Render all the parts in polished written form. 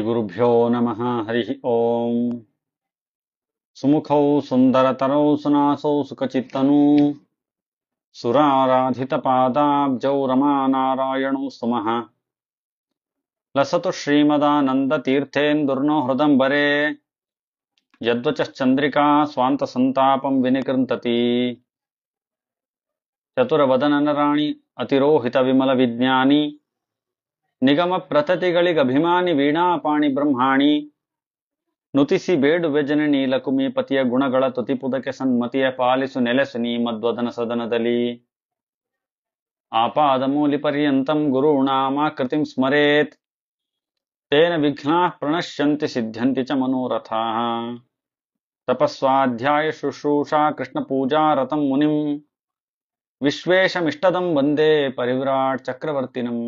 श्रीगुरुभ्यो नमः। हरिः ओम्। सुमुखौ सुन्दरतरौ सुनासौ सुखचित्तनौ सुराराधितपादाब्जौ रमानारायणौ स्तुमः। लसतु श्रीमदानन्दतीर्थेन्दुर्नो हृदम्बरे यद्वचश्चन्द्रिका स्वान्तसन्तापं विनिकृन्तति। चतुरवदननराणि अतिरोहितविमलविज्ञानी ನಿಗಮ ಪ್ರತತಿಗಳಿಗಭಿಮಾನಿ ವೀಣಾಪಾಣಿ ಬ್ರಹ್ಮಾಣಿ ನುತಿಸಿ ಬೇಡುವೆ ಜನನಿ ಲಕುಮಿಪತಿಯ ಗುಣಗಳ ತುತಿಪುದಕ್ಕೆ ಸನ್ಮತಿಯ ಪಾಲಿಸು ನೆಲೆಸು ನೀ ಮದ್ವದನ ಸದನದಲ್ಲಿ. ಆಪಾದಮೂಲಿ ಪರ್ಯಂತಂ ಗುರುಣಾಮಾಕೃತಿಂ ಸ್ಮರೇತ್ ತೇನ ವಿಘ್ನಾಃ ಪ್ರಣಶ್ಯಂತಿ ಸಿದ್ಧ್ಯಂತಿ ಚ ಮನೋರಥಾಃ. ತಪಸ್ವಾಧ್ಯಾಯ ಶುಶ್ರೂಷಾ ಕೃಷ್ಣ ಪೂಜಾ ರತಂ ಮುನಿಂ ವಿಶ್ವೇಶಮಿಷ್ಟದಂ ವಂದೇ ಪರಿವ್ರಾಟ್ ಚಕ್ರವರ್ತಿನಂ.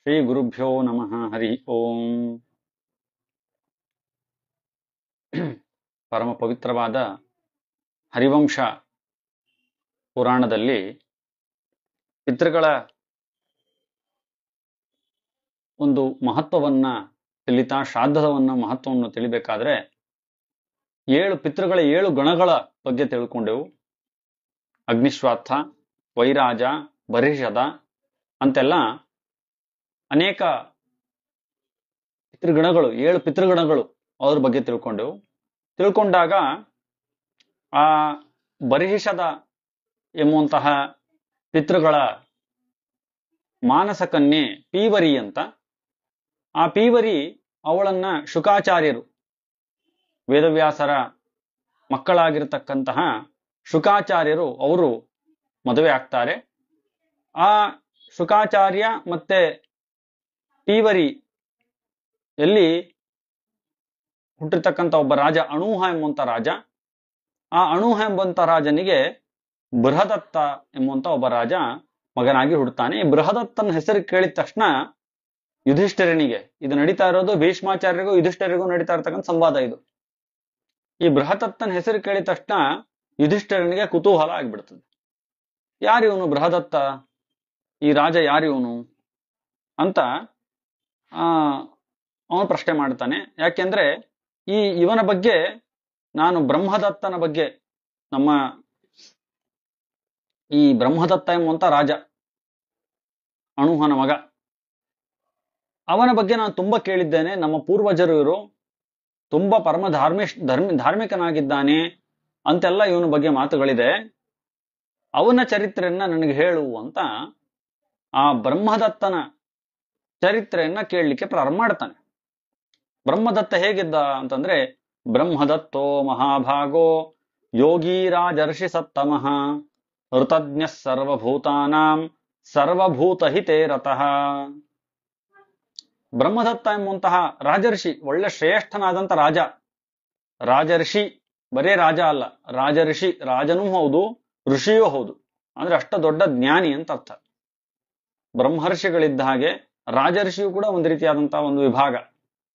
ಶ್ರೀ ಗುರುಭ್ಯೋ ನಮಃ. ಹರಿ ಓಂ. ಪರಮ ಪವಿತ್ರವಾದ ಹರಿವಂಶ ಪುರಾಣದಲ್ಲಿ ಪಿತೃಗಳ ಒಂದು ಮಹತ್ವವನ್ನ ತಿಳಿತಾ, ಶ್ರಾದ್ದವನ್ನ ಮಹತ್ವವನ್ನು ತಿಳಿಬೇಕಾದ್ರೆ 7 ಪಿತೃಗಳ 7 ಗಣಗಳ ಬಗ್ಗೆ ತಿಳ್ಕೊಂಡೆವು. ಅಗ್ನಿಶ್ವಾಥ, ವೈರಾಜ, ಬರಿಷದ ಅಂತೆಲ್ಲ ಅನೇಕ ಪಿತೃಗಣಗಳು, 7 ಪಿತೃಗಣಗಳು, ಅವ್ರ ಬಗ್ಗೆ ತಿಳ್ಕೊಂಡಾಗ ಆ ಬರಿಹಿಷದ ಎಂಬುವಂತಹ ಪಿತೃಗಳ ಮಾನಸ ಕನ್ಯೆ ಪೀವರಿ ಅಂತ. ಆ ಪೀವರಿ ಅವಳನ್ನ ಶುಕಾಚಾರ್ಯರು, ವೇದವ್ಯಾಸರ ಮಕ್ಕಳಾಗಿರ್ತಕ್ಕಂತಹ ಶುಕಾಚಾರ್ಯರು ಅವರು ಮದುವೆ ಆಗ್ತಾರೆ. ಆ ಶುಕಾಚಾರ್ಯ ಮತ್ತೆ ಪೀವರಿ ಎಲ್ಲಿ ಹುಟ್ಟಿರ್ತಕ್ಕಂಥ ಒಬ್ಬ ರಾಜ, ಅಣೂಹ ಎಂಬುವಂತ ರಾಜ. ಆ ಅಣೂಹ ಎಂಬಂತ ರಾಜನಿಗೆ ಬೃಹದತ್ತ ಎಂಬುವಂತ ಒಬ್ಬ ರಾಜ ಮಗನಾಗಿ ಹುಡ್ತಾನೆ. ಈ ಬೃಹದತ್ತನ ಹೆಸರು ಕೇಳಿದ ತಕ್ಷಣ ಯುಧಿಷ್ಠಿರನಿಗೆ, ಇದು ನಡೀತಾ ಇರೋದು ಭೀಷ್ಮಾಚಾರ್ಯರಿಗೂ ಯುಧಿಷ್ಠಿರಿಗೂ ನಡೀತಾ ಇರ್ತಕ್ಕಂಥ ಸಂವಾದ ಇದು. ಈ ಬೃಹದತ್ತನ ಹೆಸರು ಕೇಳಿದ ತಕ್ಷಣ ಯುಧಿಷ್ಠಿರನಿಗೆ ಕುತೂಹಲ ಆಗ್ಬಿಡ್ತದೆ. ಯಾರಿವನು ಬೃಹದತ್ತ, ಈ ರಾಜ ಯಾರಿವನು ಅಂತ ಅವನು ಪ್ರಶ್ನೆ ಮಾಡ್ತಾನೆ. ಯಾಕೆಂದ್ರೆ ಇವನ ಬಗ್ಗೆ ನಾನು ಬ್ರಹ್ಮದತ್ತನ ಬಗ್ಗೆ, ನಮ್ಮ ಈ ಬ್ರಹ್ಮದತ್ತ ಎಂಬಂತ ರಾಜ, ಅಣುಹನ ಮಗ, ಅವನ ಬಗ್ಗೆ ನಾನು ತುಂಬಾ ಕೇಳಿದ್ದೇನೆ. ನಮ್ಮ ಪೂರ್ವಜರು ಇವರು ತುಂಬಾ ಪರಮ ಧಾರ್ಮಿಕನಾಗಿದ್ದಾನೆ ಅಂತೆಲ್ಲ ಇವನ ಬಗ್ಗೆ ಮಾತುಗಳಿದೆ. ಅವನ ಚರಿತ್ರೆಯನ್ನ ನನಗೆ ಹೇಳು ಅಂತ ಆ ಬ್ರಹ್ಮದತ್ತನ ಚರಿತ್ರೆಯನ್ನ ಕೇಳಲಿಕ್ಕೆ ಪ್ರಾರಂಭ ಮಾಡ್ತಾನೆ. ಬ್ರಹ್ಮದತ್ತ ಹೇಗಿದ್ದ ಅಂತಂದ್ರೆ, ಬ್ರಹ್ಮದತ್ತೋ ಮಹಾಭಾಗೋ ಯೋಗಿ ರಾಜರ್ಷಿ ಸತ್ತಮಃ ಋತಜ್ಞ ಸರ್ವಭೂತಾನಾಂ ಸರ್ವಭೂತಹಿತೇ ರತಃ. ಬ್ರಹ್ಮದತ್ತ ಎಂಬಂತಹ ರಾಜರ್ಷಿ, ಒಳ್ಳೆ ಶ್ರೇಷ್ಠನಾದಂತ ರಾಜ. ರಾಜರ್ಷಿ ಬರೇ ರಾಜ ಅಲ್ಲ, ರಾಜರ್ಷಿ, ರಾಜನೂ ಹೌದು ಋಷಿಯೂ ಹೌದು. ಅಂದ್ರೆ ಅಷ್ಟ ದೊಡ್ಡ ಜ್ಞಾನಿ ಅಂತ ಅರ್ಥ. ಬ್ರಹ್ಮರ್ಷಿಗಳಿದ್ದ ಹಾಗೆ ರಾಜರ್ಷಿಯು ಕೂಡ ಒಂದು ರೀತಿಯಾದಂತಹ ಒಂದು ವಿಭಾಗ.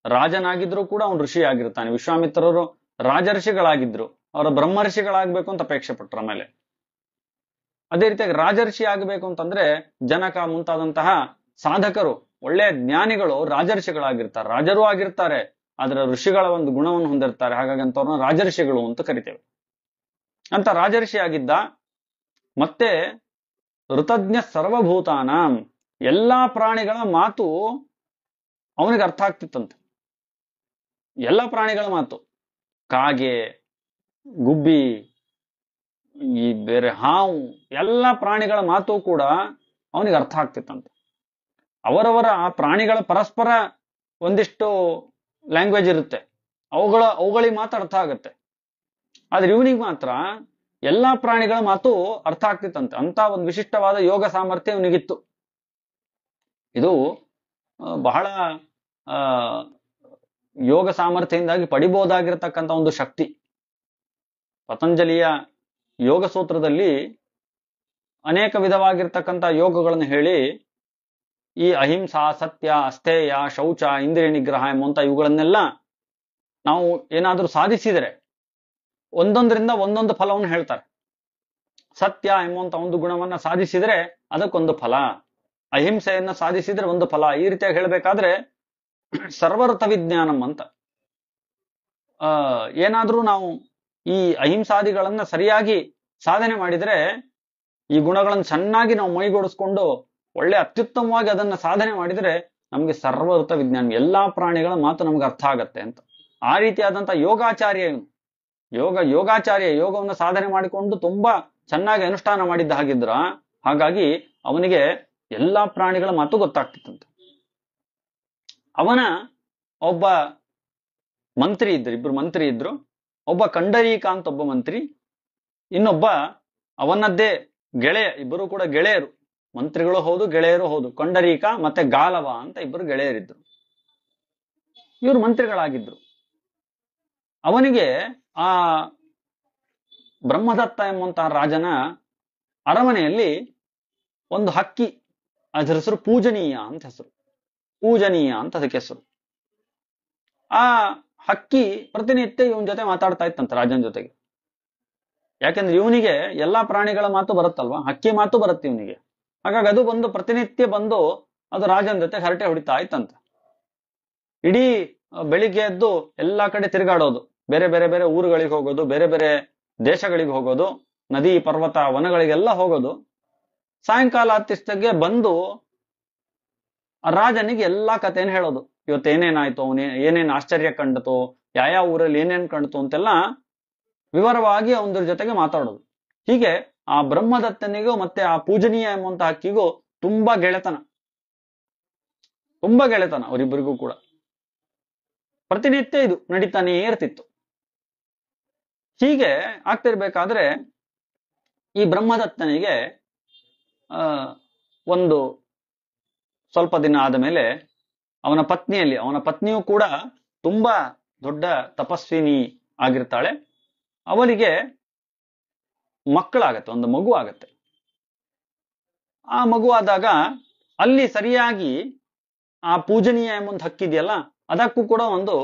ರಾಜನಾಗಿದ್ರು ಕೂಡ ಅವನು ಋಷಿ ಆಗಿರ್ತಾನೆ. ವಿಶ್ವಾಮಿತ್ರರು ರಾಜರ್ಷಿಗಳಾಗಿದ್ರು, ಅವರ ಬ್ರಹ್ಮರ್ಷಿಗಳಾಗ್ಬೇಕು ಅಂತ ಅಪೇಕ್ಷೆ ಪಟ್ರು. ಆಮೇಲೆ ಅದೇ ರೀತಿಯಾಗಿ ರಾಜರ್ಷಿ ಆಗ್ಬೇಕು ಅಂತಂದ್ರೆ ಜನಕ ಮುಂತಾದಂತಹ ಸಾಧಕರು, ಒಳ್ಳೆಯ ಜ್ಞಾನಿಗಳು ರಾಜರ್ಷಿಗಳಾಗಿರ್ತಾರೆ, ರಾಜರೂ ಆಗಿರ್ತಾರೆ, ಆದ್ರೆ ಋಷಿಗಳ ಒಂದು ಗುಣವನ್ನು ಹೊಂದಿರ್ತಾರೆ. ಹಾಗಾಗಿ ಅಂತವ್ರನ್ನ ರಾಜರ್ಷಿಗಳು ಅಂತ ಕರಿತೇವೆ. ಅಂತ ರಾಜರ್ಷಿ ಆಗಿದ್ದ. ಮತ್ತೆ ಋತಜ್ಞ ಸರ್ವಭೂತಾನಾಂ, ಎಲ್ಲಾ ಪ್ರಾಣಿಗಳ ಮಾತು ಅವನಿಗೆ ಅರ್ಥ ಆಗ್ತಿತ್ತಂತೆ. ಎಲ್ಲ ಪ್ರಾಣಿಗಳ ಮಾತು, ಕಾಗೆ, ಗುಬ್ಬಿ, ಈ ಬೇರೆ ಹಾವು, ಎಲ್ಲ ಪ್ರಾಣಿಗಳ ಮಾತು ಕೂಡ ಅವನಿಗೆ ಅರ್ಥ ಆಗ್ತಿತ್ತಂತೆ. ಅವರವರ ಆ ಪ್ರಾಣಿಗಳ ಪರಸ್ಪರ ಒಂದಿಷ್ಟು ಲ್ಯಾಂಗ್ವೇಜ್ ಇರುತ್ತೆ, ಅವುಗಳಿಗೆ ಮಾತ್ರ ಅರ್ಥ ಆಗುತ್ತೆ. ಆದ್ರೆ ಇವನಿಗೆ ಮಾತ್ರ ಎಲ್ಲಾ ಪ್ರಾಣಿಗಳ ಮಾತು ಅರ್ಥ ಆಗ್ತಿತ್ತಂತೆ. ಅಂತ ಒಂದು ವಿಶಿಷ್ಟವಾದ ಯೋಗ ಸಾಮರ್ಥ್ಯ ಇವನಿಗಿತ್ತು. ಇದು ಬಹಳ ಯೋಗ ಸಾಮರ್ಥ್ಯದಿಂದಾಗಿ ಪಡಿಬಹುದಾಗಿರ್ತಕ್ಕಂಥ ಒಂದು ಶಕ್ತಿ. ಪತಂಜಲಿಯ ಯೋಗ ಸೂತ್ರದಲ್ಲಿ ಅನೇಕ ವಿಧವಾಗಿರ್ತಕ್ಕಂಥ ಯೋಗಗಳನ್ನು ಹೇಳಿ, ಈ ಅಹಿಂಸಾ, ಸತ್ಯ, ಅಸ್ಥೇಯ, ಶೌಚ, ಇಂದ್ರಿಯ ನಿಗ್ರಹ ಎಂಬಂತ ಇವುಗಳನ್ನೆಲ್ಲ ನಾವು ಏನಾದ್ರೂ ಸಾಧಿಸಿದರೆ ಒಂದೊಂದರಿಂದ ಒಂದೊಂದು ಫಲವನ್ನು ಹೇಳ್ತಾರೆ. ಸತ್ಯ ಎಂಬಂತ ಒಂದು ಗುಣವನ್ನ ಸಾಧಿಸಿದ್ರೆ ಅದಕ್ಕೊಂದು ಫಲ, ಅಹಿಂಸೆಯನ್ನ ಸಾಧಿಸಿದ್ರೆ ಒಂದು ಫಲ. ಈ ರೀತಿಯಾಗಿ ಹೇಳ್ಬೇಕಾದ್ರೆ ಸರ್ವಋತ ವಿಜ್ಞಾನಂ ಅಂತ. ಏನಾದ್ರೂ ನಾವು ಈ ಅಹಿಂಸಾದಿಗಳನ್ನ ಸರಿಯಾಗಿ ಸಾಧನೆ ಮಾಡಿದ್ರೆ, ಈ ಗುಣಗಳನ್ನು ಚೆನ್ನಾಗಿ ನಾವು ಮೈಗೂಡಿಸ್ಕೊಂಡು ಒಳ್ಳೆ ಅತ್ಯುತ್ತಮವಾಗಿ ಅದನ್ನ ಸಾಧನೆ ಮಾಡಿದ್ರೆ ನಮ್ಗೆ ಸರ್ವಋತ ವಿಜ್ಞಾನ, ಎಲ್ಲಾ ಪ್ರಾಣಿಗಳ ಮಾತು ನಮ್ಗೆ ಅರ್ಥ ಆಗತ್ತೆ ಅಂತ. ಆ ರೀತಿಯಾದಂತ ಯೋಗಾಚಾರ್ಯ ಇವನು. ಯೋಗಾಚಾರ್ಯ, ಯೋಗವನ್ನು ಸಾಧನೆ ಮಾಡಿಕೊಂಡು ತುಂಬಾ ಚೆನ್ನಾಗಿ ಅನುಷ್ಠಾನ ಮಾಡಿದ್ದ ಹಾಗಿದ್ರ, ಹಾಗಾಗಿ ಅವನಿಗೆ ಎಲ್ಲಾ ಪ್ರಾಣಿಗಳ ಮಾತು ಗೊತ್ತಾಗ್ತಿತ್ತಂತೆ. ಅವನ ಒಬ್ಬ ಮಂತ್ರಿ ಇದ್ರು, ಇಬ್ರು ಮಂತ್ರಿ ಇದ್ರು. ಒಬ್ಬ ಕಂಡರೀಕ ಅಂತ ಒಬ್ಬ ಮಂತ್ರಿ, ಇನ್ನೊಬ್ಬ ಅವನದ್ದೇ ಗೆಳೆಯ. ಇಬ್ಬರು ಕೂಡ ಗೆಳೆಯರು, ಮಂತ್ರಿಗಳು ಹೌದು ಗೆಳೆಯರು ಹೌದು. ಕಂಡರೀಕ ಮತ್ತೆ ಗಾಲವ ಅಂತ ಇಬ್ಬರು ಗೆಳೆಯರಿದ್ರು. ಇವರು ಮಂತ್ರಿಗಳಾಗಿದ್ರು. ಅವನಿಗೆ ಆ ಬ್ರಹ್ಮದತ್ತ ಎಂಬಂತಹ ರಾಜನ ಅರಮನೆಯಲ್ಲಿ ಒಂದು ಹಕ್ಕಿ, ಅದರ ಹೆಸರು ಪೂಜನೀಯ ಅಂತ ಹೆಸರು. ಪೂಜನೀಯ ಅಂತ ಅದಕ್ಕೆ ಹೆಸರು. ಆ ಹಕ್ಕಿ ಪ್ರತಿನಿತ್ಯ ಇವನ್ ಜೊತೆ ಮಾತಾಡ್ತಾ ಇತ್ತಂತ, ರಾಜನ ಜೊತೆಗೆ. ಯಾಕೆಂದ್ರೆ ಇವನಿಗೆ ಎಲ್ಲಾ ಪ್ರಾಣಿಗಳ ಮಾತು ಬರುತ್ತಲ್ವಾ, ಹಕ್ಕಿ ಮಾತು ಬರುತ್ತೆ ಇವನಿಗೆ. ಹಾಗಾಗಿ ಅದು ಬಂದು ಪ್ರತಿನಿತ್ಯ ಬಂದು ಅದು ರಾಜನ ಜೊತೆ ಹರಟೆ ಹೊಡಿತಾ ಇತ್ತಂತ. ಇಡೀ ಬೆಳಿಗ್ಗೆ ಎದ್ದು ಎಲ್ಲಾ ಕಡೆ ತಿರುಗಾಡೋದು, ಬೇರೆ ಬೇರೆ ಬೇರೆ ಊರುಗಳಿಗೆ ಹೋಗೋದು, ಬೇರೆ ಬೇರೆ ದೇಶಗಳಿಗೆ ಹೋಗೋದು, ನದಿ ಪರ್ವತ ವನಗಳಿಗೆಲ್ಲ ಹೋಗೋದು. ಸಾಯಂಕಾಲ ಹತ್ತಿಸ್ದಾಗೆ ಬಂದು ರಾಜನಿಗೆ ಎಲ್ಲಾ ಕಥೆಯನ್ನು ಹೇಳೋದು. ಇವತ್ತು ಏನೇನಾಯ್ತು, ಅವನು ಏನೇನ್ ಆಶ್ಚರ್ಯ ಕಂಡತು, ಯಾವ ಊರಲ್ಲಿ ಏನೇನ್ ಕಂಡತು ಅಂತೆಲ್ಲ ವಿವರವಾಗಿ ಅವನ ಜೊತೆಗೆ ಮಾತಾಡೋದು. ಹೀಗೆ ಆ ಬ್ರಹ್ಮದತ್ತನಿಗೂ ಮತ್ತೆ ಆ ಪೂಜನೀಯ ಎಂಬಂತ ಹಕ್ಕಿಗೂ ತುಂಬಾ ಗೆಳೆತನ ಅವರಿಬ್ಬರಿಗೂ ಕೂಡ. ಪ್ರತಿನಿತ್ಯ ಇದು ನಡೀತಾನೇ ಇರ್ತಿತ್ತು. ಹೀಗೆ ಆಗ್ತಿರ್ಬೇಕಾದ್ರೆ ಈ ಬ್ರಹ್ಮದತ್ತನಿಗೆ ಒಂದು ಸ್ವಲ್ಪ ದಿನ ಆದ ಮೇಲೆ ಅವನ ಪತ್ನಿಯೂ ಕೂಡ ತುಂಬಾ ದೊಡ್ಡ ತಪಸ್ವಿನಿ ಆಗಿರ್ತಾಳೆ. ಅವಳಿಗೆ ಮಕ್ಕಳಾಗತ್ತೆ, ಒಂದು ಮಗು ಆಗತ್ತೆ. ಆ ಮಗು ಆದಾಗ ಅಲ್ಲಿ ಸರಿಯಾಗಿ ಆ ಪೂಜನೀಯ ಎಂಬೊಂದು ಹಕ್ಕಿದೆಯಲ್ಲ, ಅದಕ್ಕೂ ಕೂಡ ಒಂದು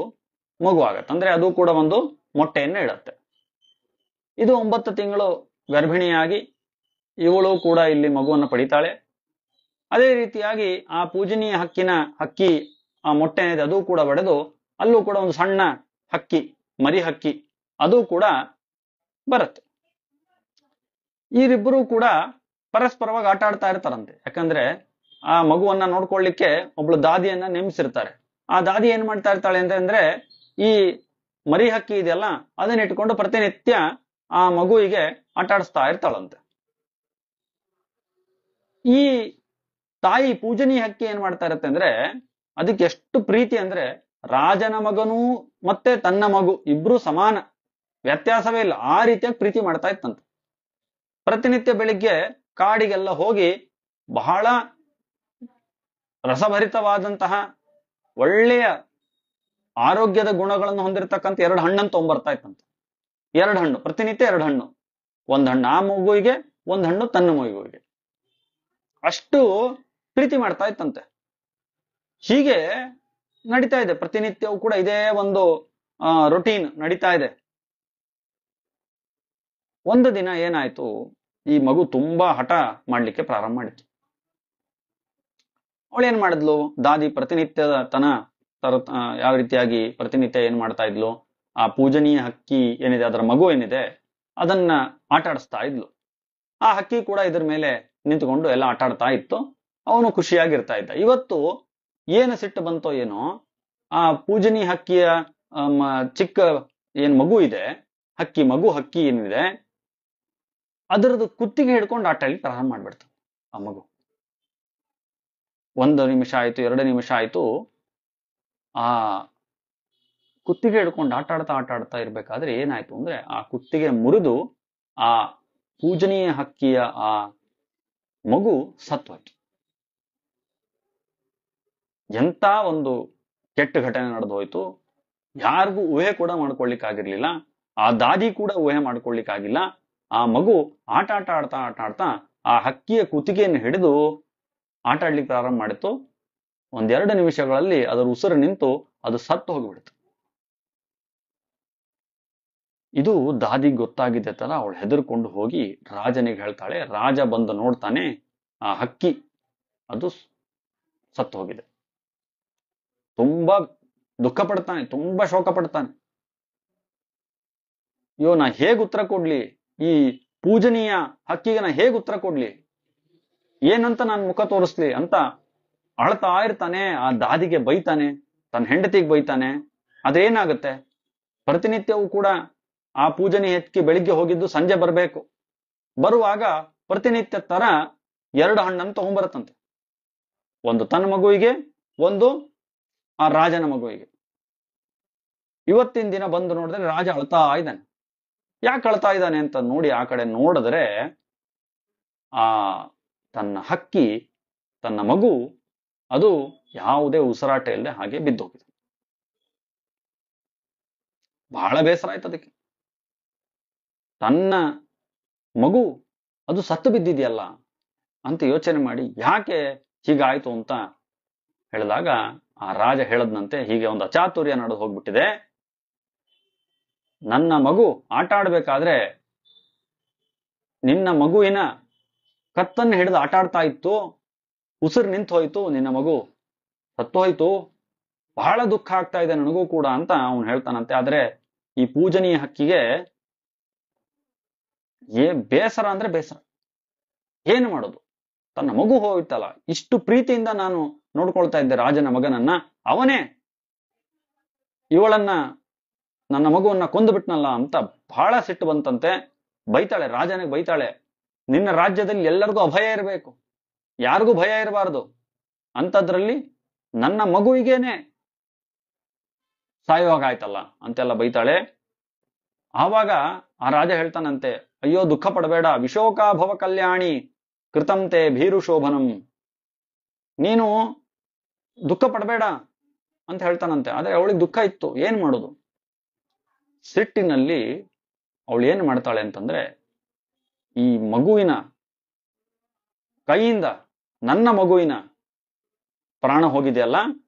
ಮಗು ಆಗತ್ತೆ. ಅಂದ್ರೆ ಅದು ಕೂಡ ಒಂದು ಮೊಟ್ಟೆಯನ್ನು ಇಡತ್ತೆ. ಇದು 9 ತಿಂಗಳು ಗರ್ಭಿಣಿಯಾಗಿ ಇವಳು ಕೂಡ ಇಲ್ಲಿ ಮಗುವನ್ನು ಪಡಿತಾಳೆ. ಅದೇ ರೀತಿಯಾಗಿ ಆ ಪೂಜನೀಯ ಹಕ್ಕಿ ಆ ಮೊಟ್ಟೆ ಏನಿದೆ ಅದು ಕೂಡ ಒಡೆದು ಅಲ್ಲೂ ಕೂಡ ಒಂದು ಸಣ್ಣ ಹಕ್ಕಿ, ಮರಿ ಹಕ್ಕಿ ಅದು ಕೂಡ ಬರುತ್ತೆ. ಇವರಿಬ್ಬರು ಕೂಡ ಪರಸ್ಪರವಾಗಿ ಆಟ ಆಡ್ತಾ ಇರ್ತಾರಂತೆ. ಯಾಕಂದ್ರೆ ಆ ಮಗುವನ್ನ ನೋಡ್ಕೊಳ್ಳಿಕ್ಕೆ ಒಬ್ಳು ದಾದಿಯನ್ನ ನೇಮಿಸಿರ್ತಾರೆ. ಆ ದಾದಿ ಏನ್ ಮಾಡ್ತಾ ಇರ್ತಾಳೆ ಅಂತಂದ್ರೆ, ಈ ಮರಿ ಹಕ್ಕಿ ಇದೆಯಲ್ಲ ಅದನ್ನ ಇಟ್ಕೊಂಡು ಪ್ರತಿನಿತ್ಯ ಆ ಮಗುವಿಗೆ ಆಟ ಆಡಿಸ್ತಾ ಇರ್ತಾಳಂತೆ. ಈ ತಾಯಿ ಪೂಜನೀಯ ಹಕ್ಕಿ ಏನ್ ಮಾಡ್ತಾ ಇರತ್ತೆ ಅಂದ್ರೆ, ಅದಕ್ಕೆ ಎಷ್ಟು ಪ್ರೀತಿ ಅಂದ್ರೆ, ರಾಜನ ಮಗನೂ ಮತ್ತೆ ತನ್ನ ಮಗು ಇಬ್ರು ಸಮಾನ, ವ್ಯತ್ಯಾಸವೇ ಇಲ್ಲ, ಆ ರೀತಿಯಾಗಿ ಪ್ರೀತಿ ಮಾಡ್ತಾ ಇತ್ತಂತೆ. ಪ್ರತಿನಿತ್ಯ ಬೆಳಿಗ್ಗೆ ಕಾಡಿಗೆಲ್ಲ ಹೋಗಿ ಬಹಳ ರಸಭರಿತವಾದಂತಹ ಒಳ್ಳೆಯ ಆರೋಗ್ಯದ ಗುಣಗಳನ್ನು ಹೊಂದಿರತಕ್ಕಂಥ 2 ಹಣ್ಣನ್ನು ತಗೊಂಡ್ಬರ್ತಾ ಇತ್ತಂತೆ. 2 ಹಣ್ಣು, ಪ್ರತಿನಿತ್ಯ 2 ಹಣ್ಣು. 1 ಹಣ್ಣು ಆ ಮಗುವಿಗೆ, 1 ಹಣ್ಣು ತನ್ನ ಮಗುವಿಗೆ. ಅಷ್ಟು ಪ್ರೀತಿ ಮಾಡ್ತಾ ಇತ್ತಂತೆ. ಹೀಗೆ ನಡೀತಾ ಇದೆ, ಪ್ರತಿನಿತ್ಯವೂ ಕೂಡ ಇದೇ ಒಂದು ರೊಟೀನ್ ನಡೀತಾ ಇದೆ. ಒಂದು ದಿನ ಏನಾಯ್ತು, ಈ ಮಗು ತುಂಬಾ ಹಠ ಮಾಡ್ಲಿಕ್ಕೆ ಪ್ರಾರಂಭ ಮಾಡಿತ್ತು. ಅವಳು ಏನ್ ಮಾಡಿದ್ಲು, ದಾದಿ ಪ್ರತಿನಿತ್ಯದ ಯಾವ ರೀತಿಯಾಗಿ ಪ್ರತಿನಿತ್ಯ ಏನ್ ಮಾಡ್ತಾ ಇದ್ಲು, ಆ ಪೂಜನೀಯ ಹಕ್ಕಿ ಏನಿದೆ ಅದರ ಮಗು ಏನಿದೆ ಅದನ್ನ ಆಟ ಆಡಿಸ್ತಾ ಇದ್ಲು. ಆ ಹಕ್ಕಿ ಕೂಡ ಇದ್ರ ಮೇಲೆ ನಿಂತ್ಕೊಂಡು ಎಲ್ಲ ಆಟ ಆಡ್ತಾ ಇತ್ತು. ಅವನು ಖುಷಿಯಾಗಿರ್ತಾ ಇದ್ದ. ಇವತ್ತು ಏನು ಸಿಟ್ಟು ಬಂತೋ ಏನೋ, ಆ ಪೂಜನೀಯ ಹಕ್ಕಿಯ ಚಿಕ್ಕ ಏನ್ ಮಗು ಇದೆ, ಹಕ್ಕಿ ಏನಿದೆ ಅದರದ್ದು ಕುತ್ತಿಗೆ ಹಿಡ್ಕೊಂಡು ಆಟ ಆಡ್ಲಿಕ್ಕೆ ಪ್ರಾರಂಭ ಮಾಡ್ಬಿಡ್ತು ಆ ಮಗು. 1 ನಿಮಿಷ ಆಯ್ತು, 2 ನಿಮಿಷ ಆಯ್ತು. ಆ ಕುತ್ತಿಗೆ ಹಿಡ್ಕೊಂಡು ಆಟ ಆಡ್ತಾ ಇರ್ಬೇಕಾದ್ರೆ ಏನಾಯ್ತು ಅಂದ್ರೆ, ಆ ಕುತ್ತಿಗೆ ಮುರಿದು ಆ ಪೂಜನೀಯ ಹಕ್ಕಿಯ ಆ ಮಗು ಸತ್ವಾಯ್ತು. ಎಂತ ಒಂದು ಕೆಟ್ಟ ಘಟನೆ ನಡೆದು ಹೋಯ್ತು. ಯಾರಿಗೂ ಊಹೆ ಕೂಡ ಮಾಡ್ಕೊಳ್ಲಿಕ್ಕಾಗಿರ್ಲಿಲ್ಲ. ಆ ದಾದಿ ಕೂಡ ಊಹೆ ಮಾಡ್ಕೊಳ್ಲಿಕ್ಕಾಗಿಲ್ಲ. ಆ ಮಗು ಆಟ ಆಡ್ತಾ ಆ ಹಕ್ಕಿಯ ಕುತ್ತಿಗೆಯನ್ನು ಹಿಡಿದು ಆಟ ಆಡ್ಲಿಕ್ಕೆ ಪ್ರಾರಂಭ ಮಾಡಿತ್ತು. 1-2 ನಿಮಿಷಗಳಲ್ಲಿ ಅದರ ಉಸಿರು ನಿಂತು ಅದು ಸತ್ತು ಹೋಗ್ಬಿಡ್ತು. ಇದು ದಾದಿಗೆ ಗೊತ್ತಾಗಿದೆ ತರ ಅವಳು ಹೆದರ್ಕೊಂಡು ಹೋಗಿ ರಾಜನಿಗೆ ಹೇಳ್ತಾಳೆ. ರಾಜ ಬಂದು ನೋಡ್ತಾನೆ, ಆ ಹಕ್ಕಿ ಅದು ಸತ್ತು ಹೋಗಿದೆ. ತುಂಬಾ ದುಃಖ ಪಡ್ತಾನೆ, ತುಂಬಾ ಶೋಕ ಪಡ್ತಾನೆ. ಅಯ್ಯೋ, ನಾ ಹೇಗ್ ಉತ್ತರ ಕೊಡ್ಲಿ, ಈ ಪೂಜನೀಯ ಹಕ್ಕಿಗೆ ನಾ ಹೇಗ್ ಉತ್ತರ ಕೊಡ್ಲಿ, ಏನಂತ ನಾನು ಮುಖ ತೋರಿಸ್ಲಿ ಅಂತ ಅಳ್ತಾ ಇರ್ತಾನೆ. ಆ ದಾದಿಗೆ ಬೈತಾನೆ, ತನ್ನ ಹೆಂಡತಿಗೆ ಬೈತಾನೆ. ಅದೇನಾಗುತ್ತೆ, ಪ್ರತಿನಿತ್ಯವೂ ಕೂಡ ಆ ಪೂಜನೀಯ ಹಕ್ಕಿ ಬೆಳಿಗ್ಗೆ ಹೋಗಿದ್ದು ಸಂಜೆ ಬರ್ಬೇಕು. ಬರುವಾಗ ಪ್ರತಿನಿತ್ಯ ತರ 2 ಹಣ್ಣನ್ನು ತಗೊಂಡ್ಬರುತ್ತಂತೆ. ಒಂದು ತನ್ನ ಮಗುವಿಗೆ, ಒಂದು ಆ ರಾಜನ ಮಗುವಿಗೆ. ಇವತ್ತಿನ ದಿನ ಬಂದು ನೋಡಿದ್ರೆ ರಾಜ ಅಳ್ತಾ ಇದ್ದಾನೆ. ಯಾಕೆ ಅಳ್ತಾ ಇದ್ದಾನೆ ಅಂತ ನೋಡಿ ಆ ಕಡೆ ನೋಡಿದ್ರೆ ಆ ತನ್ನ ಹಕ್ಕಿ, ತನ್ನ ಮಗು, ಅದು ಯಾವುದೇ ಉಸಿರಾಟ ಇಲ್ಲದೆ ಹಾಗೆ ಬಿದ್ದೋಗಿದೆ. ಬಹಳ ಬೇಸರ ಆಯ್ತು ಅದಕ್ಕೆ. ತನ್ನ ಮಗು ಅದು ಸತ್ತು ಬಿದ್ದಿದೆಯಲ್ಲ ಅಂತ ಯೋಚನೆ ಮಾಡಿ ಯಾಕೆ ಹೀಗಾಯ್ತು ಅಂತ ಹೇಳಿದಾಗ ಆ ರಾಜ ಹೇಳದ್ನಂತೆ, ಹೀಗೆ ಒಂದು ಅಚಾತುರ್ಯ ನಡೆದು ಹೋಗ್ಬಿಟ್ಟಿದೆ. ನನ್ನ ಮಗು ಆಟ ಆಡ್ಬೇಕಾದ್ರೆ ನಿನ್ನ ಮಗುವಿನ ಕತ್ತನ್ನು ಹಿಡಿದು ಆಟ ಆಡ್ತಾ ಇತ್ತು, ಉಸಿರು ನಿಂತು ಹೋಯ್ತು, ನಿನ್ನ ಮಗು ಸತ್ತು ಹೋಯ್ತು, ಬಹಳ ದುಃಖ ಆಗ್ತಾ ಇದೆ ನನಗೂ ಕೂಡ ಅಂತ ಅವನು ಹೇಳ್ತಾನಂತೆ. ಆದ್ರೆ ಈ ಪೂಜನೀಯ ಹಕ್ಕಿಗೆ ಬೇಸರ ಅಂದ್ರೆ ಬೇಸರ, ಏನು ಮಾಡೋದು, ತನ್ನ ಮಗು ಹೋಯ್ತಲ್ಲ, ಇಷ್ಟು ಪ್ರೀತಿಯಿಂದ ನಾನು ನೋಡ್ಕೊಳ್ತಾ ಇದ್ದೆ ರಾಜನ ಮಗನನ್ನ, ಅವನೇ ಇವಳನ್ನ, ನನ್ನ ಮಗುವನ್ನ ಕೊಂದು ಬಿಟ್ನಲ್ಲ ಅಂತ ಬಹಳ ಸಿಟ್ಟು ಬಂತಂತೆ. ಬೈತಾಳೆ, ರಾಜನಿಗೆ ಬೈತಾಳೆ, ನಿನ್ನ ರಾಜ್ಯದಲ್ಲಿ ಎಲ್ಲರಿಗೂ ಅಭಯ ಇರಬೇಕು, ಯಾರಿಗೂ ಭಯ ಇರಬಾರದು, ಅಂಥದ್ರಲ್ಲಿ ನನ್ನ ಮಗುವಿಗೇನೆ ಸಾಯುವಾಗ ಆಯ್ತಲ್ಲ ಅಂತೆಲ್ಲ ಬೈತಾಳೆ. ಆವಾಗ ಆ ರಾಜ ಹೇಳ್ತಾನಂತೆ, ಅಯ್ಯೋ ದುಃಖ ಪಡಬೇಡ, ವಿಶೋಕಾಭವ ಕಲ್ಯಾಣಿ ಕೃತಂತೆ ಭೀರು ಶೋಭನಂ, ನೀನು ದುಃಖ ಪಡಬೇಡ ಅಂತ ಹೇಳ್ತಾನಂತೆ. ಆದ್ರೆ ಅವಳಿಗೆ ದುಃಖ ಇತ್ತು, ಏನ್ ಮಾಡೋದು. ಸಿಟ್ಟಿನಲ್ಲಿ ಅವಳು ಏನ್ ಮಾಡ್ತಾಳೆ ಅಂತಂದ್ರೆ, ಈ ಮಗುವಿನ ಕೈಯಿಂದ ನನ್ನ ಮಗುವಿನ ಪ್ರಾಣ ಹೋಗಿದೆಯಲ್ಲ,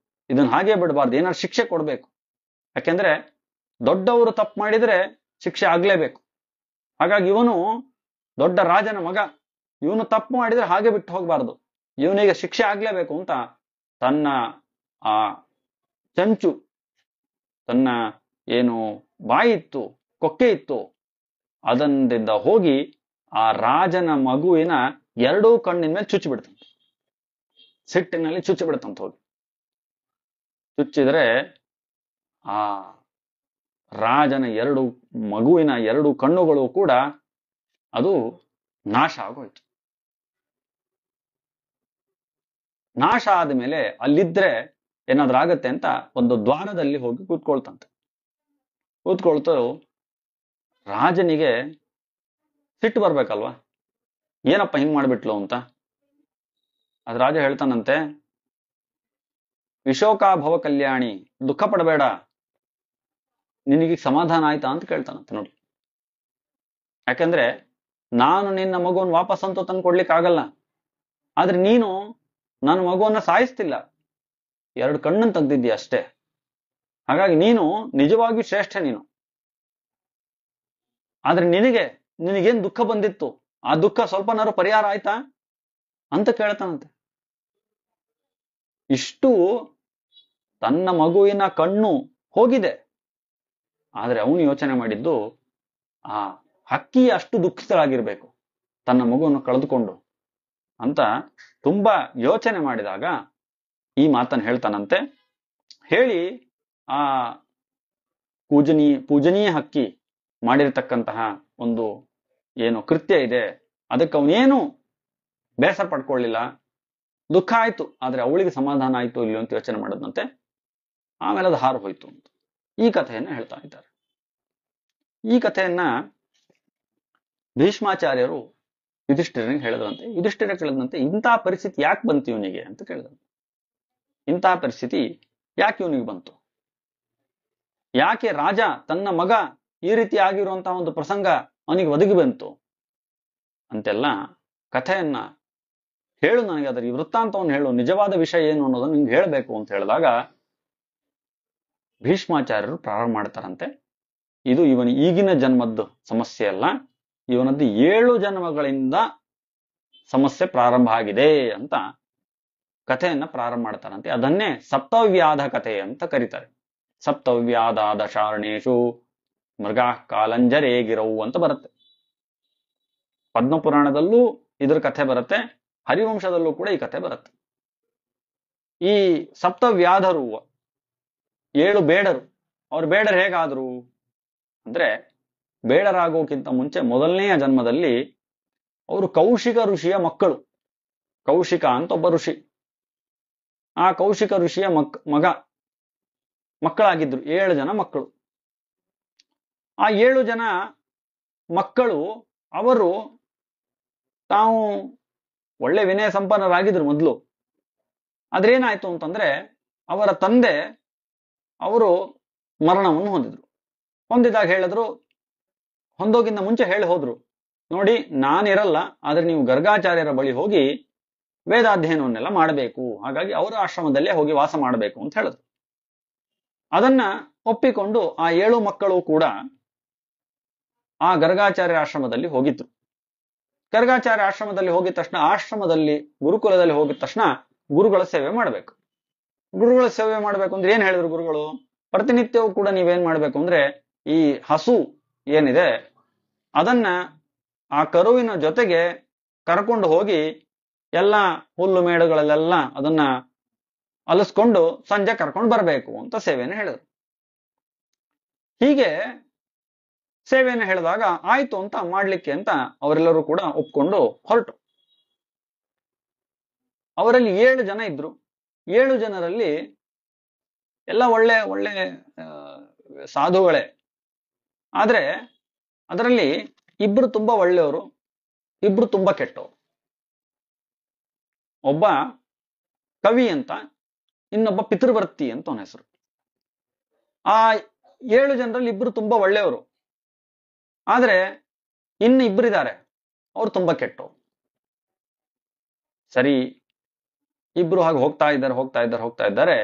ಇದನ್ನ ಹಾಗೆ ಬಿಡಬಾರ್ದು, ಏನಾದ್ರು ಶಿಕ್ಷೆ ಕೊಡ್ಬೇಕು. ಯಾಕೆಂದ್ರೆ ದೊಡ್ಡವರು ತಪ್ಪು ಮಾಡಿದ್ರೆ ಶಿಕ್ಷೆ ಆಗ್ಲೇಬೇಕು. ಹಾಗಾಗಿ ಇವನು ದೊಡ್ಡ ರಾಜನ ಮಗ, ಇವನು ತಪ್ಪು ಮಾಡಿದ್ರೆ ಹಾಗೆ ಬಿಟ್ಟು ಹೋಗ್ಬಾರ್ದು, ಇವನಿಗೆ ಶಿಕ್ಷೆ ಆಗ್ಲೇಬೇಕು ಅಂತ ತನ್ನ ಆ ಚಂಚು, ತನ್ನ ಏನು ಬಾಯಿ ಇತ್ತು, ಕೊಕ್ಕೆ ಇತ್ತು, ಅದರಿಂದ ಹೋಗಿ ಆ ರಾಜನ ಮಗುವಿನ 2 ಕಣ್ಣಿನ ಮೇಲೆ ಚುಚ್ಚಿ ಬಿಡ್ತಂತೆ. ಸಿಟ್ಟಿನಲ್ಲಿ ಚುಚ್ಚಿ ಬಿಡ್ತಂತ ಹೋಗಿ. ಚುಚ್ಚಿದ್ರೆ ಆ ರಾಜನ ಮಗುವಿನ 2 ಕಣ್ಣುಗಳು ಕೂಡ ಅದು ನಾಶ ಆಗೋಯ್ತು. ನಾಶ ಆದ್ಮೇಲೆ ಅಲ್ಲಿದ್ರೆ ಏನಾದ್ರೂ ಆಗತ್ತೆ ಅಂತ ಒಂದು ದ್ವಾರದಲ್ಲಿ ಹೋಗಿ ಕೂತ್ಕೊಳ್ತಂತೆ. ಕೂತ್ಕೊಳ್ತು ರಾಜನಿಗೆ ಸಿಟ್ಟು ಬರ್ಬೇಕಲ್ವಾ, ಏನಪ್ಪ ಹಿಂಗ್ ಮಾಡ್ಬಿಟ್ಲು ಅಂತ. ಅದ್ ರಾಜ ಹೇಳ್ತಾನಂತೆ, ವಿಶೋಕಾಭವ ಕಲ್ಯಾಣಿ, ದುಃಖ ಪಡಬೇಡ, ನಿನಗೆ ಸಮಾಧಾನ ಆಯ್ತಾ ಅಂತ ಕೇಳ್ತಾನಂತೆ. ನೋಡಿ, ಯಾಕಂದ್ರೆ ನಾನು ನಿನ್ನ ಮಗುವನ್ನು ವಾಪಸ್ ಅಂತೂ ತಂದು ಕೊಡ್ಲಿಕ್ಕೆ ಆಗಲ್ಲ, ಆದ್ರೆ ನೀನು ನನ್ನ ಮಗುವನ್ನ ಸಾಯಿಸ್ತಿಲ್ಲ, 2 ಕಣ್ಣನ್ನು ತೆಗ್ದಿದ್ದೀಯ ಅಷ್ಟೇ. ಹಾಗಾಗಿ ನೀನು ನಿಜವಾಗಿಯೂ ಶ್ರೇಷ್ಠ ನೀನು. ಆದ್ರೆ ನಿನಗೇನ್ ದುಃಖ ಬಂದಿತ್ತು, ಆ ದುಃಖ ಸ್ವಲ್ಪನಾರು ಪರಿಹಾರ ಆಯ್ತಾ ಅಂತ ಕೇಳ್ತಾನಂತೆ. ಇಷ್ಟು ತನ್ನ ಮಗುವಿನ ಕಣ್ಣು ಹೋಗಿದೆ, ಆದ್ರೆ ಅವನು ಯೋಚನೆ ಮಾಡಿದ್ದು ಆ ಹಕ್ಕಿ ಅಷ್ಟು ದುಃಖಿತರಾಗಿರ್ಬೇಕು ತನ್ನ ಮಗುವನ್ನು ಕಳೆದುಕೊಂಡು ಅಂತ ತುಂಬಾ ಯೋಚನೆ ಮಾಡಿದಾಗ ಈ ಮಾತನ್ನು ಹೇಳ್ತಾನಂತೆ. ಹೇಳಿ ಆ ಪೂಜನೀಯ ಹಕ್ಕಿ ಮಾಡಿರ್ತಕ್ಕಂತಹ ಒಂದು ಏನು ಕೃತ್ಯ ಇದೆ ಅದಕ್ಕೆ ಅವನೇನು ಬೇಸರ ಪಡ್ಕೊಳ್ಳಿಲ್ಲ, ದುಃಖ ಆಯ್ತು, ಆದ್ರೆ ಅವಳಿಗೆ ಸಮಾಧಾನ ಆಯ್ತು ಇಲ್ಲೋ ಅಂತ ಯೋಚನೆ ಮಾಡೋದಂತೆ. ಆಮೇಲೆ ಅದು ಹಾರು ಹೋಯ್ತು ಅಂತ ಈ ಕಥೆಯನ್ನ ಹೇಳ್ತಾ ಇದ್ದಾರೆ. ಈ ಕಥೆಯನ್ನ ಭೀಷ್ಮಾಚಾರ್ಯರು ಯುಧಿಷ್ಠಿರನಿಗೆ ಹೇಳಿದ್ರಂತೆ. ಯುಧಿಷ್ಠಿರ ಕೇಳಿದಂತೆ, ಇಂತಹ ಪರಿಸ್ಥಿತಿ ಯಾಕೆ ಬಂತು ಇವನಿಗೆ ಅಂತ ಕೇಳಿದಂತೆ. ಇಂತಹ ಪರಿಸ್ಥಿತಿ ಯಾಕೆ ಇವನಿಗೆ ಬಂತು, ಯಾಕೆ ರಾಜ ತನ್ನ ಮಗ ಈ ರೀತಿ ಆಗಿರುವಂತಹ ಒಂದು ಪ್ರಸಂಗ ಅವನಿಗೆ ಒದಗಿ ಬಂತು ಅಂತೆಲ್ಲ ಕಥೆಯನ್ನ ಹೇಳು, ನನಗೆ ಅದರ ಈ ವೃತ್ತಾಂತವನ್ನು ಹೇಳು, ನಿಜವಾದ ವಿಷಯ ಏನು ಅನ್ನೋದನ್ನ ನಿಮ್ಗೆ ಹೇಳಬೇಕು ಅಂತ ಹೇಳಿದಾಗ ಭೀಷ್ಮಾಚಾರ್ಯರು ಪ್ರಾರಂಭ ಮಾಡ್ತಾರಂತೆ. ಇದು ಇವನ ಈಗಿನ ಜನ್ಮದ್ದು ಸಮಸ್ಯೆ ಅಲ್ಲ, ಇವನದ್ದು 7 ಜನ್ಮಗಳಿಂದ ಸಮಸ್ಯೆ ಪ್ರಾರಂಭ ಆಗಿದೆ ಅಂತ ಕಥೆಯನ್ನ ಪ್ರಾರಂಭ ಮಾಡ್ತಾರಂತೆ. ಅದನ್ನೇ ಸಪ್ತವ್ಯಾಧ ಕಥೆ ಅಂತ ಕರೀತಾರೆ. ಸಪ್ತವ್ಯಾಧಾದ ಶಾರಣೇಶು ಮೃಗಾ ಕಾಲಂಜರೇ ಗಿರವು ಅಂತ ಬರುತ್ತೆ. ಪದ್ಮಪುರಾಣದಲ್ಲೂ ಇದ್ರ ಕಥೆ ಬರುತ್ತೆ, ಹರಿವಂಶದಲ್ಲೂ ಕೂಡ ಈ ಕಥೆ ಬರುತ್ತೆ. ಈ ಸಪ್ತವ್ಯಾಧರು 7 ಬೇಡರು. ಅವ್ರ ಬೇಡರು ಹೇಗಾದ್ರು ಅಂದ್ರೆ, ಬೇಡರಾಗೋಕ್ಕಿಂತ ಮುಂಚೆ ಮೊದಲನೆಯ ಜನ್ಮದಲ್ಲಿ ಅವರು ಕೌಶಿಕ ಋಷಿಯ ಮಕ್ಕಳು. ಕೌಶಿಕ ಅಂತ ಒಬ್ಬ ಋಷಿ. ಆ ಕೌಶಿಕ ಋಷಿಯ ಮಕ್ಕಳಾಗಿದ್ರು 7 ಜನ ಮಕ್ಕಳು. ಆ 7 ಜನ ಮಕ್ಕಳು ಅವರು ತಾವು ಒಳ್ಳೆ ವಿನಯ ಸಂಪನ್ನರಾಗಿದ್ರು ಮೊದಲು. ಆದ್ರೇನಾಯ್ತು ಅಂತಂದ್ರೆ, ಅವರ ತಂದೆ ಅವರು ಮರಣವನ್ನು ಹೊಂದಿದಾಗ ಹೇಳಿದ್ರು, ಹೊಂದೋಗಿಂತ ಮುಂಚೆ ಹೇಳಿ ಹೋದ್ರು, ನೋಡಿ ನಾನಿರಲ್ಲ, ಆದ್ರೆ ನೀವು ಗರ್ಗಾಚಾರ್ಯರ ಬಳಿ ಹೋಗಿ ವೇದಾಧ್ಯಯನವನ್ನೆಲ್ಲ ಮಾಡಬೇಕು, ಹಾಗಾಗಿ ಅವರ ಆಶ್ರಮದಲ್ಲೇ ಹೋಗಿ ವಾಸ ಮಾಡಬೇಕು ಅಂತ ಹೇಳಿದ್ರು. ಅದನ್ನ ಒಪ್ಪಿಕೊಂಡು ಆ 7 ಮಕ್ಕಳು ಕೂಡ ಆ ಗರ್ಗಾಚಾರ್ಯ ಆಶ್ರಮದಲ್ಲಿ ಹೋಗಿದ್ರು. ಗರ್ಗಾಚಾರ್ಯ ಆಶ್ರಮದಲ್ಲಿ ಹೋಗಿದ ತಕ್ಷಣ, ಆಶ್ರಮದಲ್ಲಿ ಗುರುಕುಲದಲ್ಲಿ ಹೋಗಿದ ತಕ್ಷಣ ಗುರುಗಳ ಸೇವೆ ಮಾಡಬೇಕು. ಗುರುಗಳ ಸೇವೆ ಮಾಡಬೇಕು ಅಂದ್ರೆ ಏನ್ ಹೇಳಿದ್ರು ಗುರುಗಳು? ಪ್ರತಿನಿತ್ಯವೂ ಕೂಡ ನೀವೇನ್ ಮಾಡ್ಬೇಕು ಅಂದ್ರೆ, ಈ ಹಸು ಏನಿದೆ ಅದನ್ನ ಆ ಕರುವಿನ ಜೊತೆಗೆ ಕರ್ಕೊಂಡು ಹೋಗಿ ಎಲ್ಲ ಹುಲ್ಲು ಮೇಡುಗಳಲ್ಲೆಲ್ಲ ಅದನ್ನ ಅಲಿಸ್ಕೊಂಡು ಸಂಜೆ ಕರ್ಕೊಂಡು ಬರಬೇಕು ಅಂತ ಸೇವೆಯನ್ನು ಹೇಳಿದ್ರು. ಹೀಗೆ ಸೇವೆಯನ್ನು ಹೇಳಿದಾಗ ಆಯ್ತು ಅಂತ ಮಾಡ್ಲಿಕ್ಕೆ ಅಂತ ಅವರೆಲ್ಲರೂ ಕೂಡ ಒಪ್ಕೊಂಡು ಹೊರಟು. ಅವರಲ್ಲಿ 7 ಜನ ಇದ್ರು. 7 ಜನರಲ್ಲಿ ಎಲ್ಲ ಒಳ್ಳೆ ಒಳ್ಳೆ ಸಾಧುಗಳೇ. ಆದ್ರೆ ಅದರಲ್ಲಿ 2 ತುಂಬಾ ಒಳ್ಳೆಯವರು, 2 ತುಂಬಾ ಕೆಟ್ಟವರು. ಒಬ್ಬ ಕವಿ ಅಂತ, ಇನ್ನೊಬ್ಬ ಪಿತೃವರ್ತಿ ಅಂತ ಅವನ ಹೆಸರು. ಆ 7 ಜನರಲ್ಲಿ 2 ತುಂಬಾ ಒಳ್ಳೆಯವರು, ಆದ್ರೆ ಇನ್ನು 2 ಇದ್ದಾರೆ, ಅವ್ರು ತುಂಬಾ ಕೆಟ್ಟವರು. ಸರಿ, 2 ಹಾಗೆ ಹೋಗ್ತಾ ಇದ್ದಾರೆ.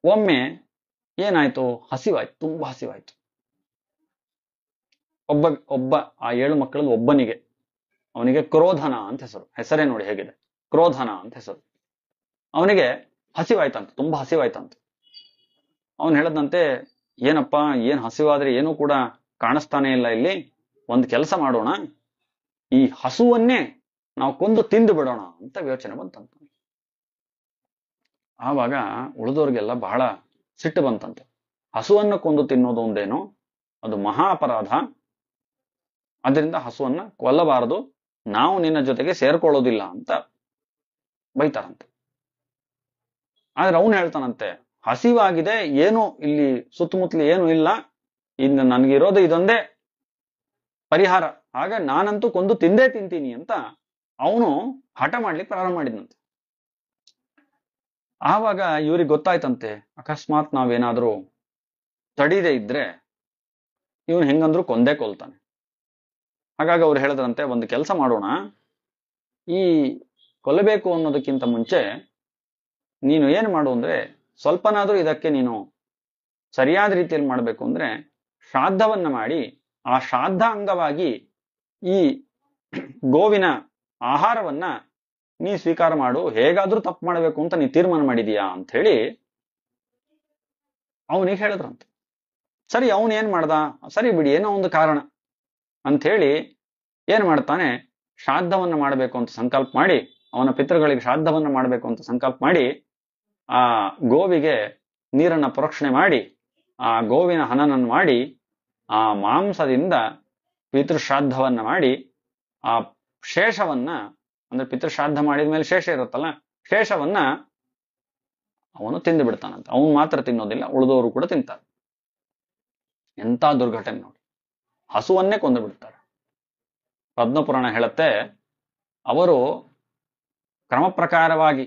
ಒಮ್ಮೆ ಏನಾಯ್ತು, ಹಸಿವಾಯ್ತು, ತುಂಬಾ ಹಸಿವಾಯ್ತು. ಒಬ್ಬ ಆ 7 ಮಕ್ಕಳಲ್ಲಿ ಒಬ್ಬನಿಗೆ, ಅವನಿಗೆ ಕ್ರೋಧನ ಅಂತ ಹೆಸರೇ ನೋಡಿ ಹೇಗಿದೆ, ಕ್ರೋಧನ ಅಂತ ಹೆಸರು. ಅವನಿಗೆ ಹಸಿವಾಯ್ತಂತೆ, ತುಂಬಾ ಹಸಿವಾಯ್ತಂತೆ. ಅವನು ಹೇಳದಂತೆ, ಏನಪ್ಪಾ ಏನ್ ಹಸಿವಾದ್ರೆ ಏನೂ ಕೂಡ ಕಾಣಿಸ್ತಾನೆ ಇಲ್ಲ ಇಲ್ಲಿ, ಒಂದು ಕೆಲಸ ಮಾಡೋಣ, ಈ ಹಸುವನ್ನೇ ನಾವು ಕೊಂದು ತಿಂದು ಬಿಡೋಣ ಅಂತ ಯೋಚನೆ ಬಂತಂತ. ಆವಾಗ ಉಳಿದವ್ರಿಗೆಲ್ಲ ಬಹಳ ಸಿಟ್ಟು ಬಂತಂತೆ. ಹಸುವನ್ನು ಕೊಂದು ತಿನ್ನೋದು ಒಂದೇನೋ, ಅದು ಮಹಾ ಅಪರಾಧ, ಅದರಿಂದ ಹಸುವನ್ನ ಕೊಲ್ಲಬಾರದು, ನಾವು ನಿನ್ನ ಜೊತೆಗೆ ಸೇರ್ಕೊಳ್ಳೋದಿಲ್ಲ ಅಂತ ಬೈತಾರಂತೆ. ಆದ್ರೆ ಅವನು ಹೇಳ್ತಾನಂತೆ, ಹಸಿವಾಗಿದೆ, ಏನು ಇಲ್ಲಿ ಸುತ್ತಮುತ್ತಲು ಏನು ಇಲ್ಲ, ಇನ್ನು ನನ್ಗಿರೋದು ಇದೊಂದೇ ಪರಿಹಾರ, ಆಗ ನಾನಂತೂ ಕೊಂದು ತಿಂತೀನಿ ಅಂತ ಅವನು ಹಠ ಮಾಡ್ಲಿಕ್ಕೆ ಪ್ರಾರಂಭ ಮಾಡಿದಂತೆ. ಆವಾಗ ಇವ್ರಿಗೆ ಗೊತ್ತಾಯ್ತಂತೆ, ಅಕಸ್ಮಾತ್ ನಾವೇನಾದ್ರೂ ತಡೀದೇ ಇದ್ರೆ ಇವನು ಹೆಂಗಂದ್ರು ಕೊಂದೇ ಕೊಲ್ತಾನೆ. ಹಾಗಾಗಿ ಅವ್ರು ಹೇಳಿದ್ರಂತೆ, ಒಂದು ಕೆಲಸ ಮಾಡೋಣ, ಈ ಕೊಲ್ಲಬೇಕು ಅನ್ನೋದಕ್ಕಿಂತ ಮುಂಚೆ ನೀನು ಏನು ಮಾಡು ಅಂದ್ರೆ, ಸ್ವಲ್ಪನಾದ್ರೂ ಇದಕ್ಕೆ ನೀನು ಸರಿಯಾದ ರೀತಿಯಲ್ಲಿ ಮಾಡಬೇಕು ಅಂದ್ರೆ ಶ್ರಾದ್ದವನ್ನ ಮಾಡಿ, ಆ ಶ್ರಾದ್ದ ಅಂಗವಾಗಿ ಈ ಗೋವಿನ ಆಹಾರವನ್ನ ನೀ ಸ್ವೀಕಾರ ಮಾಡು, ಹೇಗಾದ್ರೂ ತಪ್ಪು ಮಾಡಬೇಕು ಅಂತ ನೀ ತೀರ್ಮಾನ ಮಾಡಿದೀಯಾ ಅಂತ ಹೇಳಿ ಅವನಿಗೆ ಹೇಳಿದ್ರಂತೆ. ಸರಿ, ಅವನು ಏನ್ ಮಾಡ್ದ, ಸರಿ ಬಿಡಿ ಏನೋ ಒಂದು ಕಾರಣ ಅಂತ ಹೇಳಿ ಏನ್ ಮಾಡ್ತಾನೆ, ಶ್ರಾದ್ದವನ್ನ ಮಾಡಬೇಕು ಅಂತ ಸಂಕಲ್ಪ ಮಾಡಿ, ಅವನ ಪಿತೃಗಳಿಗೆ ಶ್ರಾದ್ದವನ್ನ ಮಾಡಬೇಕು ಅಂತ ಸಂಕಲ್ಪ ಮಾಡಿ, ಆ ಗೋವಿಗೆ ನೀರನ್ನ ಪ್ರೋಕ್ಷಣೆ ಮಾಡಿ, ಆ ಗೋವಿನ ಹನನನ್ನು ಮಾಡಿ, ಆ ಮಾಂಸದಿಂದ ಪಿತೃಶ್ರಾದ್ದವನ್ನ ಮಾಡಿ, ಆ ಶೇಷವನ್ನ, ಅಂದ್ರೆ ಪಿತೃಶ್ರಾದ್ದ ಮಾಡಿದ ಮೇಲೆ ಶೇಷ ಇರುತ್ತಲ್ಲ, ಶೇಷವನ್ನ ಅವನು ತಿಂದು ಬಿಡ್ತಾನಂತ. ಅವನು ಮಾತ್ರ ತಿನ್ನೋದಿಲ್ಲ, ಉಳಿದವರು ಕೂಡ ತಿಂತಾರೆ. ಎಂತ ದುರ್ಘಟನೆ ನೋಡಿ, ಹಸುವನ್ನೇ ಕೊಂದು ಬಿಡ್ತಾರೆ. ಪದ್ಮಪುರಾಣ ಹೇಳುತ್ತೆ, ಅವರು ಕ್ರಮ ಪ್ರಕಾರವಾಗಿ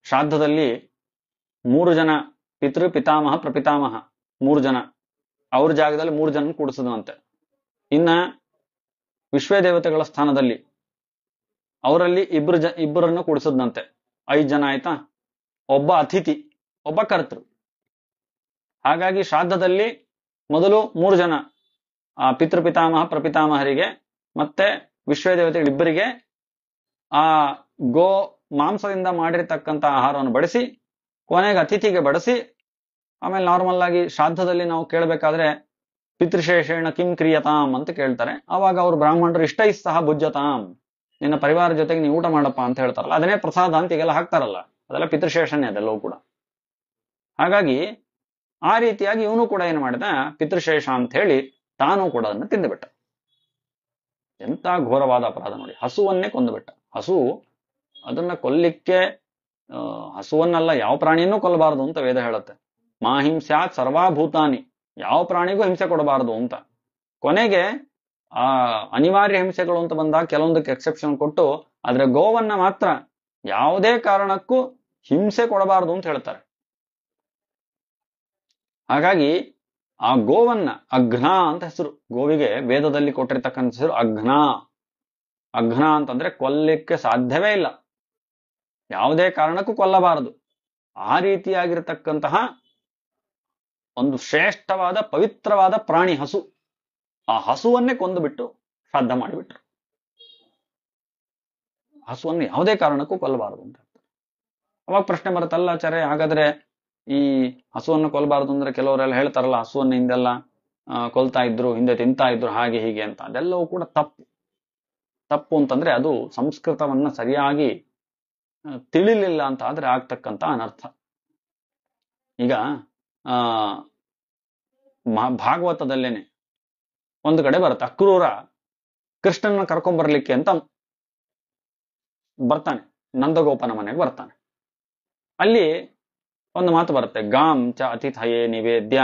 ಶ್ರಾದ್ದದಲ್ಲಿ 3 ಜನ ಪಿತಾಮಹ ಪ್ರಪಿತಾಮಹ 3 ಜನ, ಅವ್ರ ಜಾಗದಲ್ಲಿ 3 ಜನ ಕೂಡಿಸಿದಂತೆ. ಇನ್ನ ವಿಶ್ವದೇವತೆಗಳ ಸ್ಥಾನದಲ್ಲಿ ಅವರಲ್ಲಿ ಇಬ್ಬರನ್ನು ಕೂಡಿಸದಂತೆ, 5 ಜನ ಆಯ್ತಾ. ಒಬ್ಬ ಅತಿಥಿ, ಒಬ್ಬ ಕರ್ತೃ. ಹಾಗಾಗಿ ಶ್ರಾದ್ದದಲ್ಲಿ ಮೊದಲು 3 ಜನ, ಆ ಪಿತಾಮಹ ಪ್ರಪಿತಾಮಹರಿಗೆ ಮತ್ತೆ ವಿಶ್ವದೇವತೆಗಳಿಬ್ಬರಿಗೆ ಆ ಮಾಂಸದಿಂದ ಮಾಡಿರ್ತಕ್ಕಂಥ ಆಹಾರವನ್ನು ಬಡಿಸಿ ಕೊನೆಗೆ ಅತಿಥಿಗೆ ಬಡಿಸಿ ಆಮೇಲೆ ನಾರ್ಮಲ್ ಆಗಿ ಶ್ರಾದ್ದದಲ್ಲಿ ನಾವು ಕೇಳಬೇಕಾದ್ರೆ ಪಿತೃಶೇಷೇಣ ಕಿಂ ಕ್ರಿಯತಾಂ ಅಂತ ಕೇಳ್ತಾರೆ. ಅವಾಗ ಅವ್ರು ಬ್ರಾಹ್ಮಣರು ಇಷ್ಟೈ ಸಹ ಭುಜ್ಯತಾಂ, ನಿನ್ನ ಪರಿವಾರ ಜೊತೆಗೆ ನೀವು ಊಟ ಮಾಡಪ್ಪ ಅಂತ ಹೇಳ್ತಾರಲ್ಲ, ಅದನ್ನೇ ಪ್ರಸಾದ ಅಂತ ಈಗೆಲ್ಲ ಹಾಕ್ತಾರಲ್ಲ, ಅದೆಲ್ಲ ಪಿತೃಶೇಷನೇ ಅದೆಲ್ಲವೂ ಕೂಡ. ಹಾಗಾಗಿ ಆ ರೀತಿಯಾಗಿ ಇವನು ಕೂಡ ಏನ್ ಮಾಡಿದ, ಪಿತೃಶೇಷ ಅಂತ ಹೇಳಿ ತಾನು ಕೂಡ ಅದನ್ನು ತಿಂದುಬಿಟ್ಟ. ಎಂತ ಘೋರವಾದ ಅಪರಾಧ ನೋಡಿ, ಹಸುವನ್ನೇ ಕೊಂದುಬಿಟ್ಟ. ಹಸು ಅದನ್ನ ಕೊಲ್ಲಿಕ್ಕೆ ಹಸುವನ್ನಲ್ಲ ಯಾವ ಪ್ರಾಣಿಯನ್ನೂ ಕೊಲ್ಲಬಾರದು ಅಂತ ವೇದ ಹೇಳುತ್ತೆ. ಮಾಹಿಂಸ್ಯಾತ್ ಸರ್ವಾಭೂತಾನಿ, ಯಾವ ಪ್ರಾಣಿಗೂ ಹಿಂಸೆ ಕೊಡಬಾರದು ಅಂತ. ಕೊನೆಗೆ ಆ ಅನಿವಾರ್ಯ ಹಿಂಸೆಗಳು ಅಂತ ಬಂದಾಗ ಕೆಲವೊಂದಕ್ಕೆ ಎಕ್ಸೆಪ್ಷನ್ ಕೊಟ್ಟು, ಆದ್ರೆ ಗೋವನ್ನ ಮಾತ್ರ ಯಾವುದೇ ಕಾರಣಕ್ಕೂ ಹಿಂಸೆ ಕೊಡಬಾರದು ಅಂತ ಹೇಳ್ತಾರೆ. ಹಾಗಾಗಿ ಆ ಗೋವನ್ನ ಅಘ್ನ ಅಂತ ಹೆಸರು, ಗೋವಿಗೆ ವೇದದಲ್ಲಿ ಕೊಟ್ಟಿರ್ತಕ್ಕಂಥ ಹೆಸರು ಅಘ್ನ. ಅಘ್ನ ಅಂತಂದ್ರೆ ಕೊಲ್ಲಿಕ್ಕೆ ಸಾಧ್ಯವೇ ಇಲ್ಲ, ಯಾವುದೇ ಕಾರಣಕ್ಕೂ ಕೊಲ್ಲಬಾರದು. ಆ ರೀತಿಯಾಗಿರ್ತಕ್ಕಂತಹ ಒಂದು ಶ್ರೇಷ್ಠವಾದ ಪವಿತ್ರವಾದ ಪ್ರಾಣಿ ಹಸು. ಆ ಹಸುವನ್ನೇ ಕೊಂದು ಬಿಟ್ಟು ಶ್ರಾದ್ದ ಮಾಡಿಬಿಟ್ರು. ಹಸುವನ್ನು ಯಾವುದೇ ಕಾರಣಕ್ಕೂ ಕೊಲ್ಲಬಾರದು ಅಂತ. ಅವಾಗ ಪ್ರಶ್ನೆ ಬರುತ್ತಲ್ಲ ಆಚಾರ್ಯ, ಹಾಗಾದ್ರೆ ಈ ಹಸುವನ್ನು ಕೊಲ್ಲಬಾರದು ಅಂದ್ರೆ ಕೆಲವರೆಲ್ಲ ಹೇಳ್ತಾರಲ್ಲ, ಹಸುವನ್ನು ಹಿಂದೆಲ್ಲ ಕೊಲ್ತಾ ಇದ್ರು, ಹಿಂದೆ ತಿಂತಾ ಇದ್ರು, ಹಾಗೆ ಹೀಗೆ ಅಂತ. ಅದೆಲ್ಲವೂ ಕೂಡ ತಪ್ಪು. ತಪ್ಪು ಅಂತಂದ್ರೆ ಅದು ಸಂಸ್ಕೃತವನ್ನ ಸರಿಯಾಗಿ ತಿಳಿಲಿಲ್ಲ ಅಂತ ಆದ್ರೆ ಆಗ್ತಕ್ಕಂಥ ಅನರ್ಥ. ಈಗ ಭಾಗವತದಲ್ಲೇನೆ ಒಂದು ಕಡೆ ಬರುತ್ತೆ, ಅಕ್ರೂರ ಕೃಷ್ಣನ ಕರ್ಕೊಂಡ್ಬರ್ಲಿಕ್ಕೆ ಅಂತ ಬರ್ತಾನೆ, ನಂದಗೋಪನ ಮನೆಗೆ ಬರ್ತಾನೆ. ಅಲ್ಲಿ ಒಂದು ಮಾತು ಬರುತ್ತೆ, ಗಾಂ ಚ ಅತಿಥಯೇ ನಿವೇದ್ಯ.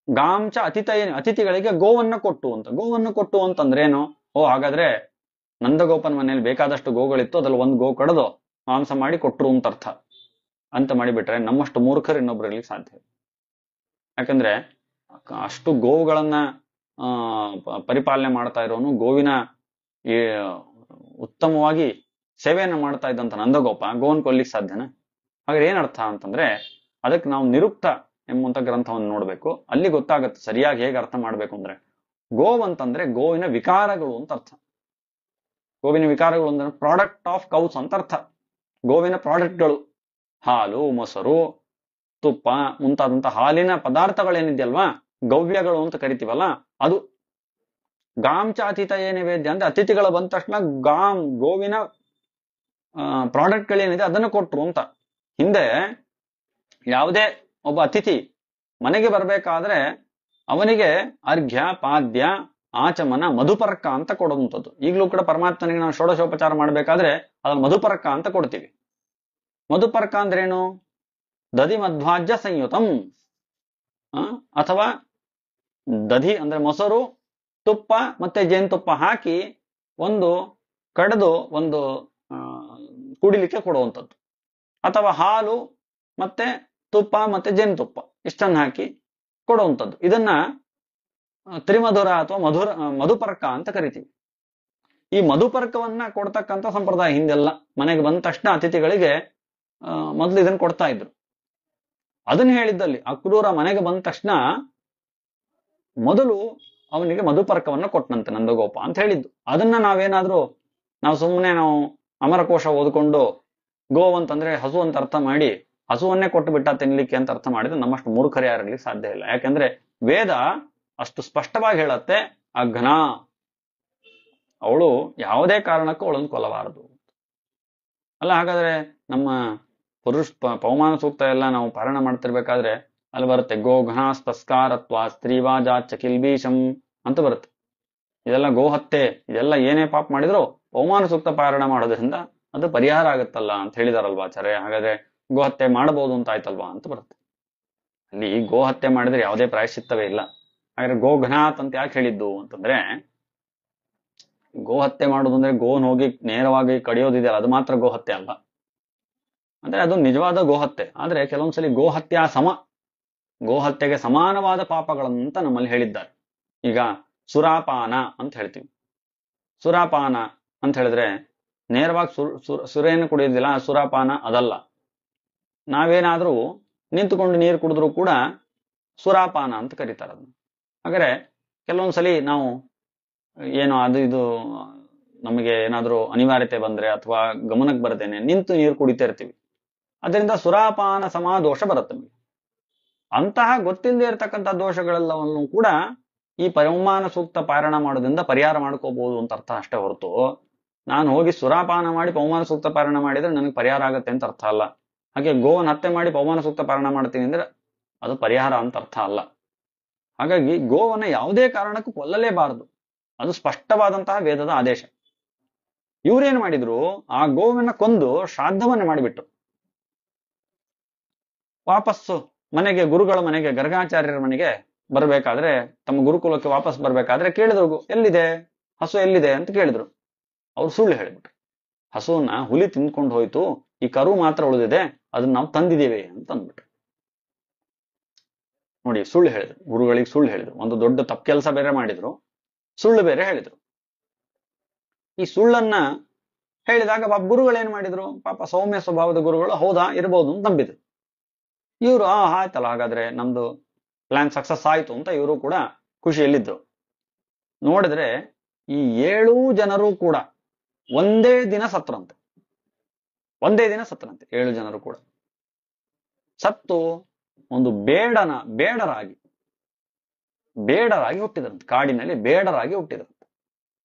ಗಾಂ ಚ ಅತಿಥಯೇ, ಅತಿಥಿಗಳಿಗೆ ಗೋವನ್ನ ಕೊಟ್ಟು ಅಂತ. ಗೋವನ್ನು ಕೊಟ್ಟು ಅಂತಂದ್ರೇನು? ಓ, ಹಾಗಾದ್ರೆ ನಂದಗೋಪನ ಮನೆಯಲ್ಲಿ ಬೇಕಾದಷ್ಟು ಗೋಗಳಿತ್ತು, ಅದ್ರಲ್ಲಿ ಒಂದು ಗೋ ಕಡಿದು ಮಾಂಸ ಮಾಡಿ ಕೊಟ್ರು ಅಂತ ಅರ್ಥ. ಅಂತ ಮಾಡಿಬಿಟ್ರೆ ನಮ್ಮಷ್ಟು ಮೂರ್ಖರು ಇನ್ನೊಬ್ರು ಇರ್ಲಿಕ್ಕೆ ಸಾಧ್ಯ. ಯಾಕಂದ್ರೆ ಅಷ್ಟು ಗೋವುಗಳನ್ನ ಪರಿಪಾಲನೆ ಮಾಡ್ತಾ ಇರೋನು, ಗೋವಿನ ಉತ್ತಮವಾಗಿ ಸೇವೆಯನ್ನ ಮಾಡ್ತಾ ಇದ್ದಂತ ನಂದಗೋಪ ಗೋವನ್ ಕೊಲ್ಲಿಕ್ಕೆ ಸಾಧ್ಯನಾ? ಹಾಗಾದ್ರೆ ಏನರ್ಥ ಅಂತಂದ್ರೆ, ಅದಕ್ಕೆ ನಾವು ನಿರುಕ್ತ ಎಂಬಂತ ಗ್ರಂಥವನ್ನು ನೋಡ್ಬೇಕು. ಅಲ್ಲಿ ಗೊತ್ತಾಗತ್ತೆ ಸರಿಯಾಗಿ ಹೇಗೆ ಅರ್ಥ ಮಾಡ್ಬೇಕು ಅಂದ್ರೆ, ಗೋವಂತಂದ್ರೆ ಗೋವಿನ ವಿಕಾರಗಳು ಅಂತ ಅರ್ಥ. ಗೋವಿನ ವಿಕಾರಗಳು ಅಂದ್ರೆ ಪ್ರಾಡಕ್ಟ್ ಆಫ್ ಕೌಸ್ ಅಂತ ಅರ್ಥ. ಗೋವಿನ ಪ್ರಾಡಕ್ಟ್ಗಳು, ಹಾಲು, ಮೊಸರು, ತುಪ್ಪ ಮುಂತಾದಂತ ಹಾಲಿನ ಪದಾರ್ಥಗಳೇನಿದೆಯಲ್ವಾ, ಗವ್ಯಗಳು ಅಂತ ಕರಿತೀವಲ್ಲ, ಅದು. ಗಾಂಚ ಅತಿಥಯೇ ನಿವೇದ್ಯ ಅಂದ್ರೆ ಅತಿಥಿಗಳು ಬಂದ ತಕ್ಷಣ ಗೋವಿನ ಪ್ರಾಡಕ್ಟ್ಗಳೇನಿದೆ ಅದನ್ನು ಕೊಟ್ರು ಅಂತ. ಹಿಂದೆ ಯಾವುದೇ ಒಬ್ಬ ಅತಿಥಿ ಮನೆಗೆ ಬರ್ಬೇಕಾದ್ರೆ ಅವನಿಗೆ ಅರ್ಘ್ಯ, ಪಾದ್ಯ, ಆಚಮನ, ಮಧುಪರ್ಕ ಅಂತ ಕೊಡುವಂಥದ್ದು. ಈಗಲೂ ಕೂಡ ಪರಮಾತ್ಮನಿಗೆ ನಾವು ಷೋಡಶೋಪಚಾರ ಮಾಡ್ಬೇಕಾದ್ರೆ ಅದ್ರಲ್ಲಿ ಮಧುಪರ್ಕ ಅಂತ ಕೊಡ್ತೀವಿ. ಮಧುಪರ್ಕ ಅಂದ್ರೇನು? ದಧಿ ಮಧ್ವಾಜ್ಯ ಸಂಯುತಂ, ಅಥವಾ ದಧಿ ಅಂದ್ರೆ ಮೊಸರು, ತುಪ್ಪ ಮತ್ತೆ ಜೇನುತುಪ್ಪ ಹಾಕಿ ಒಂದು ಕಡೆದು ಒಂದು ಕುಡಿಲಿಕ್ಕೆ ಕೊಡುವಂಥದ್ದು. ಅಥವಾ ಹಾಲು ಮತ್ತೆ ತುಪ್ಪ ಮತ್ತೆ ಜೇನುತುಪ್ಪ ಇಷ್ಟನ್ನು ಹಾಕಿ ಕೊಡುವಂಥದ್ದು. ಇದನ್ನ ತ್ರಿಮಧುರ ಅಥವಾ ಮಧುಪರ್ಕ ಅಂತ ಕರಿತೀವಿ. ಈ ಮಧುಪರ್ಕವನ್ನ ಕೊಡ್ತಕ್ಕಂಥ ಸಂಪ್ರದಾಯ ಹಿಂದೆಲ್ಲ. ಮನೆಗೆ ಬಂದ ತಕ್ಷಣ ಅತಿಥಿಗಳಿಗೆ ಮೊದಲು ಇದನ್ನ ಕೊಡ್ತಾ ಇದ್ರು. ಅದನ್ನ ಹೇಳಿದ್ದಲ್ಲಿ ಅಕ್ರೂರ ಮನೆಗೆ ಬಂದ ತಕ್ಷಣ ಮೊದಲು ಅವನಿಗೆ ಮಧುಪರ್ಕವನ್ನ ಕೊಟ್ಟನಂತೆ ನಂದಗೋಪ ಅಂತ ಹೇಳಿದ್ದು. ಅದನ್ನ ನಾವು ಸುಮ್ಮನೆ ಅಮರಕೋಶ ಓದ್ಕೊಂಡು ಗೋವಂತಂದ್ರೆ ಹಸು ಅಂತ ಅರ್ಥ ಮಾಡಿ ಹಸುವನ್ನೇ ಕೊಟ್ಟು ಬಿಟ್ಟ ತಿನ್ಲಿಕ್ಕೆ ಅಂತ ಅರ್ಥ ಮಾಡಿದ್ರೆ ನಮ್ಮಷ್ಟು ಮೂರ್ಖರು ಯಾರಿರ್ಲಿಕ್ಕೆ ಸಾಧ್ಯ ಇಲ್ಲ. ಯಾಕೆಂದ್ರೆ ವೇದ ಅಷ್ಟು ಸ್ಪಷ್ಟವಾಗಿ ಹೇಳತ್ತೆ, ಅಘ್ನ, ಅವಳು ಯಾವುದೇ ಕಾರಣಕ್ಕೂ ಅವಳನ್ನು ಕೊಲ್ಲಬಾರದು ಅಲ್ಲ. ಹಾಗಾದ್ರೆ ನಮ್ಮ ಪವಮಾನ ಸೂಕ್ತ ಎಲ್ಲ ನಾವು ಪಾರಾಯಣ ಮಾಡ್ತಿರ್ಬೇಕಾದ್ರೆ ಅಲ್ಲಿ ಬರುತ್ತೆ, ಗೋಘ್ನಾಸ್ತಸ್ಕಾರತ್ವ ಸ್ತ್ರೀವಾಜಾಚ ಕಿಲ್ಬೀಷಂ ಅಂತ ಬರುತ್ತೆ. ಇದೆಲ್ಲ ಗೋಹತ್ಯೆ, ಇದೆಲ್ಲ ಏನೇ ಪಾಪ ಮಾಡಿದ್ರು ಪವಮಾನ ಸೂಕ್ತ ಪಾರಾಯಣ ಮಾಡೋದ್ರಿಂದ ಅದು ಪರಿಹಾರ ಆಗುತ್ತಲ್ಲ ಅಂತ ಹೇಳಿದಾರಲ್ವಾ ಆಚಾರ್ಯ. ಹಾಗಾದ್ರೆ ಗೋಹತ್ಯೆ ಮಾಡಬಹುದು ಅಂತ ಆಯ್ತಲ್ವಾ ಅಂತ ಬರುತ್ತೆ. ಅಲ್ಲಿ ಗೋಹತ್ಯೆ ಮಾಡಿದ್ರೆ ಯಾವುದೇ ಪ್ರಾಯಶ್ಚಿತ್ತವೇ ಇಲ್ಲ. ಹಾಗಾದ್ರೆ ಗೋಘ್ನಾತ್ ಅಂತ ಯಾಕೆ ಹೇಳಿದ್ದು ಅಂತಂದ್ರೆ, ಗೋಹತ್ಯೆ ಮಾಡೋದು ಅಂದ್ರೆ ಗೋನ್ ಹೋಗಿ ನೇರವಾಗಿ ಕಡಿಯೋದಿದೆಯಲ್ಲ, ಅದು ಮಾತ್ರ ಗೋಹತ್ಯೆ ಅಲ್ಲ. ಅಂದ್ರೆ ಅದು ನಿಜವಾದ ಗೋಹತ್ಯೆ. ಆದ್ರೆ ಕೆಲವೊಂದ್ಸಲಿ ಗೋಹತ್ಯೆ ಗೋಹತ್ಯೆಗೆ ಸಮಾನವಾದ ಪಾಪಗಳಂತ ನಮ್ಮಲ್ಲಿ ಹೇಳಿದ್ದಾರೆ. ಈಗ ಸುರಾಪಾನ ಅಂತ ಹೇಳ್ತೀವಿ. ಸುರಾಪಾನ ಅಂತ ಹೇಳಿದ್ರೆ ನೇರವಾಗಿ ಸುರೇನು ಕುಡಿಯೋದಿಲ್ಲ, ಸುರಾಪಾನ ಅದಲ್ಲ. ನಾವೇನಾದ್ರೂ ನಿಂತುಕೊಂಡು ನೀರು ಕುಡಿದ್ರು ಕೂಡ ಸುರಾಪಾನ ಅಂತ ಕರೀತಾರೆ ಅದನ್ನ. ಹಾಗಾದ್ರೆ ಕೆಲವೊಂದ್ಸಲಿ ನಾವು ಏನು ಇದು ನಮಗೆ ಏನಾದ್ರೂ ಅನಿವಾರ್ಯತೆ ಬಂದ್ರೆ ಅಥವಾ ಗಮನಕ್ಕೆ ಬರದೇನೆ ನಿಂತು ನೀರು ಕುಡಿತಾ ಇರ್ತೀವಿ. ಅದರಿಂದ ಸುರಾಪಾನ ಸಮ ದೋಷ ಬರುತ್ತೆ ನಮಗೆ. ಅಂತಹ ಗೊತ್ತಿಲ್ಲದೆ ಇರತಕ್ಕಂಥ ದೋಷಗಳೆಲ್ಲವನ್ನು ಕೂಡ ಈ ಪವಮಾನ ಸೂಕ್ತ ಪಾರಾಯಣ ಮಾಡೋದ್ರಿಂದ ಪರಿಹಾರ ಮಾಡ್ಕೋಬಹುದು ಅಂತ ಅರ್ಥ ಅಷ್ಟೇ ಹೊರತು, ನಾನು ಹೋಗಿ ಸುರಾಪಾನ ಮಾಡಿ ಪವಮಾನ ಸೂಕ್ತ ಪಾರಾಯಣ ಮಾಡಿದ್ರೆ ನನಗೆ ಪರಿಹಾರ ಆಗತ್ತೆ ಅಂತ ಅರ್ಥ ಅಲ್ಲ. ಹಾಗೆ ಗೋವನ್ನು ಹತ್ಯೆ ಮಾಡಿ ಪವಮಾನ ಸೂಕ್ತ ಪಾರಾಯಣ ಮಾಡ್ತೀನಿ ಅಂದ್ರೆ ಅದು ಪರಿಹಾರ ಅಂತ ಅರ್ಥ ಅಲ್ಲ. ಹಾಗಾಗಿ ಗೋವನ್ನ ಯಾವುದೇ ಕಾರಣಕ್ಕೂ ಕೊಲ್ಲಲೇಬಾರದು, ಅದು ಸ್ಪಷ್ಟವಾದಂತಹ ವೇದದ ಆದೇಶ. ಇವ್ರೇನ್ ಮಾಡಿದ್ರು, ಆ ಗೋವನ್ನ ಕೊಂದು ಶ್ರಾದ್ದವನ್ನ ಮಾಡಿಬಿಟ್ರು. ವಾಪಸ್ಸು ಮನೆಗೆ, ಗುರುಗಳ ಮನೆಗೆ, ಗರ್ಗಾಚಾರ್ಯರ ಮನೆಗೆ ಬರ್ಬೇಕಾದ್ರೆ, ತಮ್ಮ ಗುರುಕುಲಕ್ಕೆ ವಾಪಸ್ ಬರ್ಬೇಕಾದ್ರೆ ಕೇಳಿದ್ರು, ಎಲ್ಲಿದೆ ಹಸು, ಎಲ್ಲಿದೆ ಅಂತ ಕೇಳಿದ್ರು. ಅವ್ರು ಸುಳ್ಳು ಹೇಳಿಬಿಟ್ರು. ಹಸುವನ್ನ ಹುಲಿ ತಿಂದ್ಕೊಂಡು ಹೋಯ್ತು, ಈ ಕರು ಮಾತ್ರ ಉಳಿದಿದೆ, ಅದನ್ನ ನಾವು ತಂದಿದ್ದೇವೆ ಅಂತ ಅಂದ್ಬಿಟ್ರು. ನೋಡಿ, ಸುಳ್ಳು ಹೇಳಿದ್ರು, ಗುರುಗಳಿಗೆ ಸುಳ್ಳು ಹೇಳಿದ್ರು. ಒಂದು ದೊಡ್ಡ ತಪ್ಪು ಕೆಲಸ ಬೇರೆ ಮಾಡಿದ್ರು, ಸುಳ್ಳು ಬೇರೆ ಹೇಳಿದ್ರು. ಈ ಸುಳ್ಳನ್ನ ಹೇಳಿದಾಗ ಪಾಪ ಗುರುಗಳೇನ್ ಮಾಡಿದ್ರು, ಪಾಪ ಸೌಮ್ಯ ಸ್ವಭಾವದ ಗುರುಗಳು ಹೌದಾ ಇರ್ಬೋದು ಅಂತ ನಂಬಿದ್ರು. ಇವರು ಆಯ್ತಲ್ಲ, ಹಾಗಾದ್ರೆ ನಮ್ದು ಪ್ಲಾನ್ ಸಕ್ಸಸ್ ಆಯ್ತು ಅಂತ ಇವರು ಕೂಡ ಖುಷಿಯಲ್ಲಿದ್ರು. ನೋಡಿದ್ರೆ ಈ 7 ಜನರು ಕೂಡ ಒಂದೇ ದಿನ ಸತ್ರಂತೆ. 7 ಜನರು ಕೂಡ ಸತ್ತು ಒಂದು ಬೇಡರಾಗಿ ಹುಟ್ಟಿದ್ರಂತೆ. ಕಾಡಿನಲ್ಲಿ ಬೇಡರಾಗಿ ಹುಟ್ಟಿದ್ರಂತೆ.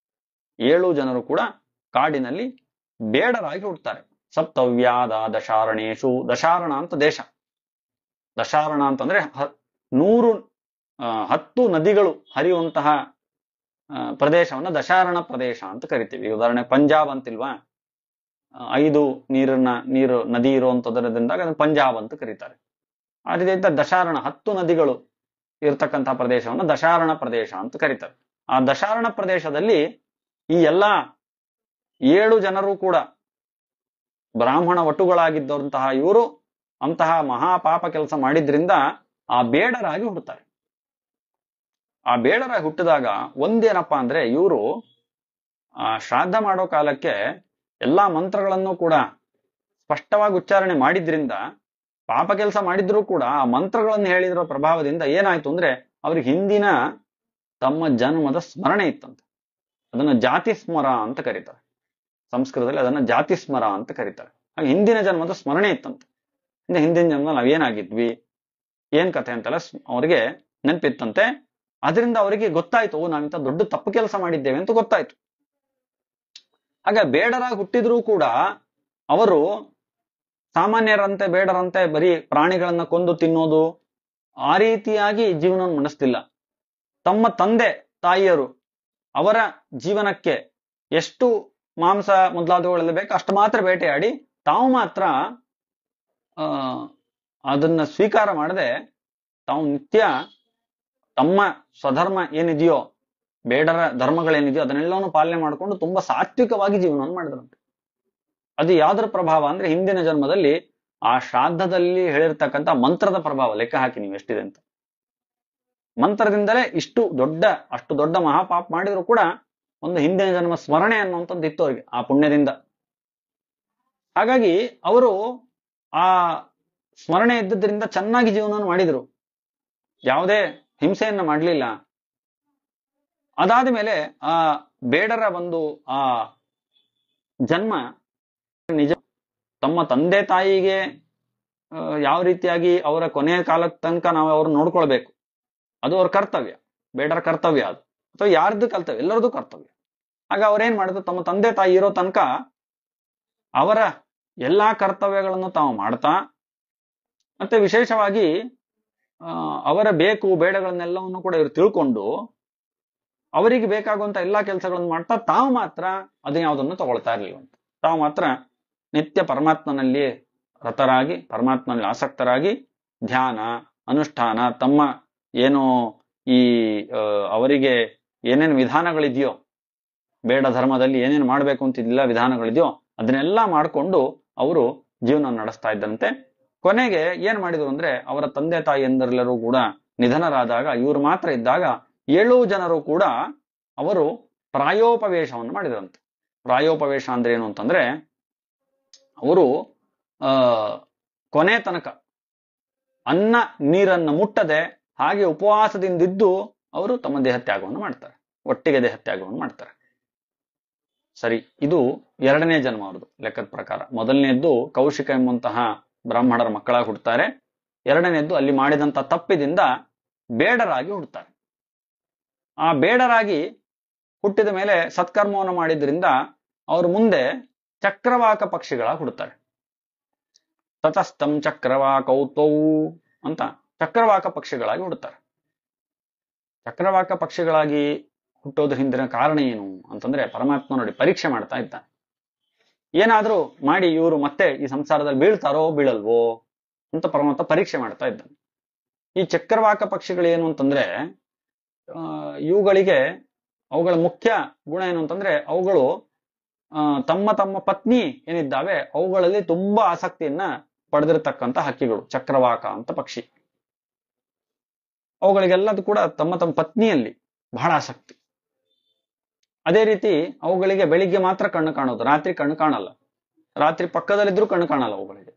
7 ಜನರು ಕೂಡ ಕಾಡಿನಲ್ಲಿ ಬೇಡರಾಗಿ ಹುಟ್ಟುತ್ತಾರೆ. ಸಪ್ತವ್ಯಾದ ದಶಾರಣೇಶು, ದಶಾರಣ ಅಂತ ದೇಶ, ದಶಾರಣ ಅಂತಂದ್ರೆ 10 ನದಿಗಳು ಹರಿಯುವಂತಹ ಪ್ರದೇಶವನ್ನ ದಶಾರಣ ಪ್ರದೇಶ ಅಂತ ಕರಿತೀವಿ. ಉದಾಹರಣೆ ಪಂಜಾಬ್ ಅಂತಿಲ್ವಾ, 5 ನೀರು ನದಿ ಇರುವಂತದ್ರಿಂದ ಅದನ್ನು ಪಂಜಾಬ್ ಅಂತ ಕರೀತಾರೆ. ಆ ರೀತಿ ದಶಾರಣ 10 ನದಿಗಳು ಇರತಕ್ಕಂತಹ ಪ್ರದೇಶವನ್ನ ದಶಾರಣ ಪ್ರದೇಶ ಅಂತ ಕರೀತಾರೆ. ಆ ದಶಾರಣ ಪ್ರದೇಶದಲ್ಲಿ ಈ ಎಲ್ಲಾ 7 ಜನರು ಕೂಡ ಬ್ರಾಹ್ಮಣ ವಟುಗಳಾಗಿದ್ದಂತಹ ಇವರು ಅಂತಹ ಮಹಾಪಾಪ ಕೆಲಸ ಮಾಡಿದ್ರಿಂದ ಆ ಬೇಡರಾಗಿ ಹುಟ್ಟುತ್ತಾರೆ. ಆ ಬೇಡರಾಗಿ ಹುಟ್ಟಿದಾಗ ಒಂದೇನಪ್ಪಾ ಅಂದ್ರೆ, ಇವರು ಆ ಶ್ರಾದ್ದ ಮಾಡೋ ಕಾಲಕ್ಕೆ ಎಲ್ಲಾ ಮಂತ್ರಗಳನ್ನು ಕೂಡ ಸ್ಪಷ್ಟವಾಗಿ ಉಚ್ಚಾರಣೆ ಮಾಡಿದ್ರಿಂದ, ಪಾಪ ಕೆಲಸ ಮಾಡಿದ್ರು ಕೂಡ ಆ ಮಂತ್ರಗಳನ್ನು ಹೇಳಿದಿರೋ ಪ್ರಭಾವದಿಂದ ಏನಾಯ್ತು ಅಂದ್ರೆ, ಅವ್ರಿಗೆ ಹಿಂದಿನ ತಮ್ಮ ಜನ್ಮದ ಸ್ಮರಣೆ ಇತ್ತಂತೆ. ಅದನ್ನ ಜಾತಿ ಸ್ಮರ ಅಂತ ಕರೀತಾರೆ. ಸಂಸ್ಕೃತದಲ್ಲಿ ಅದನ್ನ ಜಾತಿ ಸ್ಮರ ಅಂತ ಕರೀತಾರೆ. ಹಾಗೆ ಹಿಂದಿನ ಜನ್ಮದ ಸ್ಮರಣೆ ಇತ್ತಂತೆ. ಹಿಂದಿನ ಜನ್ಮದಲ್ಲಿ ನಾವೇನಾಗಿದ್ವಿ, ಏನ್ ಕಥೆ ಅಂತೆಲ್ಲ ಅವ್ರಿಗೆ ನೆನಪಿತ್ತಂತೆ. ಅದರಿಂದ ಅವರಿಗೆ ಗೊತ್ತಾಯ್ತು, ನಾವಿಂತ ದೊಡ್ಡ ತಪ್ಪು ಕೆಲಸ ಮಾಡಿದ್ದೇವೆ ಅಂತ ಗೊತ್ತಾಯ್ತು. ಹಾಗೆ ಬೇಡರಾಗಿ ಹುಟ್ಟಿದ್ರೂ ಕೂಡ ಅವರು ಸಾಮಾನ್ಯರಂತೆ ಬೇಡರಂತೆ ಬರೀ ಪ್ರಾಣಿಗಳನ್ನ ಕೊಂದು ತಿನ್ನೋದು ಆ ರೀತಿಯಾಗಿ ಜೀವನವನ್ನು ನಡೆಸ್ತಿಲ್ಲ. ತಮ್ಮ ತಂದೆ ತಾಯಿಯರು ಅವರ ಜೀವನಕ್ಕೆ ಎಷ್ಟು ಮಾಂಸ ಮೊದಲಾದವುಗಳೆಲ್ಲ ಬೇಕು ಅಷ್ಟು ಮಾತ್ರ ಬೇಟೆಯಾಡಿ, ತಾವು ಮಾತ್ರ ಅದನ್ನ ಸ್ವೀಕಾರ ಮಾಡದೆ ತಾವು ನಿತ್ಯ ತಮ್ಮ ಸ್ವಧರ್ಮ ಏನಿದೆಯೋ, ಬೇಡರ ಧರ್ಮಗಳೇನಿದೆಯೋ ಅದನ್ನೆಲ್ಲವನ್ನು ಪಾಲನೆ ಮಾಡಿಕೊಂಡು ತುಂಬಾ ಸಾತ್ವಿಕವಾಗಿ ಜೀವನವನ್ನು ಮಾಡಿದ್ರಂತೆ. ಅದು ಯಾವ್ದ್ರ ಪ್ರಭಾವ ಅಂದ್ರೆ, ಹಿಂದಿನ ಜನ್ಮದಲ್ಲಿ ಆ ಶ್ರಾದ್ದದಲ್ಲಿ ಹೇಳಿರ್ತಕ್ಕಂಥ ಮಂತ್ರದ ಪ್ರಭಾವ. ಲೆಕ್ಕ ಹಾಕಿ ನೀವು ಎಷ್ಟಿದೆ ಅಂತ. ಮಂತ್ರದಿಂದಲೇ ಅಷ್ಟು ದೊಡ್ಡ ಮಹಾಪಾಪ ಮಾಡಿದ್ರು ಕೂಡ ಒಂದು ಹಿಂದಿನ ಜನ್ಮ ಸ್ಮರಣೆ ಅನ್ನುವಂಥದ್ದು ಇತ್ತು ಅವರಿಗೆ ಆ ಪುಣ್ಯದಿಂದ. ಹಾಗಾಗಿ ಅವರು ಆ ಸ್ಮರಣೆ ಇದ್ದದ್ರಿಂದ ಚೆನ್ನಾಗಿ ಜೀವನವನ್ನು ಮಾಡಿದ್ರು, ಯಾವುದೇ ಹಿಂಸೆಯನ್ನ ಮಾಡಲಿಲ್ಲ. ಅದಾದ ಮೇಲೆ ಆ ಬೇಡರ ಒಂದು ಆ ಜನ್ಮ ನಿಜ ತಮ್ಮ ತಂದೆ ತಾಯಿಗೆ ಯಾವ ರೀತಿಯಾಗಿ ಅವರ ಕೊನೆಯ ಕಾಲದ ತನಕ ನಾವು ಅವ್ರನ್ನ ನೋಡ್ಕೊಳ್ಬೇಕು, ಅದು ಅವ್ರ ಕರ್ತವ್ಯ. ಬೇಡರ ಕರ್ತವ್ಯ ಅದು, ಅಥವಾ ಯಾರ್ದು ಕರ್ತವ್ಯ, ಎಲ್ಲರದು ಕರ್ತವ್ಯ. ಆಗ ಅವ್ರೇನ್ ಮಾಡಿದ್ರು, ತಮ್ಮ ತಂದೆ ತಾಯಿ ಇರೋ ತನಕ ಅವರ ಎಲ್ಲಾ ಕರ್ತವ್ಯಗಳನ್ನು ತಾವು ಮಾಡ್ತಾ, ಮತ್ತೆ ವಿಶೇಷವಾಗಿ ಅವರ ಬೇಕು ಬೇಡಗಳನ್ನೆಲ್ಲವನ್ನು ಕೂಡ ಇವರು ತಿಳ್ಕೊಂಡು ಅವರಿಗೆ ಬೇಕಾಗುವಂತ ಎಲ್ಲಾ ಕೆಲಸಗಳನ್ನು ಮಾಡ್ತಾ, ತಾವು ಮಾತ್ರ ಅದನ್ನ ಯಾವುದನ್ನು ತಗೊಳ್ತಾ ಇರ್ಲಿಲ್ಲ. ತಾವು ಮಾತ್ರ ನಿತ್ಯ ಪರಮಾತ್ಮನಲ್ಲಿ ರತರಾಗಿ, ಪರಮಾತ್ಮನಲ್ಲಿ ಆಸಕ್ತರಾಗಿ ಧ್ಯಾನ ಅನುಷ್ಠಾನ, ತಮ್ಮ ಏನು ಈ ಅವರಿಗೆ ಏನೇನು ವಿಧಾನಗಳಿದೆಯೋ, ಬೇಡ ಧರ್ಮದಲ್ಲಿ ಏನೇನು ಮಾಡ್ಬೇಕು ಅಂತಿಲ್ಲ ವಿಧಾನಗಳಿದೆಯೋ ಅದನ್ನೆಲ್ಲ ಮಾಡಿಕೊಂಡು ಅವರು ಜೀವನ ನಡೆಸ್ತಾ ಇದ್ದಂತೆ. ಕೊನೆಗೆ ಏನ್ ಮಾಡಿದ್ರು ಅಂದ್ರೆ, ಅವರ ತಂದೆ ತಾಯಿ ಎಂದರೆಲ್ಲರೂ ಕೂಡ ನಿಧನರಾದಾಗ ಇವರು ಮಾತ್ರ ಇದ್ದಾಗ 7 ಜನರು ಕೂಡ ಅವರು ಪ್ರಾಯೋಪವೇಶವನ್ನು ಮಾಡಿದ್ರಂತೆ. ಪ್ರಾಯೋಪವೇಶ ಅಂದ್ರೆ ಏನು ಅಂತಂದ್ರೆ, ಅವರು ಕೊನೆ ತನಕ ಅನ್ನ ನೀರನ್ನು ಮುಟ್ಟದೆ ಹಾಗೆ ಉಪವಾಸದಿಂದಿದ್ದು ಅವರು ತಮ್ಮ ದೇಹತ್ಯಾಗವನ್ನು ಮಾಡ್ತಾರೆ, ಒಟ್ಟಿಗೆ ದೇಹತ್ಯಾಗವನ್ನು ಮಾಡ್ತಾರೆ. ಸರಿ, ಇದು ಎರಡನೇ ಜನ್ಮ ಅವ್ರದ್ದು ಲೆಕ್ಕದ ಪ್ರಕಾರ. ಮೊದಲನೇದ್ದು ಕೌಶಿಕ ಎಂಬಂತಹ ಬ್ರಾಹ್ಮಣರ ಮಕ್ಕಳಾಗಿ ಹುಡ್ತಾರೆ. ಎರಡನೇದ್ದು ಅಲ್ಲಿ ಮಾಡಿದಂತ ತಪ್ಪಿದಿಂದ ಬೇಡರಾಗಿ ಹುಡ್ತಾರೆ. ಆ ಬೇಡರಾಗಿ ಹುಟ್ಟಿದ ಮೇಲೆ ಸತ್ಕರ್ಮವನ್ನು ಮಾಡಿದ್ರಿಂದ ಅವರು ಮುಂದೆ ಚಕ್ರವಾಕ ಪಕ್ಷಿಗಳಾಗಿ ಹುಡ್ತಾರೆ. ತತಸ್ಥಂ ಚಕ್ರವಾಕೌತೌ ಅಂತ ಚಕ್ರವಾಕ ಪಕ್ಷಿಗಳಾಗಿ ಹುಡ್ತಾರೆ. ಚಕ್ರವಾಕ ಪಕ್ಷಿಗಳಾಗಿ ಹುಟ್ಟೋದ್ರ ಹಿಂದಿನ ಕಾರಣ ಏನು ಅಂತಂದ್ರೆ, ಪರಮಾತ್ಮ ನೋಡಿ ಪರೀಕ್ಷೆ ಮಾಡ್ತಾ ಇದ್ದಾನೆ. ಏನಾದ್ರೂ ಮಾಡಿ ಇವರು ಮತ್ತೆ ಈ ಸಂಸಾರದಲ್ಲಿ ಬೀಳ್ತಾರೋ ಬೀಳಲ್ವೋ ಅಂತ ಪರಮಾತ್ಮ ಪರೀಕ್ಷೆ ಮಾಡ್ತಾ ಇದ್ದಾನೆ. ಈ ಚಕ್ರವಾಕ ಪಕ್ಷಿಗಳು ಏನು ಅಂತಂದ್ರೆ, ಇವುಗಳಿಗೆ ಅವುಗಳ ಮುಖ್ಯ ಗುಣ ಏನು ಅಂತಂದ್ರೆ, ಅವುಗಳು ತಮ್ಮ ತಮ್ಮ ಪತ್ನಿ ಏನಿದ್ದಾವೆ ಅವುಗಳಲ್ಲಿ ತುಂಬಾ ಆಸಕ್ತಿಯನ್ನ ಪಡೆದಿರತಕ್ಕಂತ ಹಕ್ಕಿಗಳು. ಚಕ್ರವಾಕ ಅಂತ ಪಕ್ಷಿ, ಅವುಗಳಿಗೆಲ್ಲದು ಕೂಡ ತಮ್ಮ ತಮ್ಮ ಪತ್ನಿಯಲ್ಲಿ ಬಹಳ ಆಸಕ್ತಿ. ಅದೇ ರೀತಿ ಅವುಗಳಿಗೆ ಬೆಳಿಗ್ಗೆ ಮಾತ್ರ ಕಣ್ಣು ಕಾಣೋದು, ರಾತ್ರಿ ಕಣ್ಣು ಕಾಣಲ್ಲ. ರಾತ್ರಿ ಪಕ್ಕದಲ್ಲಿದ್ರು ಕಣ್ಣು ಕಾಣಲ್ಲ ಅವುಗಳಿಗೆ.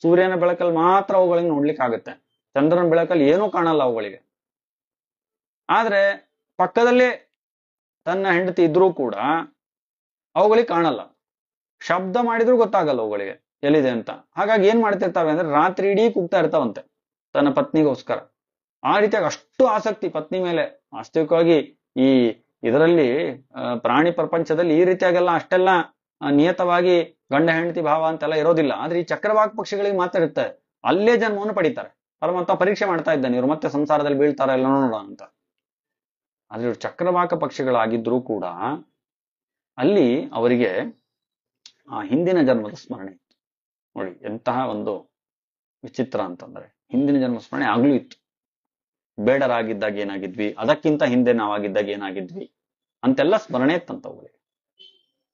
ಸೂರ್ಯನ ಬೆಳಕಲ್ಲಿ ಮಾತ್ರ ಅವುಗಳಿಗೆ ನೋಡ್ಲಿಕ್ಕೆ ಆಗುತ್ತೆ, ಚಂದ್ರನ ಬೆಳಕಲ್ಲಿ ಏನೂ ಕಾಣಲ್ಲ ಅವುಗಳಿಗೆ. ಆದ್ರೆ ಪಕ್ಕದಲ್ಲೇ ತನ್ನ ಹೆಂಡತಿ ಇದ್ರೂ ಕೂಡ ಅವುಗಳಿಗೆ ಕಾಣಲ್ಲ, ಶಬ್ದ ಮಾಡಿದ್ರು ಗೊತ್ತಾಗಲ್ಲ ಅವುಗಳಿಗೆ ಎಲ್ಲಿದೆ ಅಂತ. ಹಾಗಾಗಿ ಏನ್ ಮಾಡ್ತಿರ್ತಾವೆ ಅಂದ್ರೆ ರಾತ್ರಿ ಇಡೀ ಕೂಗ್ತಾ ಇರ್ತಾವಂತೆ ತನ್ನ ಪತ್ನಿಗೋಸ್ಕರ. ಆ ರೀತಿಯಾಗಿ ಅಷ್ಟು ಆಸಕ್ತಿ ಪತ್ನಿ ಮೇಲೆ. ವಾಸ್ತವಿಕವಾಗಿ ಈ ಇದರಲ್ಲಿ ಪ್ರಾಣಿ ಪ್ರಪಂಚದಲ್ಲಿ ಈ ರೀತಿಯಾಗೆಲ್ಲ ಅಷ್ಟೆಲ್ಲ ನಿಯತವಾಗಿ ಗಂಡ ಹೆಂಡತಿ ಭಾವ ಅಂತೆಲ್ಲ ಇರೋದಿಲ್ಲ. ಆದ್ರೆ ಈ ಚಕ್ರವಾಕ ಪಕ್ಷಿಗಳಿಗೆ ಮಾತ್ರ ಇರುತ್ತೆ, ಅಲ್ಲೇ ಜನ್ಮವನ್ನು ಪಡಿತಾರೆ. ಪರಮಾತ್ಮ ಪರೀಕ್ಷೆ ಮಾಡ್ತಾ ಇದ್ದಾನೆ, ಇವ್ರು ಮತ್ತೆ ಸಂಸಾರದಲ್ಲಿ ಬೀಳ್ತಾರ ಎಲ್ಲ ನೋಡೋಣ ಅಂತ. ಆದ್ರೆ ಇವ್ರು ಚಕ್ರವಾಕ ಪಕ್ಷಿಗಳಾಗಿದ್ರೂ ಕೂಡ ಅಲ್ಲಿ ಅವರಿಗೆ ಆ ಹಿಂದಿನ ಜನ್ಮದ ಸ್ಮರಣೆ ಇತ್ತು. ನೋಡಿ ಎಂತಹ ಒಂದು ವಿಚಿತ್ರ ಅಂತಂದ್ರೆ, ಹಿಂದಿನ ಜನ್ಮ ಸ್ಮರಣೆ ಆಗ್ಲೂ ಇತ್ತು. ಬೇಡರಾಗಿದ್ದಾಗ ಏನಾಗಿದ್ವಿ, ಅದಕ್ಕಿಂತ ಹಿಂದೆ ನಾವಾಗಿದ್ದಾಗ ಏನಾಗಿದ್ವಿ ಅಂತೆಲ್ಲ ಸ್ಮರಣೆ ಇತ್ತಂತ ಅವುಗಳಿಗೆ.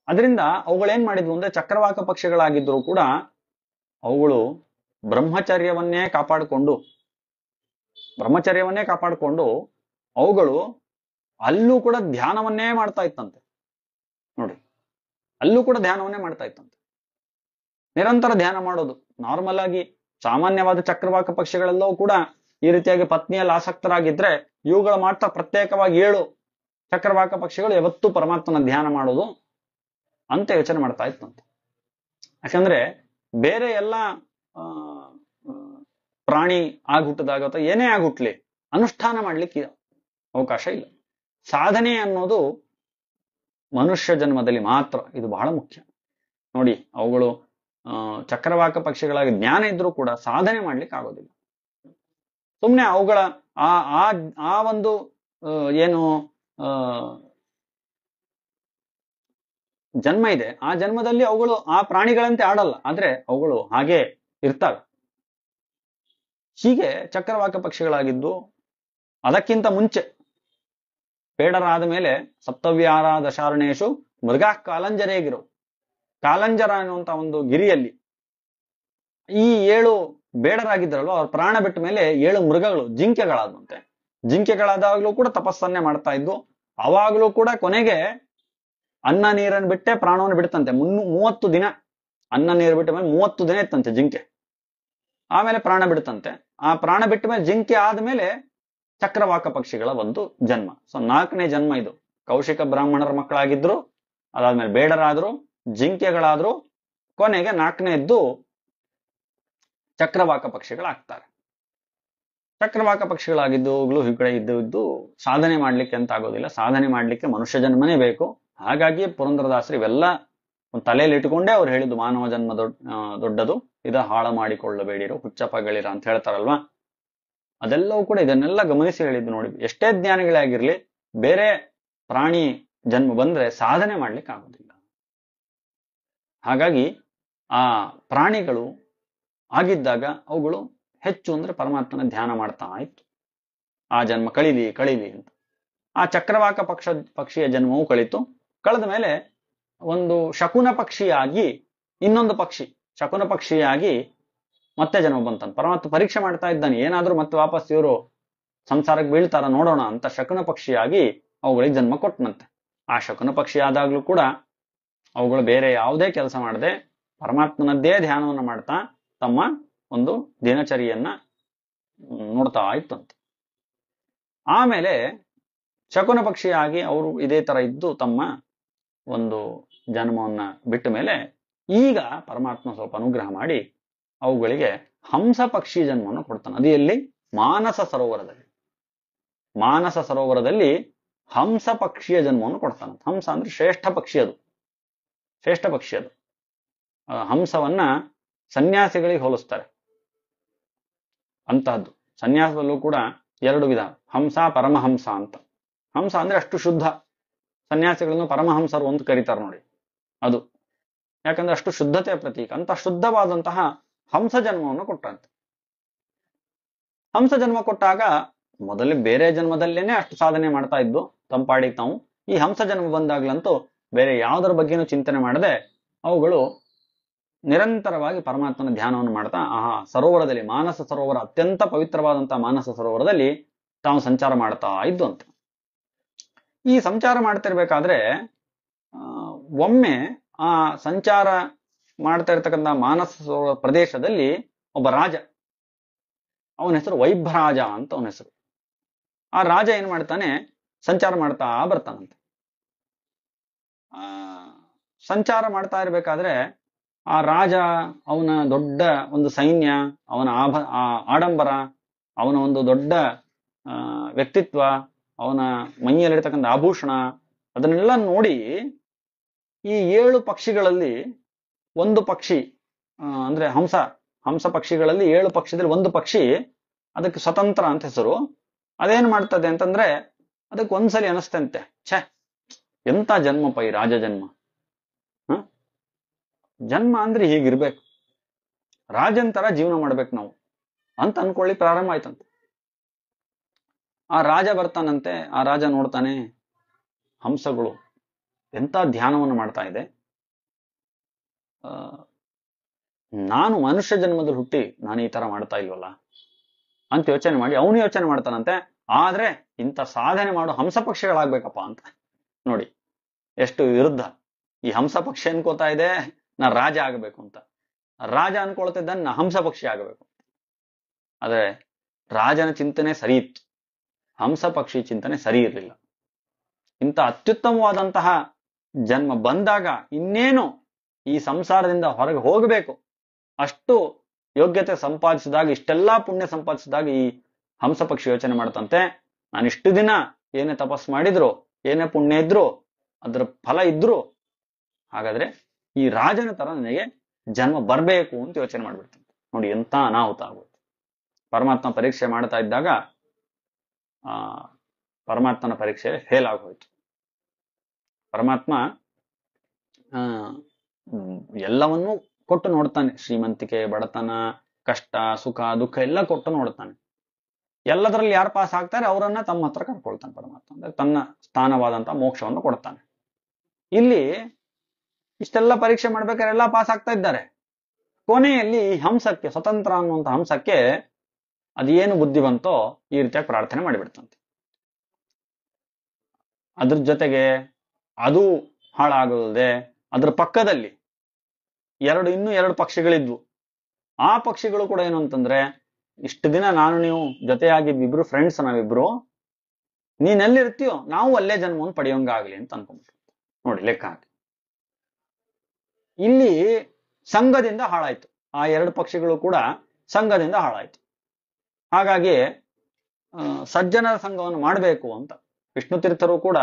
ಅದರಿಂದ ಅವುಗಳೇನ್ ಮಾಡಿದ್ವು ಅಂದ್ರೆ, ಚಕ್ರವಾಕ ಪಕ್ಷಿಗಳಾಗಿದ್ರು ಕೂಡ ಅವುಗಳು ಬ್ರಹ್ಮಚರ್ಯವನ್ನೇ ಕಾಪಾಡಿಕೊಂಡು ಅವುಗಳು ಅಲ್ಲೂ ಕೂಡ ಧ್ಯಾನವನ್ನೇ ಮಾಡ್ತಾ ಇತ್ತಂತೆ. ನೋಡಿ, ಅಲ್ಲೂ ಕೂಡ ಧ್ಯಾನವನ್ನೇ ಮಾಡ್ತಾ ಇತ್ತಂತೆ. ನಿರಂತರ ಧ್ಯಾನ ಮಾಡೋದು. ನಾರ್ಮಲ್ ಆಗಿ ಸಾಮಾನ್ಯವಾದ ಚಕ್ರವಾಕ ಪಕ್ಷಿಗಳೆಲ್ಲವೂ ಕೂಡ ಈ ರೀತಿಯಾಗಿ ಪತ್ನಿಯಲ್ಲಿ ಆಸಕ್ತರಾಗಿದ್ರೆ, ಇವುಗಳು ಮಾತ್ರ ಪ್ರತ್ಯೇಕವಾಗಿ 7 ಚಕ್ರವಾಕ ಪಕ್ಷಿಗಳು ಯಾವತ್ತೂ ಪರಮಾತ್ಮನ ಧ್ಯಾನ ಮಾಡೋದು ಅಂತ ಯೋಚನೆ ಮಾಡ್ತಾ ಇತ್ತಂತೆ. ಯಾಕಂದ್ರೆ ಬೇರೆ ಎಲ್ಲ ಪ್ರಾಣಿ ಆಗ್ಹುಟ್ಟದಾಗ ಅಥವಾ ಏನೇ ಆಗ್ಹುಟ್ಲಿ ಅನುಷ್ಠಾನ ಮಾಡ್ಲಿಕ್ಕೆ ಅವಕಾಶ ಇಲ್ಲ. ಸಾಧನೆ ಅನ್ನೋದು ಮನುಷ್ಯ ಜನ್ಮದಲ್ಲಿ ಮಾತ್ರ ಇದು ಬಹಳ ಮುಖ್ಯ. ನೋಡಿ, ಅವುಗಳು ಚಕ್ರವಾಕ ಪಕ್ಷಿಗಳಾಗಿ ಜ್ಞಾನ ಇದ್ರೂ ಕೂಡ ಸಾಧನೆ ಮಾಡ್ಲಿಕ್ಕೆ ಆಗೋದಿಲ್ಲ. ಸುಮ್ನೆ ಅವುಗಳ ಆ ಒಂದು ಏನು ಜನ್ಮ ಇದೆ, ಆ ಜನ್ಮದಲ್ಲಿ ಅವುಗಳು ಆ ಪ್ರಾಣಿಗಳಂತೆ ಆಡಲ್ಲ, ಆದ್ರೆ ಅವುಗಳು ಹಾಗೆ ಇರ್ತವೆ. ಹೀಗೆ ಚಕ್ರವಾಕ ಪಕ್ಷಿಗಳಾಗಿದ್ದು, ಅದಕ್ಕಿಂತ ಮುಂಚೆ ಬೇಡರಾದ ಮೇಲೆ ಸಪ್ತವ್ಯಾರ ದಶಾರಣೇಶು ಮೃಗಾ ಕಾಲಂಜರೇಗಿರು, ಕಾಲಂಜರ ಅನ್ನುವಂತ ಒಂದು ಗಿರಿಯಲ್ಲಿ ಈ 7 ಬೇಡರಾಗಿದ್ರಲ್ವ, ಅವ್ರ ಪ್ರಾಣ ಬಿಟ್ಟ ಮೇಲೆ 7 ಮೃಗಗಳು ಜಿಂಕೆಗಳಾದಂತೆ. ಜಿಂಕೆಗಳಾದಾಗ್ಲೂ ಕೂಡ ತಪಸ್ಸನ್ನೇ ಮಾಡ್ತಾ ಇದ್ದು, ಅವಾಗ್ಲೂ ಕೂಡ ಕೊನೆಗೆ ಅನ್ನ ನೀರನ್ನು ಬಿಟ್ಟೆ ಪ್ರಾಣವನ್ನು ಬಿಡ್ತಂತೆ. 30 ದಿನ ಅನ್ನ ನೀರು ಬಿಟ್ಟ ಮೇಲೆ 30 ದಿನ ಇತ್ತಂತೆ ಜಿಂಕೆ. ಆಮೇಲೆ ಪ್ರಾಣ ಬಿಡ್ತಂತೆ. ಆ ಪ್ರಾಣ ಬಿಟ್ಟ ಮೇಲೆ ಜಿಂಕೆ ಆದ್ಮೇಲೆ ಚಕ್ರವಾಕ ಪಕ್ಷಿಗಳ ಒಂದು ಜನ್ಮ. ಸೊ 4ನೇ ಜನ್ಮ ಇದು. ಕೌಶಿಕ ಬ್ರಾಹ್ಮಣರ ಮಕ್ಕಳಾಗಿದ್ರು, ಅದಾದ್ಮೇಲೆ ಬೇಡರಾದ್ರು, ಜಿಂಕೆಗಳಾದ್ರು, ಕೊನೆಗೆ 4ನೇದ್ದು ಚಕ್ರವಾಕ ಪಕ್ಷಿಗಳಾಗ್ತಾರೆ. ಚಕ್ರವಾಕ ಪಕ್ಷಿಗಳಾಗಿದ್ದು ಈ ಕಡೆ ಇದ್ದು ಸಾಧನೆ ಮಾಡ್ಲಿಕ್ಕೆ ಅಂತ ಆಗೋದಿಲ್ಲ. ಸಾಧನೆ ಮಾಡ್ಲಿಕ್ಕೆ ಮನುಷ್ಯ ಜನ್ಮನೇ ಬೇಕು. ಹಾಗಾಗಿ ಪುರಂದರದಾಸರು ಇವೆಲ್ಲ ಒಂದು ತಲೆಯಲ್ಲಿ ಇಟ್ಟುಕೊಂಡೇ ಅವ್ರು ಹೇಳಿದ್ದು, ಮಾನವ ಜನ್ಮ ದೊಡ್ಡದು, ಇದ ಹಾಳ ಮಾಡಿಕೊಳ್ಳಬೇಡಿರು ಹುಚ್ಚಪ್ಪಗಳಿರ ಅಂತ ಹೇಳ್ತಾರಲ್ವಾ. ಅದೆಲ್ಲವೂ ಕೂಡ ಇದನ್ನೆಲ್ಲ ಗಮನಿಸಿ ಹೇಳಿದ್ದು. ನೋಡಿ, ಎಷ್ಟೇ ಜ್ಞಾನಿಗಳೇ ಆಗಿರ್ಲಿ, ಬೇರೆ ಪ್ರಾಣಿ ಜನ್ಮ ಬಂದ್ರೆ ಸಾಧನೆ ಮಾಡ್ಲಿಕ್ಕೆ ಆಗೋದಿಲ್ಲ. ಹಾಗಾಗಿ ಆ ಪ್ರಾಣಿಗಳು ಆಗಿದ್ದಾಗ ಅವುಗಳು ಹೆಚ್ಚು ಅಂದ್ರೆ ಪರಮಾತ್ಮನ ಧ್ಯಾನ ಮಾಡ್ತಾ ಇತ್ತು. ಆ ಜನ್ಮ ಕಳೀಲಿ ಅಂತ. ಆ ಚಕ್ರವಾಕ ಪಕ್ಷಿಯ ಜನ್ಮವು ಕಳೀತು. ಕಳೆದ ಮೇಲೆ ಒಂದು ಶಕುನ ಪಕ್ಷಿಯಾಗಿ ಇನ್ನೊಂದು ಪಕ್ಷಿ ಶಕುನ ಪಕ್ಷಿಯಾಗಿ ಮತ್ತೆ ಜನ್ಮ ಬಂತಂತ. ಪರಮಾತ್ಮ ಪರೀಕ್ಷೆ ಮಾಡ್ತಾ ಇದ್ದಾನೆ, ಏನಾದ್ರೂ ಮತ್ತೆ ವಾಪಸ್ ಇವರು ಸಂಸಾರಕ್ಕೆ ಬೀಳ್ತಾರ ನೋಡೋಣ ಅಂತ ಶಕುನ ಪಕ್ಷಿಯಾಗಿ ಅವುಗಳಿಗೆ ಜನ್ಮ ಕೊಟ್ಟನಂತೆ. ಆ ಶಕುನ ಪಕ್ಷಿ ಆದಾಗ್ಲೂ ಕೂಡ ಅವುಗಳು ಬೇರೆ ಯಾವುದೇ ಕೆಲಸ ಮಾಡದೆ ಪರಮಾತ್ಮನದ್ದೇ ಧ್ಯಾನವನ್ನು ಮಾಡ್ತಾ ತಮ್ಮ ಒಂದು ದಿನಚರಿಯನ್ನ ನೋಡ್ತಾ ಇತ್ತಂತೆ. ಆಮೇಲೆ ಶಕುನ ಪಕ್ಷಿಯಾಗಿ ಅವರು ಇದೇ ತರ ಇದ್ದು ತಮ್ಮ ಒಂದು ಜನ್ಮವನ್ನ ಬಿಟ್ಟ ಮೇಲೆ ಈಗ ಪರಮಾತ್ಮ ಸ್ವಲ್ಪ ಅನುಗ್ರಹ ಮಾಡಿ ಅವುಗಳಿಗೆ ಹಂಸ ಪಕ್ಷಿ ಜನ್ಮವನ್ನು ಕೊಡ್ತಾನೆ. ಅದು ಎಲ್ಲಿ? ಮಾನಸ ಸರೋವರದಲ್ಲಿ. ಮಾನಸ ಸರೋವರದಲ್ಲಿ ಹಂಸ ಪಕ್ಷಿಯ ಜನ್ಮವನ್ನು ಕೊಡ್ತಾನೆ. ಹಂಸ ಅಂದ್ರೆ ಶ್ರೇಷ್ಠ ಪಕ್ಷಿ, ಅದು ಶ್ರೇಷ್ಠ ಪಕ್ಷಿ. ಅದು ಹಂಸವನ್ನ ಸನ್ಯಾಸಿಗಳಿಗೆ ಹೋಲಿಸ್ತಾರೆ. ಅಂತಹದ್ದು ಸನ್ಯಾಸದಲ್ಲೂ ಕೂಡ ಎರಡು ವಿಧ, ಹಂಸ ಪರಮಹಂಸ ಅಂತ. ಹಂಸ ಅಂದ್ರೆ ಅಷ್ಟು ಶುದ್ಧ, ಸನ್ಯಾಸಿಗಳನ್ನು ಪರಮಹಂಸರು ಅಂತ ಕರೀತಾರೆ ನೋಡಿ, ಅದು ಯಾಕಂದ್ರೆ ಅಷ್ಟು ಶುದ್ಧತೆಯ ಪ್ರತೀಕ. ಅಂತ ಶುದ್ಧವಾದಂತಹ ಹಂಸ ಜನ್ಮವನ್ನು ಕೊಟ್ಟಂತೆ. ಹಂಸ ಜನ್ಮ ಕೊಟ್ಟಾಗ ಮೊದಲೇ ಬೇರೆ ಜನ್ಮದಲ್ಲೇನೆ ಅಷ್ಟು ಸಾಧನೆ ಮಾಡ್ತಾ ಇದ್ದು ತಂಪಾಡಿಗೆ ತಾವು, ಈ ಹಂಸ ಜನ್ಮ ಬಂದಾಗ್ಲಂತೂ ಬೇರೆ ಯಾವುದರ ಬಗ್ಗೆನೂ ಚಿಂತನೆ ಮಾಡದೆ ಅವುಗಳು ನಿರಂತರವಾಗಿ ಪರಮಾತ್ಮನ ಧ್ಯಾನವನ್ನು ಮಾಡ್ತಾ ಸರೋವರದಲ್ಲಿ, ಮಾನಸ ಸರೋವರ, ಅತ್ಯಂತ ಪವಿತ್ರವಾದಂತಹ ಮಾನಸ ಸರೋವರದಲ್ಲಿ ತಾವು ಸಂಚಾರ ಮಾಡ್ತಾ ಇದ್ದು ಅಂತ. ಈ ಸಂಚಾರ ಮಾಡ್ತಿರ್ಬೇಕಾದ್ರೆ ಒಮ್ಮೆ ಆ ಸಂಚಾರ ಮಾಡ್ತಾ ಇರ್ತಕ್ಕಂಥ ಮಾನಸ ಸರೋವರ ಪ್ರದೇಶದಲ್ಲಿ ಒಬ್ಬ ರಾಜ, ಅವನ ಹೆಸರು ವೈಭ್ರಾಜ ಅಂತ ಅವನ ಹೆಸರು. ಆ ರಾಜ ಏನ್ ಮಾಡ್ತಾನೆ, ಸಂಚಾರ ಮಾಡ್ತಾ ಬರ್ತಾನಂತೆ. ಸಂಚಾರ ಮಾಡ್ತಾ ಇರ್ಬೇಕಾದ್ರೆ ಆ ರಾಜ, ಅವನ ದೊಡ್ಡ ಒಂದು ಸೈನ್ಯ, ಅವನ ಆಡಂಬರ, ಅವನ ಒಂದು ದೊಡ್ಡ ವ್ಯಕ್ತಿತ್ವ, ಅವನ ಮೈಯಲ್ಲಿರ್ತಕ್ಕಂಥ ಆಭೂಷಣ, ಅದನ್ನೆಲ್ಲ ನೋಡಿ ಈ 7 ಪಕ್ಷಿಗಳಲ್ಲಿ ಒಂದು ಪಕ್ಷಿ, ಅಂದ್ರೆ ಹಂಸ ಪಕ್ಷಿಗಳಲ್ಲಿ 7 ಪಕ್ಷಿದಲ್ಲಿ ಒಂದು ಪಕ್ಷಿ, ಅದಕ್ಕೆ ಸ್ವತಂತ್ರ ಅಂತ ಹೆಸರು. ಅದೇನ್ ಮಾಡ್ತದೆ ಅಂತಂದ್ರೆ ಅದಕ್ಕೆ ಒಂದ್ಸಲಿ ಅನಿಸ್ತಂತೆ, ಛೆ ಎಂತ ಜನ್ಮಪ್ಪ ಈ ರಾಜ ಜನ್ಮ, ಜನ್ಮ ಅಂದ್ರೆ ಹೀಗಿರ್ಬೇಕು, ರಾಜನ್ ತರ ಜೀವನ ಮಾಡ್ಬೇಕು ನಾವು ಅಂತ ಅನ್ಕೊಳ್ಳಿ ಪ್ರಾರಂಭ ಆಯ್ತಂತೆ. ಆ ರಾಜ ಬರ್ತಾನಂತೆ. ಆ ರಾಜ ನೋಡ್ತಾನೆ, ಹಂಸಗಳು ಎಂತ ಧ್ಯಾನವನ್ನು ಮಾಡ್ತಾ ಇದೆ, ನಾನು ಮನುಷ್ಯ ಜನ್ಮದಲ್ಲಿ ಹುಟ್ಟಿ ನಾನು ಈ ತರ ಮಾಡ್ತಾ ಇಲ್ವಲ್ಲ ಅಂತ ಯೋಚನೆ ಮಾಡಿ ಅವನು ಯೋಚನೆ ಮಾಡ್ತಾನಂತೆ. ಆದ್ರೆ ಇಂಥ ಸಾಧನೆ ಮಾಡೋ ಹಂಸ ಪಕ್ಷಿಗಳಾಗ್ಬೇಕಪ್ಪ ಅಂತ. ನೋಡಿ ಎಷ್ಟು ವಿರುದ್ಧ. ಈ ಹಂಸ ಪಕ್ಷಿ ಅನ್ಕೋತಾ ಇದೆ ನಾ ರಾಜ ಆಗಬೇಕು ಅಂತ, ರಾಜ ಅನ್ಕೊಳ್ತಿದ್ದಾನೆ ನಾ ಹಂಸ ಪಕ್ಷಿ ಆಗಬೇಕು. ಆದ್ರೆ ರಾಜನ ಚಿಂತನೆ ಸರಿ ಇತ್ತು, ಹಂಸ ಪಕ್ಷಿ ಚಿಂತನೆ ಸರಿ ಇರಲಿಲ್ಲ. ಇಂಥ ಅತ್ಯುತ್ತಮವಾದಂತಹ ಜನ್ಮ ಬಂದಾಗ ಇನ್ನೇನು ಈ ಸಂಸಾರದಿಂದ ಹೊರಗೆ ಹೋಗಬೇಕು, ಅಷ್ಟು ಯೋಗ್ಯತೆ ಸಂಪಾದಿಸಿದಾಗ, ಇಷ್ಟೆಲ್ಲಾ ಪುಣ್ಯ ಸಂಪಾದಿಸಿದಾಗ ಈ ಹಂಸ ಪಕ್ಷಿ ಯೋಚನೆ ಮಾಡ್ತಂತೆ, ನಾನು ಇಷ್ಟು ದಿನ ಏನೇ ತಪಸ್ ಮಾಡಿದ್ರು, ಏನೇ ಪುಣ್ಯ ಇದ್ರು, ಅದ್ರ ಫಲ ಇದ್ರು, ಹಾಗಾದ್ರೆ ಈ ರಾಜನ ತರ ನನಗೆ ಜನ್ಮ ಬರ್ಬೇಕು ಅಂತ ಯೋಚನೆ ಮಾಡ್ಬಿಡ್ತಂತೆ. ನೋಡಿ ಎಂತ ಅನಾಹುತ ಆಗುತ್ತೆ. ಪರಮಾತ್ಮ ಪರೀಕ್ಷೆ ಮಾಡ್ತಾ ಇದ್ದಾಗ ಪರಮಾತ್ಮನ ಪರೀಕ್ಷೆ ಫೇಲ್ ಆಗೋಯ್ತು. ಪರಮಾತ್ಮ ಎಲ್ಲವನ್ನೂ ಕೊಟ್ಟು ನೋಡ್ತಾನೆ, ಶ್ರೀಮಂತಿಕೆ, ಬಡತನ, ಕಷ್ಟ, ಸುಖ, ದುಃಖ ಎಲ್ಲ ಕೊಟ್ಟು ನೋಡ್ತಾನೆ. ಎಲ್ಲದರಲ್ಲಿ ಯಾರು ಪಾಸ್ ಆಗ್ತಾರೆ ಅವರನ್ನ ತಮ್ಮ ಹತ್ರ ಕರ್ಕೊಳ್ತಾನೆ ಪರಮಾತ್ಮ. ಅಂದ್ರೆ ತನ್ನ ಸ್ಥಾನವಾದಂತಹ ಮೋಕ್ಷವನ್ನು ಕೊಡ್ತಾನೆ. ಇಲ್ಲಿ ಇಷ್ಟೆಲ್ಲ ಪರೀಕ್ಷೆ ಮಾಡ್ಬೇಕಾದ್ರೆ ಎಲ್ಲ ಪಾಸ್ ಆಗ್ತಾ ಇದ್ದಾರೆ. ಕೊನೆಯಲ್ಲಿ ಹಂಸಕ್ಕೆ, ಸ್ವತಂತ್ರ ಅನ್ನುವಂಥ ಹಂಸಕ್ಕೆ ಅದೇನು ಬುದ್ಧಿ ಬಂತೋ ಈ ರೀತಿಯಾಗಿ ಪ್ರಾರ್ಥನೆ ಮಾಡಿಬಿಡ್ತಂತೆ. ಅದ್ರ ಜೊತೆಗೆ ಅದು ಹಾಳಾಗದೆ ಅದ್ರ ಪಕ್ಕದಲ್ಲಿ ಇನ್ನೂ ಎರಡು ಪಕ್ಷಿಗಳಿದ್ವು. ಆ ಪಕ್ಷಿಗಳು ಕೂಡ ಏನು ಅಂತಂದ್ರೆ, ಇಷ್ಟು ದಿನ ನಾನು ನೀವು ಜೊತೆಯಾಗಿದ್ವಿಬ್ರು, ಫ್ರೆಂಡ್ಸ್ ನಾವಿಬ್ರು, ನೀನ್ ಎಲ್ಲಿರ್ತೀಯೋ ನಾವು ಅಲ್ಲೇ ಜನ್ಮವನ್ನು ಪಡೆಯೋಂಗಾಗ್ಲಿ ಅಂತ ಅನ್ಕೊಂಡ್ಬಿಟ್ಟು. ನೋಡಿ ಲೆಕ್ಕ ಹಾಕಿ. ಇಲ್ಲಿ ಸಂಘದಿಂದ ಹಾಳಾಯ್ತು. ಆ 2 ಪಕ್ಷಿಗಳು ಕೂಡ ಸಂಘದಿಂದ ಹಾಳಾಯ್ತು. ಹಾಗಾಗಿ ಸಜ್ಜನರ ಸಂಘವನ್ನು ಮಾಡಬೇಕು ಅಂತ ವಿಷ್ಣು ತೀರ್ಥರು ಕೂಡ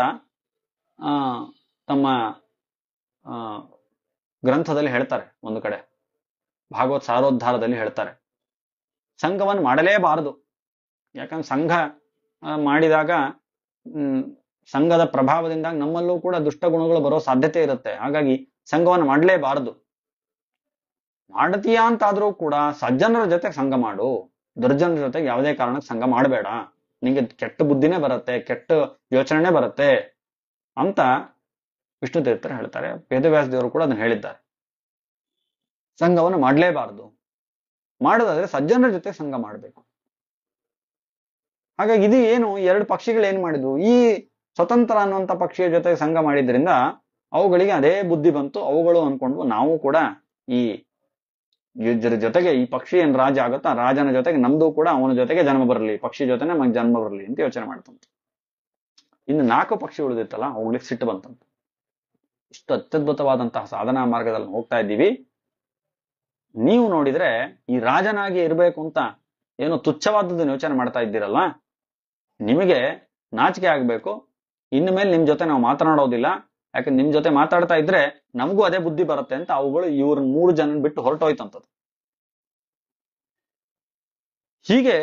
ತಮ್ಮ ಗ್ರಂಥದಲ್ಲಿ ಹೇಳ್ತಾರೆ. ಒಂದು ಕಡೆ ಭಾಗವತ್ ಸಾರೋದ್ಧಾರದಲ್ಲಿ ಹೇಳ್ತಾರೆ, ಸಂಘವನ್ನು ಮಾಡಲೇಬಾರದು. ಯಾಕಂದ್ರೆ ಸಂಘ ಮಾಡಿದಾಗ ಸಂಘದ ಪ್ರಭಾವದಿಂದ ನಮ್ಮಲ್ಲೂ ಕೂಡ ದುಷ್ಟ ಗುಣಗಳು ಬರೋ ಸಾಧ್ಯತೆ ಇರುತ್ತೆ. ಹಾಗಾಗಿ ಸಂಘವನ್ನು ಮಾಡಲೇಬಾರದು. ಮಾಡ್ತೀಯಾ ಅಂತಾದ್ರೂ ಕೂಡ ಸಜ್ಜನರ ಜೊತೆ ಸಂಘ ಮಾಡು, ದುರ್ಜನರ ಜೊತೆಗೆ ಯಾವುದೇ ಕಾರಣಕ್ಕೆ ಸಂಘ ಮಾಡಬೇಡ, ನಿಂಗೆ ಕೆಟ್ಟ ಬುದ್ಧಿನೇ ಬರುತ್ತೆ, ಕೆಟ್ಟ ಯೋಚನೆ ಬರುತ್ತೆ ಅಂತ ವಿಷ್ಣು ತೀರ್ಥರು ಹೇಳ್ತಾರೆ. ವೇದವ್ಯಾಸ ದೇವರು ಕೂಡ ಅದನ್ನ ಹೇಳಿದ್ದಾರೆ. ಸಂಘವನ್ನು ಮಾಡಲೇಬಾರದು, ಮಾಡೋದಾದ್ರೆ ಸಜ್ಜನರ ಜೊತೆ ಸಂಘ ಮಾಡಬೇಕು. ಹಾಗಾಗಿ ಇದು ಏನು, 2 ಪಕ್ಷಿಗಳು ಏನ್ ಮಾಡಿದ್ವು, ಈ ಸ್ವತಂತ್ರ ಅನ್ನುವಂಥ ಪಕ್ಷಿಯ ಜೊತೆ ಸಂಘ ಮಾಡಿದ್ರಿಂದ ಅವುಗಳಿಗೆ ಅದೇ ಬುದ್ಧಿ ಬಂತು. ಅವುಗಳು ಅನ್ಕೊಂಡ್ವು ನಾವು ಕೂಡ ಈ ಜೊತೆಗೆ, ಈ ಪಕ್ಷಿ ಏನ್ ರಾಜ ಆಗುತ್ತಾ, ರಾಜನ ಜೊತೆಗೆ ನಮ್ದು ಕೂಡ ಅವನ ಜೊತೆಗೆ ಜನ್ಮ ಬರಲಿ, ಪಕ್ಷಿ ಜೊತೆನೆ ನಮಗೆ ಜನ್ಮ ಬರಲಿ ಅಂತ ಯೋಚನೆ ಮಾಡ್ತಂತೆ. ಇನ್ನು 4 ಪಕ್ಷಿ ಉಳಿದಿತ್ತಲ್ಲ, ಅವುಗಳಿಗೆ ಸಿಟ್ಟು ಬಂತಂತೆ. ಇಷ್ಟು ಅತ್ಯದ್ಭುತವಾದಂತಹ ಸಾಧನಾ ಮಾರ್ಗದಲ್ಲಿ ಹೋಗ್ತಾ ಇದ್ದೀವಿ. ನೀವು ನೋಡಿದ್ರೆ ಈ ರಾಜನಾಗಿ ಇರಬೇಕು ಅಂತ ಏನೋ ತುಚ್ಛವಾದದ್ದನ್ನು ಯೋಚನೆ ಮಾಡ್ತಾ ಇದ್ದೀರಲ್ವಾ, ನಿಮಗೆ ನಾಚಿಕೆ ಆಗ್ಬೇಕು. ಇನ್ನು ಮೇಲೆ ನಿಮ್ ಜೊತೆ ನಾವು ಮಾತನಾಡೋದಿಲ್ಲ, ಯಾಕಂದ್ರೆ ನಿಮ್ ಜೊತೆ ಮಾತಾಡ್ತಾ ಇದ್ರೆ ನಮಗೂ ಅದೇ ಬುದ್ಧಿ ಬರುತ್ತೆ ಅಂತ ಅವುಗಳು ಇವ್ರ 3 ಜನ ಬಿಟ್ಟು ಹೊರಟೋಯ್ತಂತದ್ದು. ಹೀಗೆ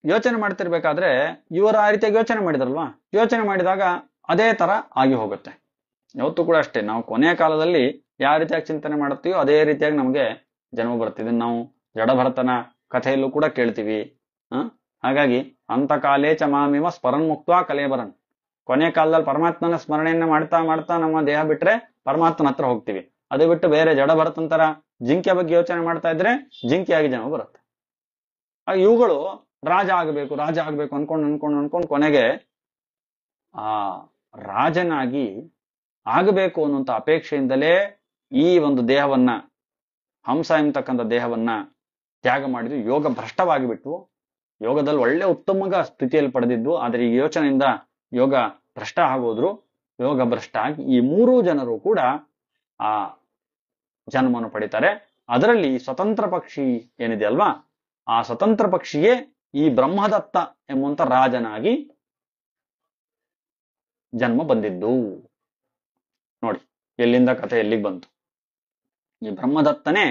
ಯೋಚನೆ ಮಾಡ್ತಿರ್ಬೇಕಾದ್ರೆ ಇವರು ಆ ರೀತಿಯಾಗಿ ಯೋಚನೆ ಮಾಡಿದ್ರಲ್ವಾ, ಯೋಚನೆ ಮಾಡಿದಾಗ ಅದೇ ತರ ಆಗಿ ಹೋಗುತ್ತೆ. ಯಾವತ್ತೂ ಕೂಡ ಅಷ್ಟೇ, ನಾವು ಕೊನೆಯ ಕಾಲದಲ್ಲಿ ಯಾವ ರೀತಿಯಾಗಿ ಚಿಂತನೆ ಮಾಡುತ್ತೀವೋ ಅದೇ ರೀತಿಯಾಗಿ ನಮಗೆ ಜನ್ಮ ಬರ್ತಿದೆ. ನಾವು ಜಡಭರತನ ಕಥೆಯಲ್ಲೂ ಕೂಡ ಕೇಳ್ತೀವಿ. ಹಾಗಾಗಿ ಅಂತ ಕಾಲೇ ಚ ಮಾಮಿವ ಸ್ಮರನ್ ಮುಕ್ತ ಕಲೇಬರನ್, ಕೊನೆ ಕಾಲದಲ್ಲಿ ಪರಮಾತ್ಮನ ಸ್ಮರಣೆಯನ್ನ ಮಾಡ್ತಾ ಮಾಡ್ತಾ ನಮ್ಮ ದೇಹ ಬಿಟ್ರೆ ಪರಮಾತ್ಮನ ಹತ್ರ ಹೋಗ್ತೀವಿ. ಅದು ಬಿಟ್ಟು ಬೇರೆ ಜಡಭರತನ ತರ ಜಿಂಕೆ ಬಗ್ಗೆ ಯೋಚನೆ ಮಾಡ್ತಾ ಇದ್ರೆ ಜಿಂಕೆಯಾಗಿ ಜನ್ಮ ಬರುತ್ತೆ. ಇವುಗಳು ರಾಜ ಆಗ್ಬೇಕು ಅನ್ಕೊಂಡು ಕೊನೆಗೆ ಆ ರಾಜನಾಗಿ ಆಗಬೇಕು ಅನ್ನುವಂತ ಅಪೇಕ್ಷೆಯಿಂದಲೇ ಈ ಒಂದು ದೇಹವನ್ನ, ಹಂಸ ಎಂಬತಕ್ಕಂಥ ದೇಹವನ್ನ ತ್ಯಾಗ ಮಾಡಿದ್ವು. ಯೋಗ ಭ್ರಷ್ಟವಾಗಿ ಬಿಟ್ವು. ಯೋಗದಲ್ಲಿ ಒಳ್ಳೆ ಉತ್ತಮ ಸ್ಥಿತಿಯಲ್ಲಿ ಪಡೆದಿದ್ವು, ಆದ್ರೆ ಈ ಯೋಚನೆಯಿಂದ ಯೋಗ ಭ್ರಷ್ಟ ಆಗೋದ್ರು. ಯೋಗ ಭ್ರಷ್ಟ ಆಗಿ ಈ 3 ಜನರು ಕೂಡ ಆ ಜನ್ಮವನ್ನು ಪಡಿತಾರೆ. ಅದರಲ್ಲಿ ಸ್ವತಂತ್ರ ಪಕ್ಷಿ ಏನಿದೆ ಅಲ್ವಾ, ಆ ಸ್ವತಂತ್ರ ಪಕ್ಷಿಯೇ ಈ ಬ್ರಹ್ಮದತ್ತ ಎಂಬಂತ ರಾಜನಾಗಿ ಜನ್ಮ ಬಂದಿದ್ದು. ನೋಡಿ ಎಲ್ಲಿಂದ ಕಥೆ ಎಲ್ಲಿಗೆ ಬಂತು. ಈ ಬ್ರಹ್ಮದತ್ತನೇ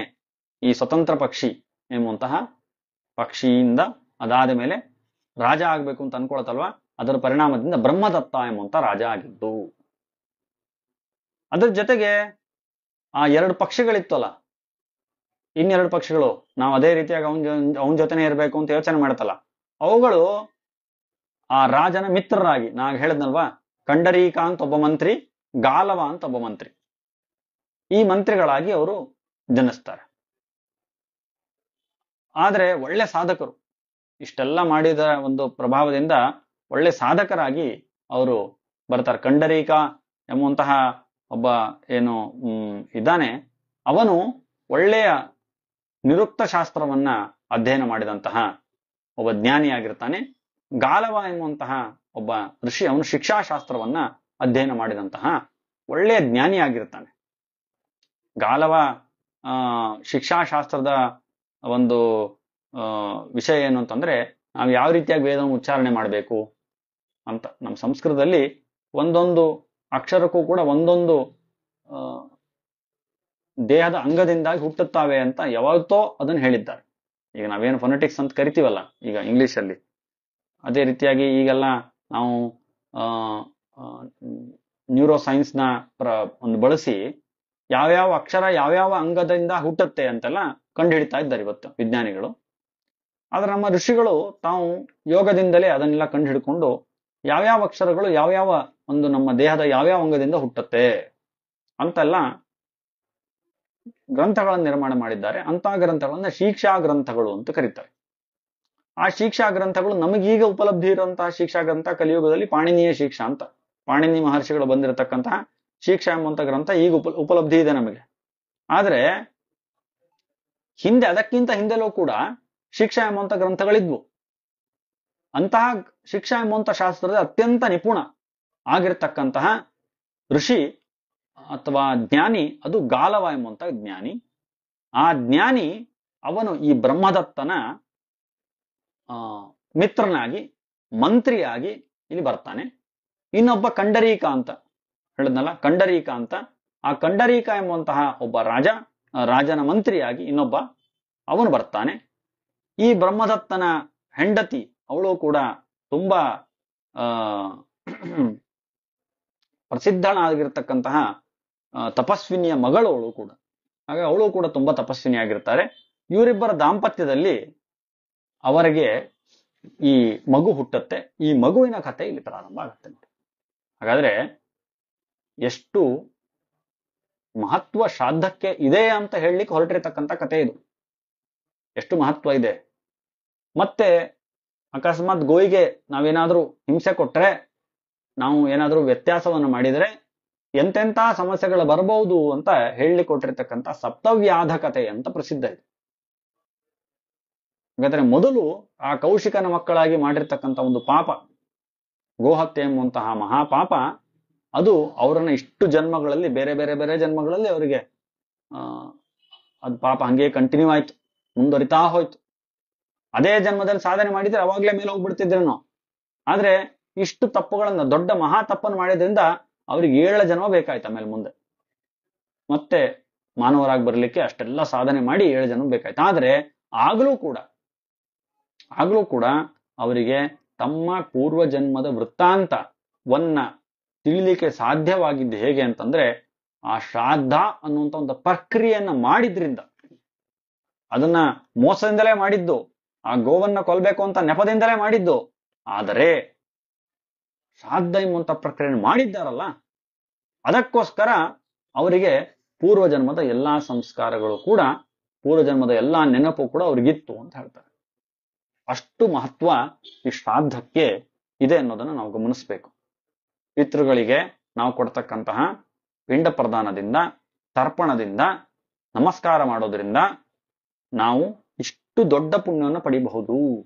ಈ ಸ್ವತಂತ್ರ ಪಕ್ಷಿ ಎಂಬಂತಹ ಪಕ್ಷಿಯಿಂದ ಅದಾದ ಮೇಲೆ ರಾಜ ಆಗ್ಬೇಕು ಅಂತ ಅನ್ಕೊಳತ್ತಲ್ವಾ, ಅದರ ಪರಿಣಾಮದಿಂದ ಬ್ರಹ್ಮದತ್ತ ಎಂಬಂತ ರಾಜ ಆಗಿದ್ದು. ಅದ್ರ ಜೊತೆಗೆ ಆ 2 ಪಕ್ಷಿಗಳಿತ್ತಲ್ಲ, ಇನ್ನೆರಡು ಪಕ್ಷಿಗಳು, ನಾವು ಅದೇ ರೀತಿಯಾಗಿ ಅವನ ಜೊತೆನೆ ಇರಬೇಕು ಅಂತ ಯೋಚನೆ ಮಾಡ್ತಲ್ಲ, ಅವುಗಳು ಆ ರಾಜನ ಮಿತ್ರರಾಗಿ, ನಾಗ ಹೇಳಿದ್ನಲ್ವಾ, ಕಂಡರೀಕ ಅಂತ ಒಬ್ಬ ಮಂತ್ರಿ, ಗಾಲವ ಅಂತ ಒಬ್ಬ ಮಂತ್ರಿ, ಈ ಮಂತ್ರಿಗಳಾಗಿ ಅವರು ಜನಿಸ್ತಾರೆ. ಆದ್ರೆ ಒಳ್ಳೆ ಸಾಧಕರು, ಇಷ್ಟೆಲ್ಲ ಮಾಡಿದ ಒಂದು ಪ್ರಭಾವದಿಂದ ಒಳ್ಳೆ ಸಾಧಕರಾಗಿ ಅವರು ಬರ್ತಾರೆ. ಕಂಡರೀಕ ಎಂಬುವಂತಹ ಒಬ್ಬ ಏನು ಇದ್ದಾನೆ, ಅವನು ಒಳ್ಳೆಯ ನಿರುಕ್ತ ಶಾಸ್ತ್ರವನ್ನ ಅಧ್ಯಯನ ಮಾಡಿದಂತಹ ಒಬ್ಬ ಜ್ಞಾನಿಯಾಗಿರ್ತಾನೆ. ಗಾಲವ ಎಂಬುವಂತಹ ಒಬ್ಬ ಋಷಿ, ಅವನು ಶಿಕ್ಷಾಶಾಸ್ತ್ರವನ್ನ ಅಧ್ಯಯನ ಮಾಡಿದಂತಹ ಒಳ್ಳೆಯ ಜ್ಞಾನಿಯಾಗಿರ್ತಾನೆ. ಗಾಲವ ಶಿಕ್ಷಾಶಾಸ್ತ್ರದ ಒಂದು ವಿಷಯ ಏನು ಅಂತಂದ್ರೆ, ನಾವು ಯಾವ ರೀತಿಯಾಗಿ ವೇದವನ್ನು ಉಚ್ಚಾರಣೆ ಮಾಡಬೇಕು ಅಂತ. ನಮ್ಮ ಸಂಸ್ಕೃತದಲ್ಲಿ ಒಂದೊಂದು ಅಕ್ಷರಕ್ಕೂ ಕೂಡ ಒಂದೊಂದು ದೇಹದ ಅಂಗದಿಂದಾಗಿ ಹುಟ್ಟುತ್ತಾವೆ ಅಂತ ಯಾವತ್ತೋ ಅದನ್ನು ಹೇಳಿದ್ದಾರೆ. ಈಗ ನಾವೇನು ಫೊನೆಟಿಕ್ಸ್ ಅಂತ ಕರಿತೀವಲ್ಲ ಈಗ ಇಂಗ್ಲಿಷ್ ಅಲ್ಲಿ, ಅದೇ ರೀತಿಯಾಗಿ ಈಗೆಲ್ಲ ನಾವು ನ್ಯೂರೋ ಸೈನ್ಸ್ ನ ಒಂದು ಬಳಸಿ ಯಾವ್ಯಾವ ಅಕ್ಷರ ಯಾವ್ಯಾವ ಅಂಗದಿಂದ ಹುಟ್ಟುತ್ತೆ ಅಂತೆಲ್ಲ ಕಂಡು ಹಿಡಿತಾ ಇದ್ದಾರೆ ಇವತ್ತು ವಿಜ್ಞಾನಿಗಳು. ಆದ್ರೆ ನಮ್ಮ ಋಷಿಗಳು ತಾವು ಯೋಗದಿಂದಲೇ ಅದನ್ನೆಲ್ಲ ಕಂಡು ಹಿಡ್ಕೊಂಡು ಯಾವ್ಯಾವ ಅಕ್ಷರಗಳು ಯಾವ್ಯಾವ ಒಂದು ನಮ್ಮ ದೇಹದ ಯಾವ್ಯಾವ ಅಂಗದಿಂದ ಹುಟ್ಟುತ್ತೆ ಅಂತೆಲ್ಲ ಗ್ರಂಥಗಳನ್ನು ನಿರ್ಮಾಣ ಮಾಡಿದ್ದಾರೆ. ಅಂತಹ ಗ್ರಂಥಗಳನ್ನ ಶಿಕ್ಷಾ ಗ್ರಂಥಗಳು ಅಂತ ಕರೀತಾರೆ. ಆ ಶಿಕ್ಷಾ ಗ್ರಂಥಗಳು ನಮಗೀಗ ಉಪಲಬ್ಧಿ ಇರುವಂತಹ ಶಿಕ್ಷಾ ಗ್ರಂಥ ಕಲಿಯುಗದಲ್ಲಿ ಪಾಣಿನಿಯ ಶಿಕ್ಷಾ ಅಂತ, ಪಾಣಿನಿ ಮಹರ್ಷಿಗಳು ಬಂದಿರತಕ್ಕಂತಹ ಶಿಕ್ಷಾ ಎಂಬಂತ ಗ್ರಂಥ ಈಗ ಉಪಲಬ್ಧಿ ಇದೆ ನಮಗೆ. ಆದ್ರೆ ಹಿಂದೆ, ಅದಕ್ಕಿಂತ ಹಿಂದೆಲೂ ಕೂಡ ಶಿಕ್ಷಾ ಎಂಬಂತ ಗ್ರಂಥಗಳಿದ್ವು. ಅಂತಹ ಶಿಕ್ಷಾ ಎಂಬಂತ ಶಾಸ್ತ್ರದ ಅತ್ಯಂತ ನಿಪುಣ ಆಗಿರ್ತಕ್ಕಂತಹ ಋಷಿ ಅಥವಾ ಜ್ಞಾನಿ ಅದು ಗಾಲವ ಎಂಬಂತ ಜ್ಞಾನಿ. ಆ ಜ್ಞಾನಿ ಅವನು ಈ ಬ್ರಹ್ಮದತ್ತನ ಮಿತ್ರನಾಗಿ, ಮಂತ್ರಿಯಾಗಿ ಇಲ್ಲಿ ಬರ್ತಾನೆ. ಇನ್ನೊಬ್ಬ ಕಂಡರೀಕ ಅಂತ ಹೇಳಿದ್ನಲ್ಲ, ಕಂಡರೀಕ ಅಂತ, ಆ ಕಂಡರೀಕ ಎಂಬಂತಹ ಒಬ್ಬ ರಾಜನ ಮಂತ್ರಿಯಾಗಿ ಇನ್ನೊಬ್ಬ ಅವನು ಬರ್ತಾನೆ. ಈ ಬ್ರಹ್ಮದತ್ತನ ಹೆಂಡತಿ ಅವಳು ಕೂಡ ತುಂಬಾ ಪ್ರಸಿದ್ಧನಾಗಿರ್ತಕ್ಕಂತಹ ತಪಸ್ವಿನಿಯ ಮಗಳು ಅವಳು ಕೂಡ. ಹಾಗೆ ಅವಳು ಕೂಡ ತುಂಬಾ ತಪಸ್ವಿನಿಯಾಗಿರ್ತಾರೆ. ಇವರಿಬ್ಬರ ದಾಂಪತ್ಯದಲ್ಲಿ ಅವರಿಗೆ ಈ ಮಗು ಹುಟ್ಟುತ್ತೆ. ಈ ಮಗುವಿನ ಕಥೆ ಇಲ್ಲಿ ಪ್ರಾರಂಭ ಆಗುತ್ತೆ. ಹಾಗಾದ್ರೆ ಎಷ್ಟು ಮಹತ್ವ ಶ್ರಾದ್ದಕ್ಕೆ ಇದೆ ಅಂತ ಹೇಳಲಿಕ್ಕೆ ಹೊರಟಿರ್ತಕ್ಕಂಥ ಕಥೆ ಇದು. ಎಷ್ಟು ಮಹತ್ವ ಇದೆ. ಮತ್ತೆ ಅಕಸ್ಮಾತ್ ಗೋಯಿಗೆ ನಾವೇನಾದ್ರೂ ಹಿಂಸೆ ಕೊಟ್ರೆ, ನಾವು ಏನಾದ್ರೂ ವ್ಯತ್ಯಾಸವನ್ನು ಮಾಡಿದರೆ ಎಂತೆಂಥ ಸಮಸ್ಯೆಗಳು ಬರಬಹುದು ಅಂತ ಹೇಳಲಿಕ್ಕೆ ಕೊಟ್ಟಿರ್ತಕ್ಕಂಥ ಸಪ್ತವ್ಯಾಧ ಕಥೆ ಅಂತ ಪ್ರಸಿದ್ಧ ಇದೆ. ಹಾಗಾದ್ರೆ ಮೊದಲು ಆ ಕೌಶಿಕನ ಮಕ್ಕಳಾಗಿ ಮಾಡಿರ್ತಕ್ಕಂಥ ಒಂದು ಪಾಪ, ಗೋಹತ್ಯೆ ಎಂಬುವಂತಹ ಮಹಾಪಾಪ, ಅದು ಅವರನ್ನ ಇಷ್ಟು ಜನ್ಮಗಳಲ್ಲಿ ಬೇರೆ ಬೇರೆ ಬೇರೆ ಜನ್ಮಗಳಲ್ಲಿ ಅವರಿಗೆ ಅದು ಪಾಪ ಹಂಗೆ ಕಂಟಿನ್ಯೂ ಆಯ್ತು, ಮುಂದುವರಿತಾ ಹೋಯ್ತು. ಅದೇ ಜನ್ಮದಲ್ಲಿ ಸಾಧನೆ ಮಾಡಿದ್ರೆ ಅವಾಗ್ಲೇ ಮೇಲೆ ಹೋಗ್ಬಿಡ್ತಿದ್ರೇನೋ. ಆದ್ರೆ ಇಷ್ಟು ತಪ್ಪುಗಳನ್ನ, ದೊಡ್ಡ ಮಹಾ ತಪ್ಪನ್ನು ಮಾಡಿದ್ರಿಂದ ಅವ್ರಿಗೆ 7 ಜನ್ಮ ಬೇಕಾಯ್ತು ಆಮೇಲೆ ಮುಂದೆ ಮತ್ತೆ ಮಾನವರಾಗಿ ಬರ್ಲಿಕ್ಕೆ. ಅಷ್ಟೆಲ್ಲ ಸಾಧನೆ ಮಾಡಿ 7 ಜನ್ಮ ಬೇಕಾಯ್ತು. ಆದ್ರೆ ಆಗ್ಲೂ ಕೂಡ ಅವರಿಗೆ ತಮ್ಮ ಪೂರ್ವ ಜನ್ಮದ ವೃತ್ತಾಂತವನ್ನ ತಿಳಿಲಿಕ್ಕೆ ಸಾಧ್ಯವಾಗಿದ್ದು ಹೇಗೆ ಅಂತಂದ್ರೆ, ಆ ಶ್ರಾದ್ದ ಅನ್ನುವಂತ ಒಂದು ಪ್ರಕ್ರಿಯೆಯನ್ನ ಮಾಡಿದ್ರಿಂದ. ಅದನ್ನ ಮೋಸದಿಂದಲೇ ಮಾಡಿದ್ದು, ಆ ಗೋವನ್ನ ಕೊಲ್ಬೇಕು ಅಂತ ನೆಪದಿಂದಲೇ ಮಾಡಿದ್ದು. ಆದರೆ ಶ್ರಾದ್ದ ಎಂಬಂತ ಪ್ರಕ್ರಿಯೆ ಮಾಡಿದ್ದಾರಲ್ಲ, ಅದಕ್ಕೋಸ್ಕರ ಅವರಿಗೆ ಪೂರ್ವಜನ್ಮದ ಎಲ್ಲಾ ಸಂಸ್ಕಾರಗಳು ಕೂಡ, ಪೂರ್ವಜನ್ಮದ ಎಲ್ಲಾ ನೆನಪು ಕೂಡ ಅವ್ರಿಗಿತ್ತು ಅಂತ ಹೇಳ್ತಾರೆ. ಅಷ್ಟು ಮಹತ್ವ ಈ ಶ್ರಾದ್ದಕ್ಕೆ ಇದೆ ಅನ್ನೋದನ್ನ ನಾವು ಗಮನಿಸ್ಬೇಕು. ಪಿತೃಗಳಿಗೆ ನಾವು ಕೊಡ್ತಕ್ಕಂತಹ ಪಿಂಡ ಪ್ರದಾನದಿಂದ, ತರ್ಪಣದಿಂದ, ನಮಸ್ಕಾರ ಮಾಡೋದ್ರಿಂದ ನಾವು ಇಷ್ಟು ದೊಡ್ಡ ಪುಣ್ಯವನ್ನು ಪಡಿಬಹುದು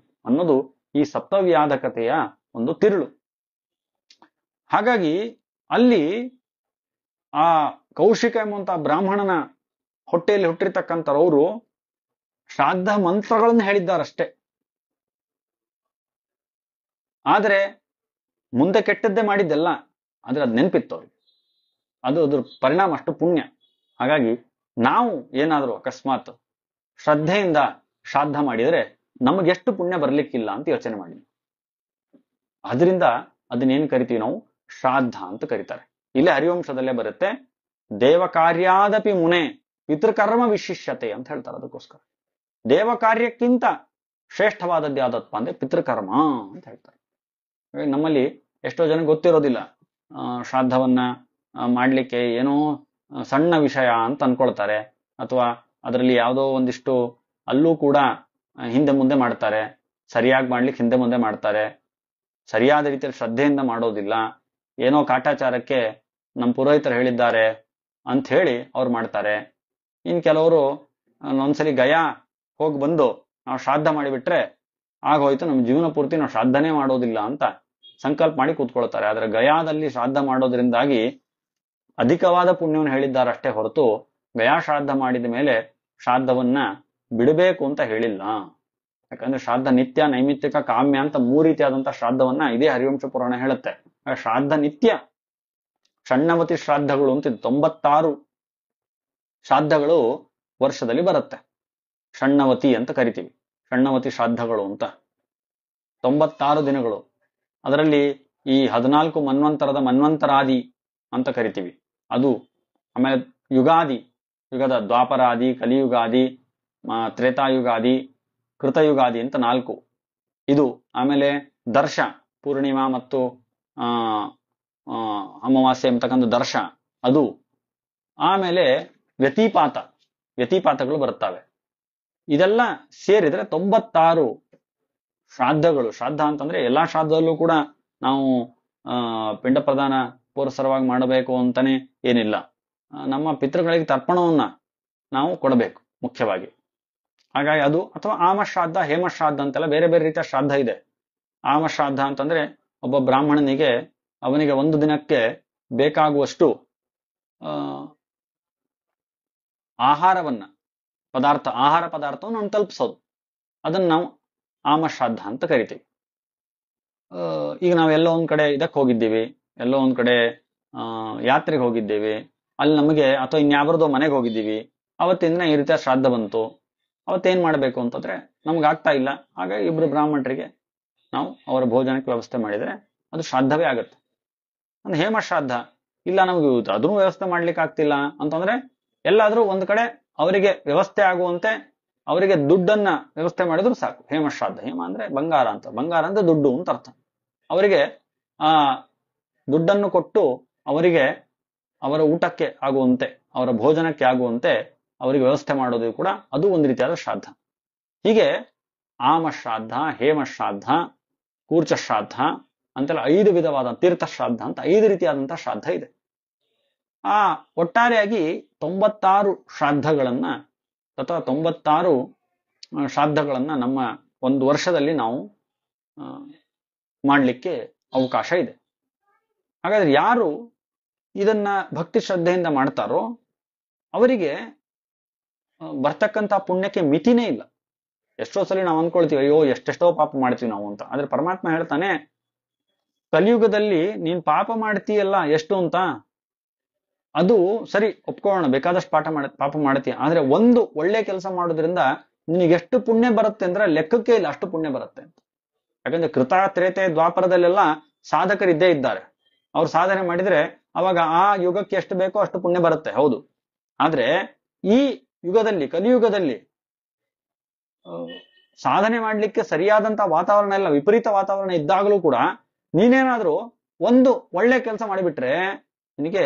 ಅನ್ನೋದು ಈ ಸಪ್ತವ್ಯಾಧಕತೆಯ ಒಂದು ತಿರುಳು. ಹಾಗಾಗಿ ಅಲ್ಲಿ ಆ ಕೌಶಿಕ ಎಂಬಂತ ಬ್ರಾಹ್ಮಣನ ಹೊಟ್ಟೆಯಲ್ಲಿ ಹುಟ್ಟಿರ್ತಕ್ಕಂಥವ್ರು ಶ್ರಾದ್ದ ಮಂತ್ರಗಳನ್ನು ಹೇಳಿದ್ದಾರಷ್ಟೇ. ಆದ್ರೆ ಮುಂದೆ ಕೆಟ್ಟದ್ದೇ ಮಾಡಿದ್ದೆಲ್ಲ, ಆದ್ರೆ ಅದು ನೆನಪಿತ್ತು ಅವ್ರಿಗೆ. ಅದ್ರ ಪರಿಣಾಮ ಅಷ್ಟು ಪುಣ್ಯ. ಹಾಗಾಗಿ ನಾವು ಏನಾದರೂ ಅಕಸ್ಮಾತ್ ಶ್ರದ್ಧೆಯಿಂದ ಶ್ರಾದ್ದ ಮಾಡಿದರೆ ನಮಗೆಷ್ಟು ಪುಣ್ಯ ಬರ್ಲಿಕ್ಕಿಲ್ಲ ಅಂತ ಯೋಚನೆ ಮಾಡಿ. ಅದರಿಂದ ಅದನ್ನೇನು ಕರಿತೀವಿ ನಾವು? ಶ್ರಾದ್ದ ಅಂತ ಕರೀತಾರೆ. ಇಲ್ಲೇ ಹರಿವಂಶದಲ್ಲೇ ಬರುತ್ತೆ, ದೇವ ಕಾರ್ಯಾದಪಿ ಮುನೆ ಪಿತೃಕರ್ಮ ವಿಶಿಷ್ಯತೆ ಅಂತ ಹೇಳ್ತಾರೆ. ಅದಕ್ಕೋಸ್ಕರ ದೇವ ಕಾರ್ಯಕ್ಕಿಂತ ಶ್ರೇಷ್ಠವಾದದ್ದು ಯಾವ್ದಪ್ಪ ಅಂದ್ರೆ ಪಿತೃಕರ್ಮ ಅಂತ ಹೇಳ್ತಾರೆ. ನಮ್ಮಲ್ಲಿ ಎಷ್ಟೋ ಜನ ಗೊತ್ತಿರೋದಿಲ್ಲ, ಶ್ರಾದ್ದವನ್ನ ಮಾಡ್ಲಿಕ್ಕೆ ಏನೋ ಸಣ್ಣ ವಿಷಯ ಅಂತ ಅನ್ಕೊಳ್ತಾರೆ, ಅಥವಾ ಅದರಲ್ಲಿ ಯಾವುದೋ ಒಂದಿಷ್ಟು ಅಲ್ಲೂ ಕೂಡ ಹಿಂದೆ ಮುಂದೆ ಮಾಡ್ತಾರೆ, ಸರಿಯಾಗಿ ಮಾಡ್ಲಿಕ್ಕೆ ಹಿಂದೆ ಮುಂದೆ ಮಾಡ್ತಾರೆ, ಸರಿಯಾದ ರೀತಿಯಲ್ಲಿ ಶ್ರದ್ಧೆಯಿಂದ ಮಾಡೋದಿಲ್ಲ, ಏನೋ ಕಾಟಾಚಾರಕ್ಕೆ ನಮ್ಮ ಪುರೋಹಿತರು ಹೇಳಿದ್ದಾರೆ ಅಂತ ಹೇಳಿ ಅವ್ರು ಮಾಡ್ತಾರೆ. ಇನ್ ಕೆಲವರು ಒಂದ್ಸಲಿ ಗಯಾ ಹೋಗಿ ಬಂದು ನಾವು ಶ್ರಾದ್ದ ಮಾಡಿಬಿಟ್ರೆ ಆಗೋಯ್ತು, ನಮ್ಮ ಜೀವನ ಪೂರ್ತಿ ನಾವು ಶ್ರಾದ್ದನೇ ಮಾಡೋದಿಲ್ಲ ಅಂತ ಸಂಕಲ್ಪ ಮಾಡಿ ಕೂತ್ಕೊಳ್ತಾರೆ. ಆದ್ರೆ ಗಯಾದಲ್ಲಿ ಶ್ರಾದ್ದ ಮಾಡೋದ್ರಿಂದಾಗಿ ಅಧಿಕವಾದ ಪುಣ್ಯವನ್ನು ಹೇಳಿದ್ದಾರೆ ಅಷ್ಟೇ ಹೊರತು ಗಯಾ ಶ್ರಾದ್ದ ಮಾಡಿದ ಮೇಲೆ ಶ್ರಾದ್ದವನ್ನ ಬಿಡಬೇಕು ಅಂತ ಹೇಳಿಲ್ಲ. ಯಾಕಂದ್ರೆ ಶ್ರಾದ್ದ ನಿತ್ಯ, ನೈಮಿತ್ತಿಕ, ಕಾಮ್ಯ ಅಂತ 3 ರೀತಿಯಾದಂತಹ ಶ್ರಾದ್ದವನ್ನ ಇದೇ ಹರಿವಂಶ ಪುರಾಣ ಹೇಳುತ್ತೆ. ಶ್ರಾದ್ದ ನಿತ್ಯ, ಷಣ್ಣವತಿ ಶ್ರಾದ್ದಗಳು ಅಂತ 96 ಶ್ರಾದ್ದಗಳು ವರ್ಷದಲ್ಲಿ ಬರುತ್ತೆ. ಷಣ್ಣವತಿ ಅಂತ ಕರಿತೀವಿ, ಷಣ್ಣವತಿ ಶ್ರಾದ್ದಗಳು ಅಂತ 96 ದಿನಗಳು. ಅದರಲ್ಲಿ ಈ 14 ಮನ್ವಂತರದ ಮನ್ವಂತರಾದಿ ಅಂತ ಕರಿತೀವಿ ಅದು. ಆಮೇಲೆ ಯುಗಾದಿ, ಯುಗದ ದ್ವಾಪರಾದಿ, ಕಲಿಯುಗಾದಿ, ತ್ರೇತಾಯುಗಾದಿ, ಕೃತಯುಗಾದಿ ಅಂತ 4 ಇದು. ಆಮೇಲೆ ದರ್ಶ, ಪೂರ್ಣಿಮಾ ಮತ್ತು ಅಮಾವಾಸ್ಯೆ ಅಂತಕ್ಕಂಥ ದರ್ಶ ಅದು. ಆಮೇಲೆ ವ್ಯತಿಪಾತಗಳು ಬರುತ್ತವೆ. ಇದೆಲ್ಲ ಸೇರಿದ್ರೆ 96 ಶ್ರಾದ್ದಗಳು. ಶ್ರಾದ್ದ ಅಂತಂದ್ರೆ ಎಲ್ಲಾ ಶ್ರಾದ್ದದಲ್ಲೂ ಕೂಡ ನಾವು ಪಿಂಡ ಪ್ರದಾನ ಪುರಸರವಾಗಿ ಮಾಡಬೇಕು ಅಂತಾನೆ ಏನಿಲ್ಲ. ನಮ್ಮ ಪಿತೃಗಳಿಗೆ ತರ್ಪಣವನ್ನ ನಾವು ಕೊಡಬೇಕು ಮುಖ್ಯವಾಗಿ. ಹಾಗಾಗಿ ಅದು, ಅಥವಾ ಆಮಶ್ರಾದ್ದ, ಹೇಮಶ್ರಾದ್ದ ಅಂತೆಲ್ಲ ಬೇರೆ ಬೇರೆ ರೀತಿಯ ಶ್ರಾದ್ದ ಇದೆ. ಆಮಶ್ರಾದ್ದ ಅಂತಂದ್ರೆ ಒಬ್ಬ ಬ್ರಾಹ್ಮಣನಿಗೆ ಅವನಿಗೆ ಒಂದು ದಿನಕ್ಕೆ ಬೇಕಾಗುವಷ್ಟು ಆಹಾರ ಪದಾರ್ಥವನ್ನು ಅವನು ತಲುಪಿಸೋದು, ಅದನ್ನ ನಾವು ಆಮಶ್ರಾದ್ದ ಅಂತ ಕರಿತೀವಿ. ಈಗ ನಾವೆಲ್ಲೋ ಒಂದ್ ಕಡೆ ಇದಕ್ಕೆ ಹೋಗಿದ್ದೀವಿ, ಎಲ್ಲೋ ಒಂದ್ ಕಡೆ ಯಾತ್ರೆಗೆ ಹೋಗಿದ್ದೇವೆ, ಅಲ್ಲಿ ನಮಗೆ ಅಥವಾ ಇನ್ಯಾವ್ರದೋ ಮನೆಗೆ ಹೋಗಿದ್ದೀವಿ, ಅವತ್ತಿಂದ ಈ ರೀತಿಯ ಶ್ರಾದ್ದ ಬಂತು. ಅವತ್ತೇನ್ ಮಾಡ್ಬೇಕು ಅಂತಂದ್ರೆ ನಮ್ಗೆ ಆಗ್ತಾ ಇಲ್ಲ, ಹಾಗಾಗಿ 2 ಬ್ರಾಹ್ಮಣರಿಗೆ ನಾವು ಅವರ ಭೋಜನಕ್ಕೆ ವ್ಯವಸ್ಥೆ ಮಾಡಿದ್ರೆ ಅದು ಶ್ರಾದ್ದವೇ ಆಗುತ್ತೆ. ಅಂದ್ರೆ ಹೇಮಶ್ರಾದ್ದ ಇಲ್ಲ, ನಮ್ಗೆ ಅದನ್ನು ವ್ಯವಸ್ಥೆ ಮಾಡ್ಲಿಕ್ಕೆ ಆಗ್ತಿಲ್ಲ ಅಂತಂದ್ರೆ ಎಲ್ಲಾದ್ರೂ ಒಂದ್ ಕಡೆ ಅವರಿಗೆ ವ್ಯವಸ್ಥೆ ಆಗುವಂತೆ ಅವರಿಗೆ ದುಡ್ಡನ್ನ ವ್ಯವಸ್ಥೆ ಮಾಡಿದ್ರು ಸಾಕು. ಹೇಮಶ್ರಾದ್ದ, ಹೇಮ ಅಂದ್ರೆ ಬಂಗಾರ ಅಂತ, ಬಂಗಾರ ಅಂದ್ರೆ ದುಡ್ಡು ಅಂತ ಅರ್ಥ. ಅವರಿಗೆ ಆ ದುಡ್ಡನ್ನು ಕೊಟ್ಟು ಅವರಿಗೆ ಅವರ ಊಟಕ್ಕೆ ಆಗುವಂತೆ, ಅವರ ಭೋಜನಕ್ಕೆ ಆಗುವಂತೆ ಅವರಿಗೆ ವ್ಯವಸ್ಥೆ ಮಾಡೋದು ಕೂಡ ಅದು ಒಂದು ರೀತಿಯಾದ ಶ್ರಾದ್ದ. ಹೀಗೆ ಆಮಶ್ರಾದ್ದ, ಹೇಮಶ್ರಾದ್ದ, ಕೂರ್ಚ ಶ್ರಾದ್ದ ಅಂತೆಲ್ಲ 5 ವಿಧವಾದ, ತೀರ್ಥ ಶ್ರಾದ್ದ ಅಂತ 5 ರೀತಿಯಾದಂತಹ ಶ್ರಾದ್ದ ಇದೆ. ಒಟ್ಟಾರೆಯಾಗಿ 96 ಶ್ರಾದ್ದಗಳನ್ನ ಅಥವಾ 96 ಶ್ರಾದ್ದಗಳನ್ನ ನಮ್ಮ ಒಂದು ವರ್ಷದಲ್ಲಿ ನಾವು ಮಾಡಲಿಕ್ಕೆ ಅವಕಾಶ ಇದೆ. ಹಾಗಾದ್ರೆ ಯಾರು ಇದನ್ನ ಭಕ್ತಿ ಶ್ರದ್ಧೆಯಿಂದ ಮಾಡ್ತಾರೋ ಅವರಿಗೆ ಬರ್ತಕ್ಕಂಥ ಪುಣ್ಯಕ್ಕೆ ಮಿತಿನೇ ಇಲ್ಲ. ಎಷ್ಟೋ ಸಲ ನಾವು ಅನ್ಕೊಳ್ತೀವಿ, ಅಯ್ಯೋ ಎಷ್ಟೆಷ್ಟೋ ಪಾಪ ಮಾಡ್ತೀವಿ ನಾವು ಅಂತ. ಆದ್ರೆ ಪರಮಾತ್ಮ ಹೇಳ್ತಾನೆ, ಕಲಿಯುಗದಲ್ಲಿ ನೀನ್ ಪಾಪ ಮಾಡ್ತೀಯಲ್ಲ ಎಷ್ಟು ಅಂತ, ಅದು ಸರಿ ಒಪ್ಕೊಳ್ಳೋಣ, ಬೇಕಾದಷ್ಟು ಪಾಪ ಮಾಡ್ತೀಯ. ಆದ್ರೆ ಒಂದು ಒಳ್ಳೆ ಕೆಲಸ ಮಾಡೋದ್ರಿಂದ ನಿನಗೆ ಎಷ್ಟು ಪುಣ್ಯ ಬರುತ್ತೆ ಅಂದ್ರೆ ಲೆಕ್ಕಕ್ಕೆ ಇಲ್ಲ, ಅಷ್ಟು ಪುಣ್ಯ ಬರುತ್ತೆ ಅಂತ. ಯಾಕಂದ್ರೆ ಕೃತ ತ್ರೇತೆ ದ್ವಾಪರದಲ್ಲೆಲ್ಲ ಸಾಧಕರಿದ್ದೇ ಇದ್ದಾರೆ. ಅವ್ರು ಸಾಧನೆ ಮಾಡಿದ್ರೆ ಅವಾಗ ಆ ಯುಗಕ್ಕೆ ಎಷ್ಟು ಬೇಕೋ ಅಷ್ಟು ಪುಣ್ಯ ಬರುತ್ತೆ, ಹೌದು. ಆದ್ರೆ ಈ ಯುಗದಲ್ಲಿ, ಕಲಿಯುಗದಲ್ಲಿ ಸಾಧನೆ ಮಾಡ್ಲಿಕ್ಕೆ ಸರಿಯಾದಂತ ವಾತಾವರಣ ಇಲ್ಲ, ವಿಪರೀತ ವಾತಾವರಣ ಇದ್ದಾಗಲೂ ಕೂಡ ನೀನೇನಾದ್ರೂ ಒಂದು ಒಳ್ಳೆ ಕೆಲಸ ಮಾಡಿಬಿಟ್ರೆ ನಿನಗೆ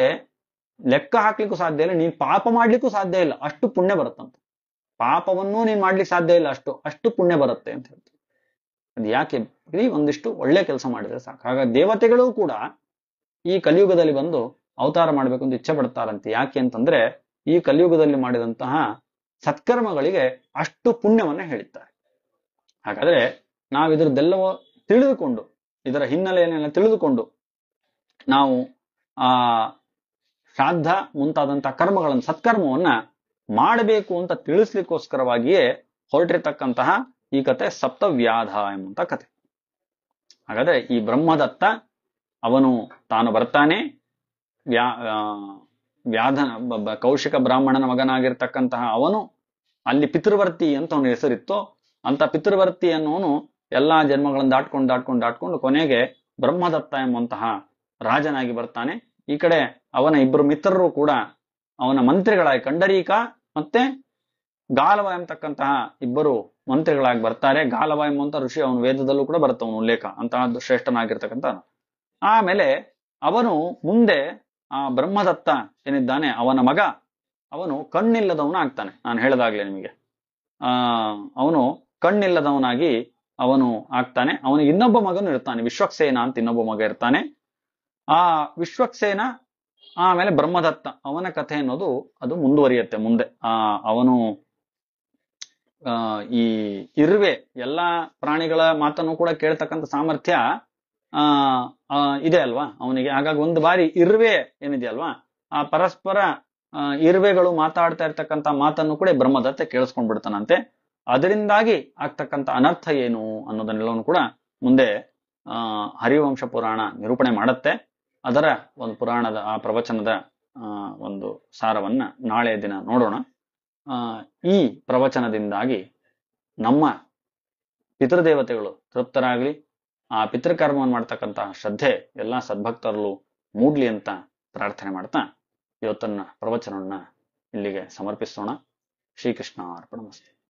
ಲೆಕ್ಕ ಹಾಕ್ಲಿಕ್ಕೂ ಸಾಧ್ಯ ಇಲ್ಲ, ನೀನ್ ಪಾಪ ಮಾಡ್ಲಿಕ್ಕೂ ಸಾಧ್ಯ ಇಲ್ಲ, ಅಷ್ಟು ಪುಣ್ಯ ಬರುತ್ತಂತ. ಪಾಪವನ್ನೂ ನೀನ್ ಮಾಡ್ಲಿಕ್ಕೆ ಸಾಧ್ಯ ಇಲ್ಲ, ಅಷ್ಟು ಪುಣ್ಯ ಬರುತ್ತೆ ಅಂತ ಹೇಳ್ತಾರೆ. ಅದು ಯಾಕೆ? ಒಂದಿಷ್ಟು ಒಳ್ಳೆ ಕೆಲಸ ಮಾಡಿದ್ರೆ ಸಾಕು. ಹಾಗಾಗಿ ದೇವತೆಗಳು ಕೂಡ ಈ ಕಲಿಯುಗದಲ್ಲಿ ಬಂದು ಅವತಾರ ಮಾಡ್ಬೇಕು ಅಂತ ಇಚ್ಛೆ ಪಡ್ತಾರಂತೆ. ಯಾಕೆ ಅಂತಂದ್ರೆ ಈ ಕಲಿಯುಗದಲ್ಲಿ ಮಾಡಿದಂತಹ ಸತ್ಕರ್ಮಗಳಿಗೆ ಅಷ್ಟು ಪುಣ್ಯವನ್ನ ಹೇಳಿದ್ದಾರೆ. ಹಾಗಾದ್ರೆ ನಾವು ಇದ್ರದ್ದೆಲ್ಲವೂ ತಿಳಿದುಕೊಂಡು, ಇದರ ಹಿನ್ನೆಲೆಯನ್ನೆಲ್ಲ ತಿಳಿದುಕೊಂಡು ನಾವು ಆ ಶ್ರಾದ್ದ ಮುಂತಾದಂತಹ ಕರ್ಮಗಳನ್ನು, ಸತ್ಕರ್ಮವನ್ನ ಮಾಡಬೇಕು ಅಂತ ತಿಳಿಸ್ಲಿಕ್ಕೋಸ್ಕರವಾಗಿಯೇ ಹೊರಟಿರ್ತಕ್ಕಂತಹ ಈ ಕತೆ ಸಪ್ತವ್ಯಾಧ ಎಂಬಂತ ಕತೆ. ಹಾಗಾದ್ರೆ ಈ ಬ್ರಹ್ಮದತ್ತ ಅವನು ತಾನು ಬರ್ತಾನೆ, ವ್ಯಾಧ ಕೌಶಿಕ ಬ್ರಾಹ್ಮಣನ ಮಗನಾಗಿರ್ತಕ್ಕಂತಹ ಅವನು ಅಲ್ಲಿ ಪಿತೃವರ್ತಿ ಅಂತ ಅವನ ಹೆಸರಿತ್ತು. ಅಂತ ಪಿತೃವರ್ತಿ ಅನ್ನೋನು ಎಲ್ಲಾ ಜನ್ಮಗಳನ್ನು ದಾಟ್ಕೊಂಡು ಕೊನೆಗೆ ಬ್ರಹ್ಮದತ್ತ ಎಂಬಂತಹ ರಾಜನಾಗಿ ಬರ್ತಾನೆ. ಈ ಕಡೆ ಅವನ ಇಬ್ಬರು ಮಿತ್ರರು ಕೂಡ ಅವನ ಮಂತ್ರಿಗಳಾಗಿ, ಕಂಡರೀಕ ಮತ್ತೆ ಗಾಲವ ಎಂಬತಕ್ಕಂತಹ ಇಬ್ಬರು ಮಂತ್ರಿಗಳಾಗಿ ಬರ್ತಾರೆ. ಗಾಲವ ಎಂಬಂತ ಋಷಿ ಅವನ ವೇದದಲ್ಲೂ ಕೂಡ ಬರುತ್ತೆ ಅವನ ಉಲ್ಲೇಖ, ಅಂತಹ ಶ್ರೇಷ್ಠನಾಗಿರ್ತಕ್ಕಂಥ. ಆಮೇಲೆ ಅವನು ಮುಂದೆ ಆ ಬ್ರಹ್ಮದತ್ತ ಏನಿದ್ದಾನೆ ಅವನ ಮಗ, ಅವನು ಕಣ್ಣಿಲ್ಲದವನ ಆಗ್ತಾನೆ. ನಾನು ಹೇಳಿದಾಗ್ಲೇ ನಿಮಗೆ, ಅವನು ಕಣ್ಣಿಲ್ಲದವನಾಗಿ ಅವನು ಆಗ್ತಾನೆ. ಅವನಿಗೆ ಇನ್ನೊಬ್ಬ ಮಗನು ಇರ್ತಾನೆ, ವಿಶ್ವಕ್ಸೇನ ಅಂತ ಇನ್ನೊಬ್ಬ ಮಗ ಇರ್ತಾನೆ. ಆ ವಿಶ್ವಕ್ಸೇನ ಆಮೇಲೆ ಬ್ರಹ್ಮದತ್ತ ಅವನ ಕಥೆ ಅನ್ನೋದು ಅದು ಮುಂದುವರಿಯುತ್ತೆ ಮುಂದೆ. ಅವನು ಈ ಇರುವೆ ಎಲ್ಲಾ ಪ್ರಾಣಿಗಳ ಮಾತನ್ನು ಕೂಡ ಕೇಳ್ತಕ್ಕಂಥ ಸಾಮರ್ಥ್ಯ ಇದೆ ಅಲ್ವಾ ಅವನಿಗೆ. ಹಾಗಾಗಿ ಒಂದು ಬಾರಿ ಇರುವೆ ಏನಿದೆಯಲ್ವಾ, ಆ ಪರಸ್ಪರ ಇರುವೆಗಳು ಮಾತಾಡ್ತಾ ಇರ್ತಕ್ಕಂಥ ಮಾತನ್ನು ಕೂಡ ಬ್ರಹ್ಮದತ್ತ ಕೇಳಿಸ್ಕೊಂಡ್ಬಿಡ್ತಾನಂತೆ. ಅದರಿಂದಾಗಿ ಆಗ್ತಕ್ಕಂಥ ಅನರ್ಥ ಏನು ಅನ್ನೋದನ್ನೆಲ್ಲವನ್ನು ಕೂಡ ಮುಂದೆ ಹರಿವಂಶ ಪುರಾಣ ನಿರೂಪಣೆ ಮಾಡುತ್ತೆ. ಅದರ ಒಂದು ಪುರಾಣದ ಆ ಪ್ರವಚನದ ಒಂದು ಸಾರವನ್ನ ನಾಳೆ ದಿನ ನೋಡೋಣ. ಈ ಪ್ರವಚನದಿಂದಾಗಿ ನಮ್ಮ ಪಿತೃದೇವತೆಗಳು ತೃಪ್ತರಾಗ್ಲಿ, ಆ ಪಿತೃಕರ್ಮವನ್ನು ಮಾಡ್ತಕ್ಕಂತಹ ಶ್ರದ್ಧೆ ಎಲ್ಲಾ ಸದ್ಭಕ್ತರಲ್ಲೂ ಮೂಡ್ಲಿ ಅಂತ ಪ್ರಾರ್ಥನೆ ಮಾಡ್ತಾ ಇವತ್ತನ್ನ ಪ್ರವಚನವನ್ನ ಇಲ್ಲಿಗೆ ಸಮರ್ಪಿಸೋಣ. ಶ್ರೀಕೃಷ್ಣ ಅರ್ಪಣಮಸ್ತು.